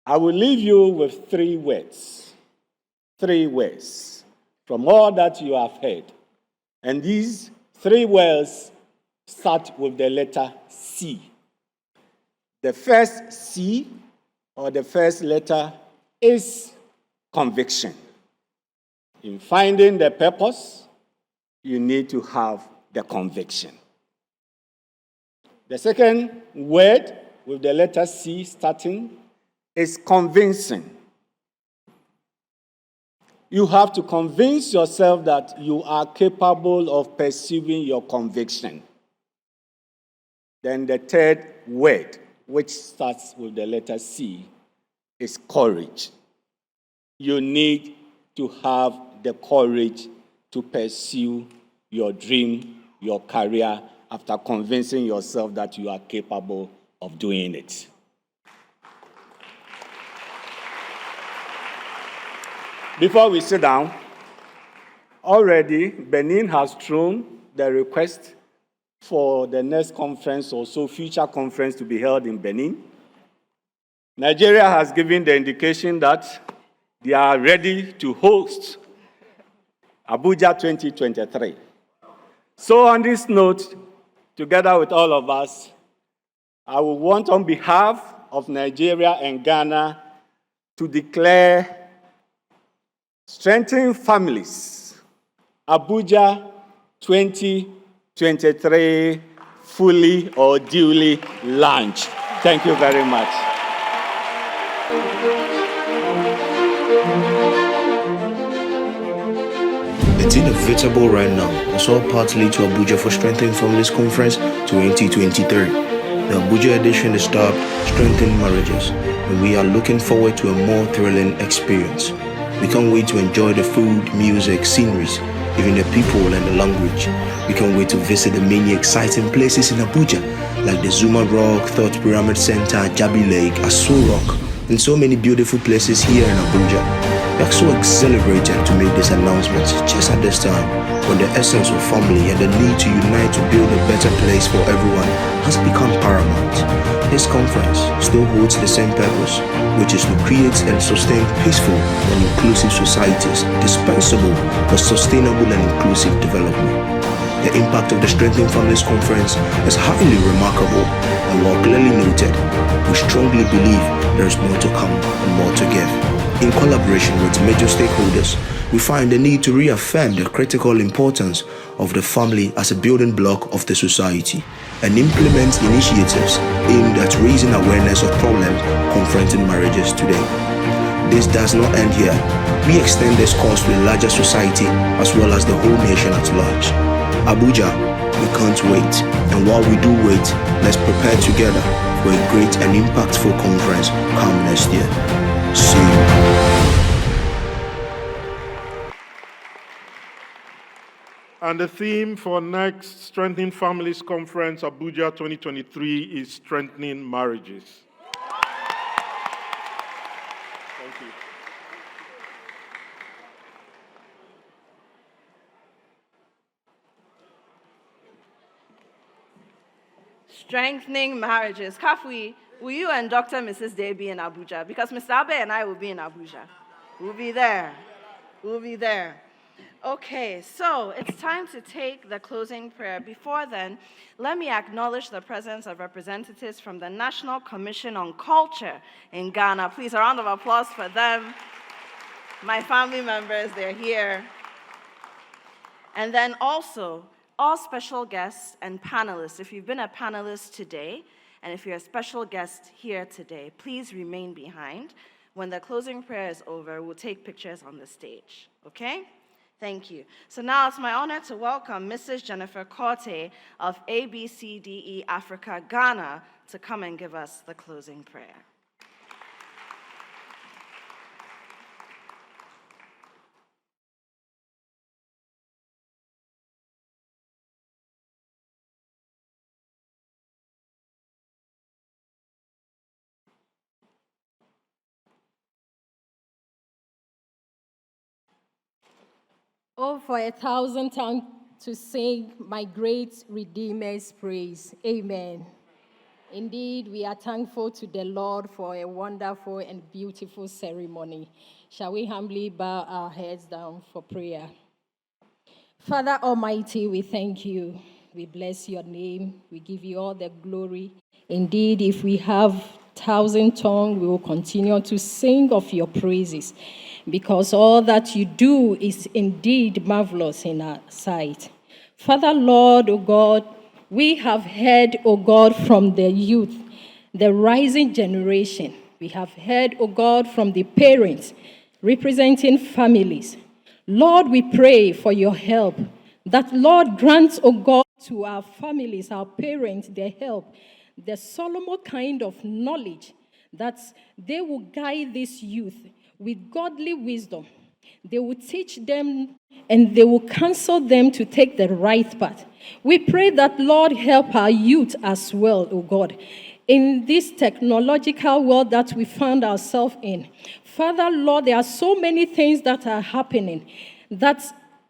I will leave you with 3 words. 3 words from all that you have heard. And these 3 words start with the letter C. The first C, or the first letter, is conviction. In finding the purpose, you need to have the conviction. The second word with the letter C starting is convincing. You have to convince yourself that you are capable of pursuing your conviction. Then the third word, which starts with the letter C, is courage. You need to have the courage to pursue your dream, your career, after convincing yourself that you are capable of doing it. Before we sit down, already Benin has thrown the request for the next conference, or so future conference, to be held in Benin. Nigeria has given the indication that they are ready to host Abuja 2023. So on this note, together with all of us, I will want on behalf of Nigeria and Ghana to declare Strengthening Families, Abuja 2023 fully or duly launched. Thank you very much. It's inevitable right now. It's all partly to Abuja for Strengthening Families Conference 2023. The Abuja edition is dubbed Strengthening Marriages, and we are looking forward to a more thrilling experience. We can't wait to enjoy the food, music, sceneries, even the people and the language. We can't wait to visit the many exciting places in Abuja, like the Zuma Rock, Thought Pyramid Center, Jabi Lake, Aso Rock, and so many beautiful places here in Abuja. We are so exhilarated to make this announcement just at this time, when the essence of family and the need to unite to build a better place for everyone has become paramount. This conference still holds the same purpose, which is to create and sustain peaceful and inclusive societies, dispensable for sustainable and inclusive development. The impact of the Strengthening Families Conference is highly remarkable, and while clearly noted, we strongly believe there is more to come and more to give. In collaboration with major stakeholders, we find the need to reaffirm the critical importance of the family as a building block of the society and implement initiatives aimed at raising awareness of problems confronting marriages today. This does not end here. We extend this cause to a larger society as well as the whole nation at large. Abuja, we can't wait. And while we do wait, let's prepare together for a great and impactful conference come next year. See you. And the theme for next Strengthening Families Conference Abuja 2023 is Strengthening Marriages. Thank you. Strengthening marriages. Kafui, will you and Dr. Mrs. Day be in Abuja? Because Mr. Abe and I will be in Abuja. We'll be there. We'll be there. Okay, so it's time to take the closing prayer. Before then, let me acknowledge the presence of representatives from the National Commission on Culture in Ghana. Please, a round of applause for them. My family members, they're here. And then also, all special guests and panelists. If you've been a panelist today, and if you're a special guest here today, please remain behind. When the closing prayer is over, we'll take pictures on the stage, okay? Thank you. So now it's my honor to welcome Mrs. Jennifer Corte of ABCDE Africa, Ghana, to come and give us the closing prayer. Oh, for 1,000 tongues to sing my great Redeemer's praise. Amen. Indeed, we are thankful to the Lord for a wonderful and beautiful ceremony. Shall we humbly bow our heads down for prayer? Father Almighty, we thank you. We bless your name. We give you all the glory. Indeed, if we have 1,000 tongues, we will continue to sing of your praises, because all that you do is indeed marvelous in our sight. Father, Lord, O God, we have heard, O God, from the youth, the rising generation. We have heard, O God, from the parents representing families. Lord, we pray for your help, that Lord grants, O God, to our families, our parents, their help, the Solomon kind of knowledge, that they will guide this youth with godly wisdom. They will teach them and they will counsel them to take the right path. We pray that, Lord, help our youth as well, O God, in this technological world that we found ourselves in. Father, Lord, there are so many things that are happening that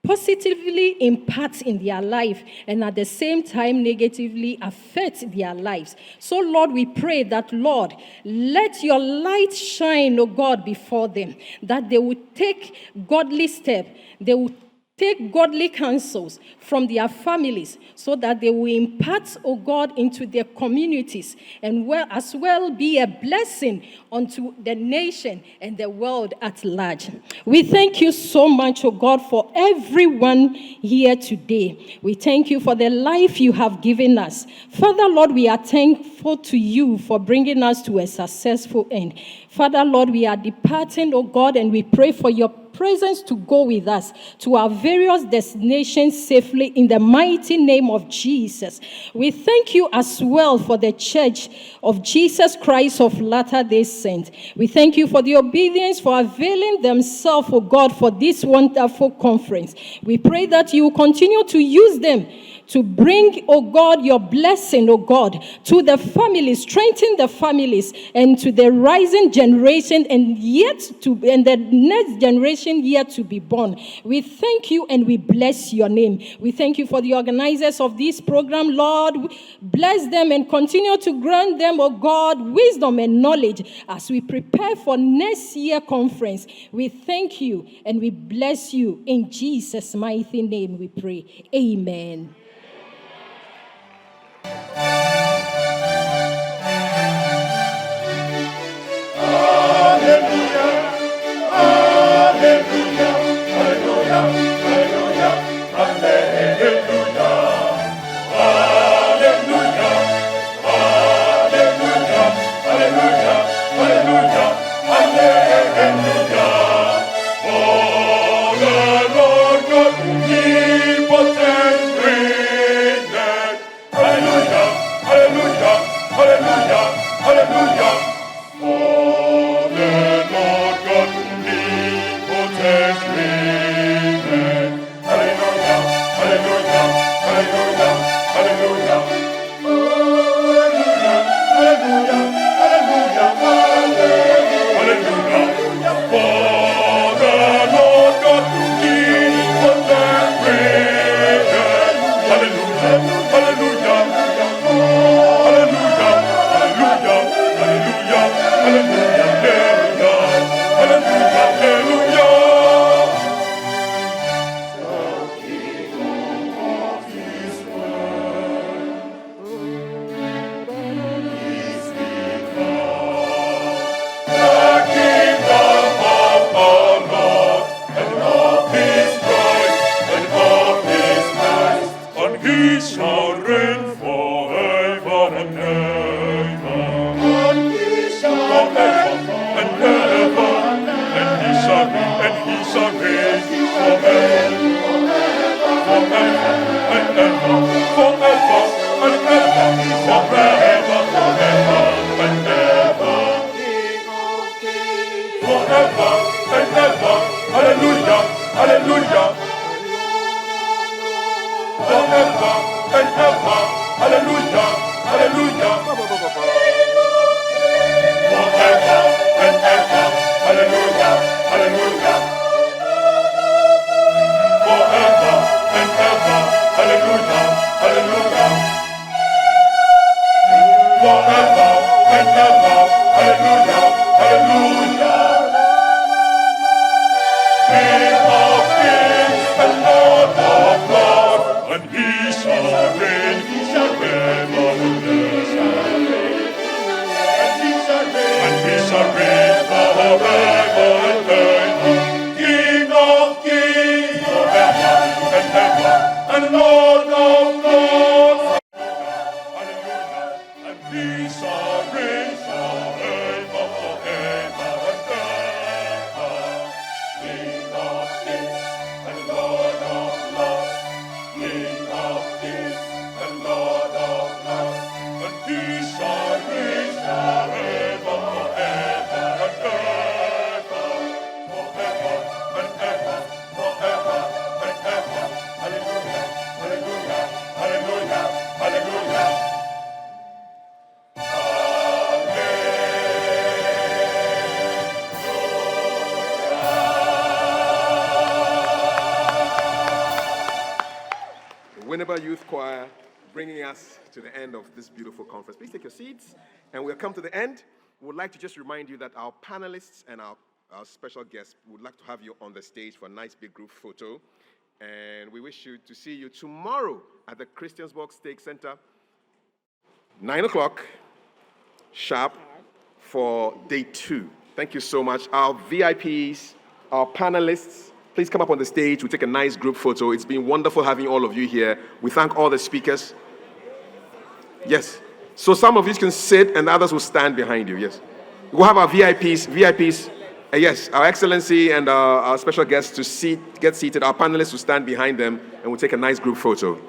positively impact in their life and at the same time negatively affect their lives. So, Lord, we pray that, Lord, let your light shine, O God, before them, that they will take godly steps, they will take godly counsels from their families so that they will impart, O God, into their communities and as well be a blessing unto the nation and the world at large. We thank you so much, O God, for everyone here today. We thank you for the life you have given us. Father, Lord, we are thankful to you for bringing us to a successful end. Father, Lord, we are departing, O God, and we pray for your presence to go with us to our various destinations safely in the mighty name of Jesus. We thank you as well for the Church of Jesus Christ of Latter-day Saints. We thank you for the obedience, for availing themselves, oh God, for this wonderful conference. We pray that you will continue to use them to bring, oh God, your blessing, oh God, to the families, strengthen the families, and to the rising generation, and the next generation yet to be born. We thank you and we bless your name. We thank you for the organizers of this program, Lord. Bless them and continue to grant them, oh God, wisdom and knowledge as we prepare for next year conference. We thank you and we bless you. In Jesus' mighty name we pray. Amen. incredible youth choir bringing us to the end of this beautiful conference. Please take your seats, and we'll come to the end. We would like to just remind you that our panelists and our special guests would like to have you on the stage for a nice big group photo. And we wish you to see you tomorrow at the Christiansborg Stake Center, 9 o'clock sharp for day 2. Thank you so much. Our VIPs, our panelists, please come up on the stage. We'll take a nice group photo. It's been wonderful having all of you here. We thank all the speakers. Yes. So some of you can sit and the others will stand behind you. Yes. We'll have our VIPs. Yes, our Excellency and our special guests to get seated. Our panelists will stand behind them and we'll take a nice group photo.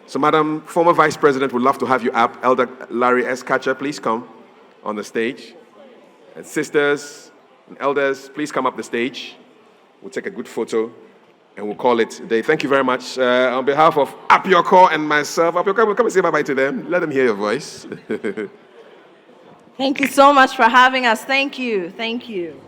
So, Madam former Vice President, would love to have you up. Elder Larry S. Katcher, please come on the stage. And sisters and elders, please come up the stage. We'll take a good photo and we'll call it a day. Thank you very much. On behalf of Apioko and myself, Apioko, come and say bye-bye to them. Let them hear your voice. Thank you so much for having us. Thank you. Thank you.